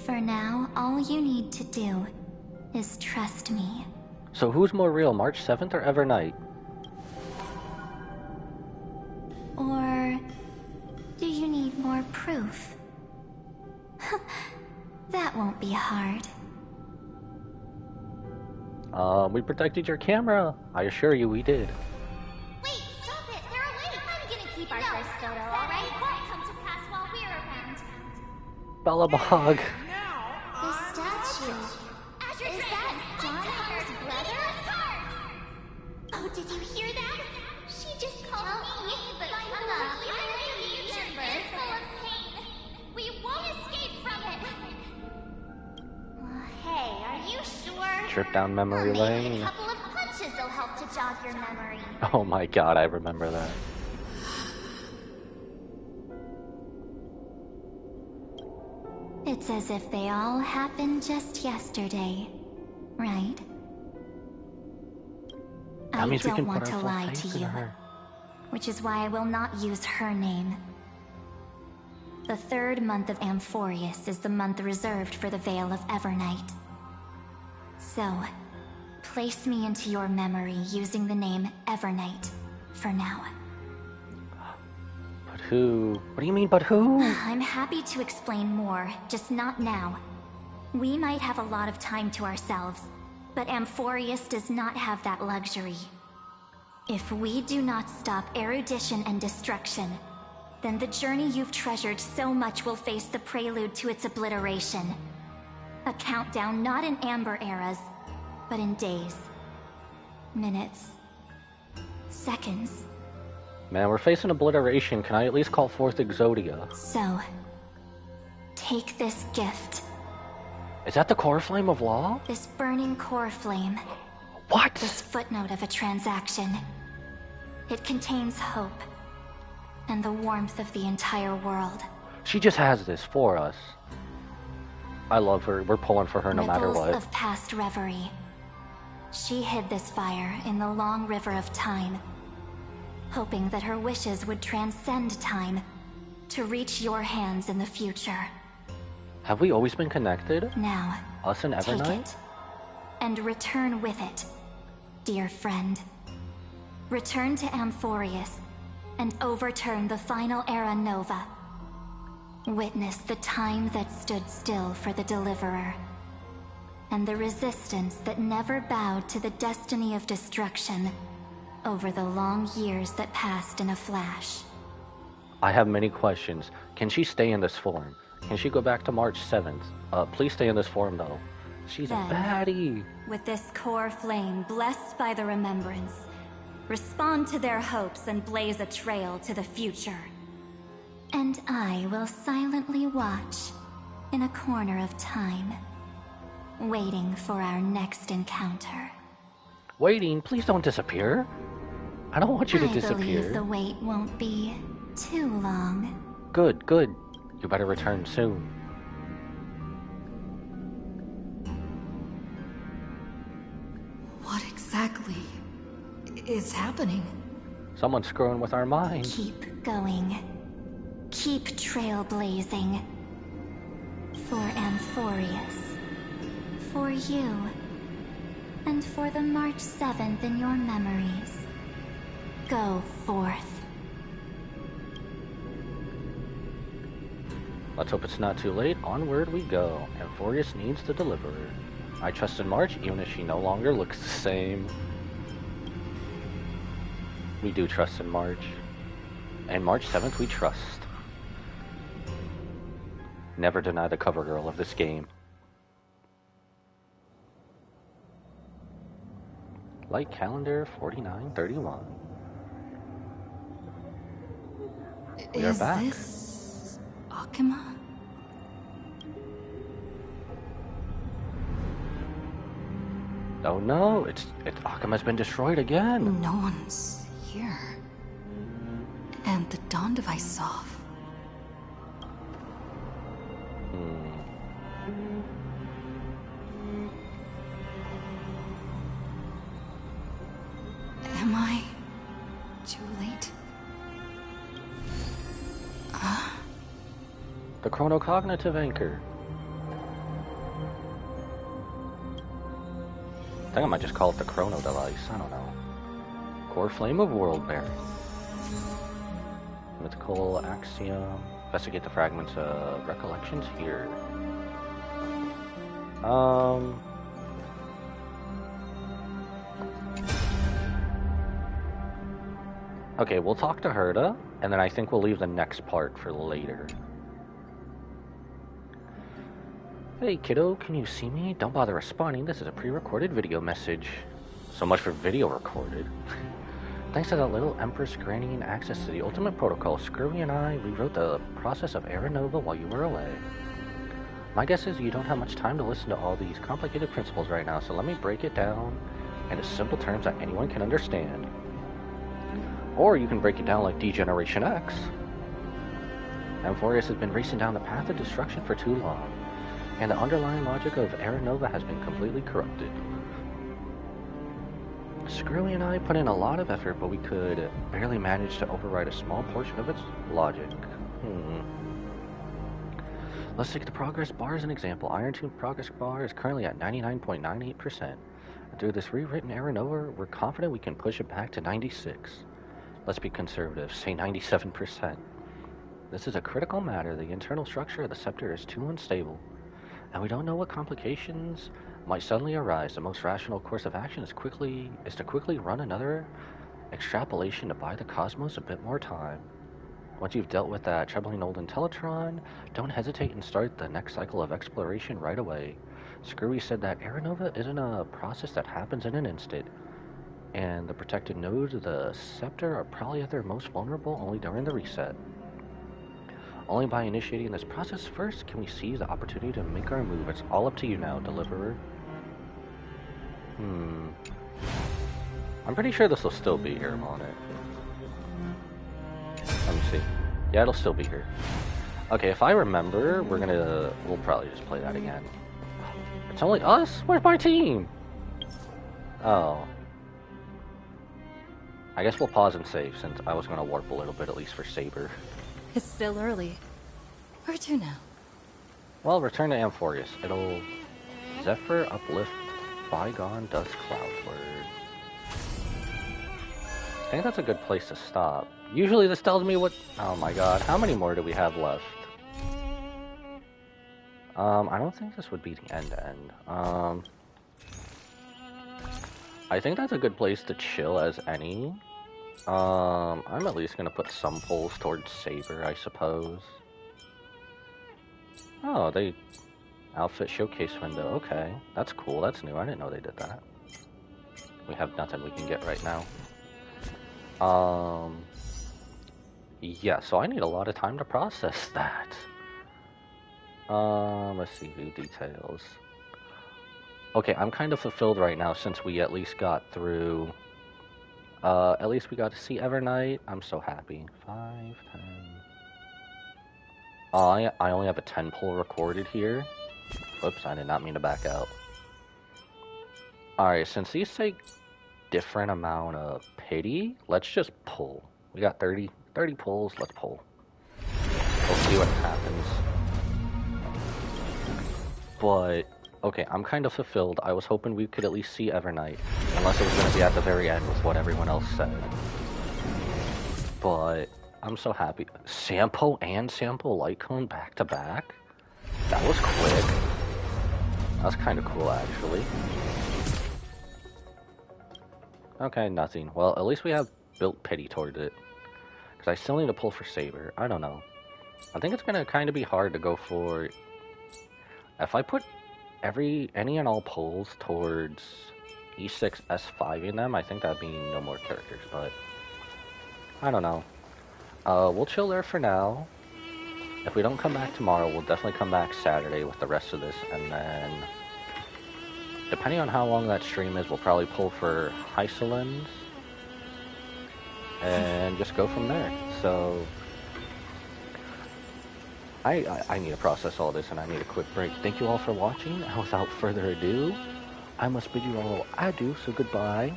For now, all you need to do is trust me. So who's more real, March 7th or Evernight? Or do you need more proof? That won't not be hard. We protected your camera. I assure you we did. Wait, stop it! They're awake! I'm gonna keep our first photo, alright? Won't come to pass while we're around. Bellabog. The statue. Is that Donna's brother? Oh, did you hear that? She just called me, but come on, I'm a YouTuber. Full of pain. We won't escape from it. Hey, are you sure? Trip down memory Maybe lane. a couple of punches will help to jog your memory. Oh my god, I remember that. It's as if they all happened just yesterday, right? That I means we don't can want put to our full lie faith to in you, her. which is why I will not use her name. The third month of Amphorius is the month reserved for the Veil of Evernight. So, place me into your memory using the name Evernight for now. But who? What do you mean, but who? I'm happy to explain more, just not now. We might have a lot of time to ourselves, but Amphorius does not have that luxury. If we do not stop erudition and destruction, then the journey you've treasured so much will face the prelude to its obliteration. A countdown not in amber eras, but in days, minutes, seconds. Man, we're facing obliteration. Can I at least call forth Exodia? So, take this gift. Is that the core flame of law? This burning core flame. What? This footnote of a transaction. It contains hope and the warmth of the entire world. She just has this for us. I love her. We're pulling for her no matter Ripples what. of past reverie. She hid this fire in the long river of time, hoping that her wishes would transcend time to reach your hands in the future. Have we always been connected? Now, Us and take Evernight? it and return with it, dear friend. Return to Amphorius and overturn the final Era Nova. Witness the time that stood still for the Deliverer, and the resistance that never bowed to the destiny of destruction over the long years that passed in a flash. I have many questions. Can she stay in this form? Can she go back to March 7th? Please stay in this form, though. She's Then, a baddie. With this core flame blessed by the remembrance, respond to their hopes and blaze a trail to the future. And I will silently watch in a corner of time, waiting for our next encounter. Waiting? Please don't disappear. I don't want you to I disappear. believe the wait won't be too long. Good, good. You better return soon. What exactly is happening? Someone's screwing with our minds. Keep going. Keep trailblazing. For Amphorius. For you. And for the March 7th in your memories. Go forth. Let's hope it's not too late. Onward we go. Amphorius needs the Deliverer. I trust in March, even if she no longer looks the same. We do trust in March. And March 7th we trust. Never deny the cover girl of this game. Light calendar 4931. We are back. Is this Akima? Oh no, it's Akima's been destroyed again. No one's here. And the dawn device is off. Am I too late? The chronocognitive anchor. I think I might just call it the chrono device. I don't know. Core flame of world bearing. Mythical axiom. Investigate the fragments of recollections here. Okay, we'll talk to Herta, and then I think we'll leave the next part for later. Hey kiddo, can you see me? Don't bother responding, this is a pre-recorded video message. So much for video recorded. Thanks to that little Empress granting access to the ultimate protocol, Screwy and I rewrote the process of Era Nova while you were away. My guess is you don't have much time to listen to all these complicated principles right now, so let me break it down in as simple terms that anyone can understand. Or you can break it down like D-Generation X. Amphorius has been racing down the path of destruction for too long, and the underlying logic of Era Nova has been completely corrupted. Screwy and I put in a lot of effort, but we could barely manage to override a small portion of its logic. Let's take the progress bar as an example. Iron Tomb progress bar is currently at 99.98%. Through this rewritten Era Nova, we're confident we can push it back to 96. Let's be conservative, say 97%. This is a critical matter. The internal structure of the scepter is too unstable, and we don't know what complications might suddenly arise. The most rational course of action is to quickly run another extrapolation to buy the cosmos a bit more time. Once you've dealt with that troubling old Intellitron, don't hesitate and start the next cycle of exploration right away. Screwy said that Era Nova isn't a process that happens in an instant, and the protected nodes of the scepter are probably at their most vulnerable only during the reset. Only by initiating this process first can we seize the opportunity to make our move. It's all up to you now, Deliverer. I'm pretty sure this will still be here on it. Let me see. Yeah, it'll still be here. Okay, if I remember, we'll probably just play that again. It's only us? Where's my team? Oh. I guess we'll pause and save, since I was going to warp a little bit, at least for Saber. It's still early. Where to now? Well, return to Amphorius. It'll... Zephyr uplift bygone dust cloudward. I think that's a good place to stop. Usually this tells me what... Oh my god, how many more do we have left? I don't think this would be the end. I think that's a good place to chill as any. I'm at least gonna put some pulls towards Saber, I suppose. Oh, they... Outfit showcase window, okay. That's cool, that's new, I didn't know they did that. We have nothing we can get right now. Yeah, so I need a lot of time to process that. Let's see, view details. Okay, I'm kind of fulfilled right now since we at least got through... at least we got to see Evernight. I'm so happy. 5, 10... I only have a 10 pull recorded here. Whoops, I did not mean to back out. Alright, since these take different amount of pity, let's just pull. We got 30 pulls, let's pull. We'll see what happens. But, okay, I'm kind of fulfilled. I was hoping we could at least see Evernight, unless it was going to be at the very end with what everyone else said. But, I'm so happy. Sampo and Sampo Light Cone back to back? That was quick. That was kind of cool, actually. Okay, nothing. Well, at least we have built pity towards it. Because I still need to pull for Saber. I don't know. I think it's going to kind of be hard to go for... If I put any and all pulls towards E6, S5 in them, I think that'd be no more characters, but... I don't know. We'll chill there for now. If we don't come back tomorrow, we'll definitely come back Saturday with the rest of this, and then... Depending on how long that stream is, we'll probably pull for Hysolins, and just go from there. So, I need to process all this, and I need a quick break. Thank you all for watching, and without further ado, I must bid you all adieu, so goodbye,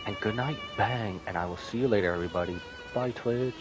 and good night, bang, and I will see you later, everybody. Bye, Twitch.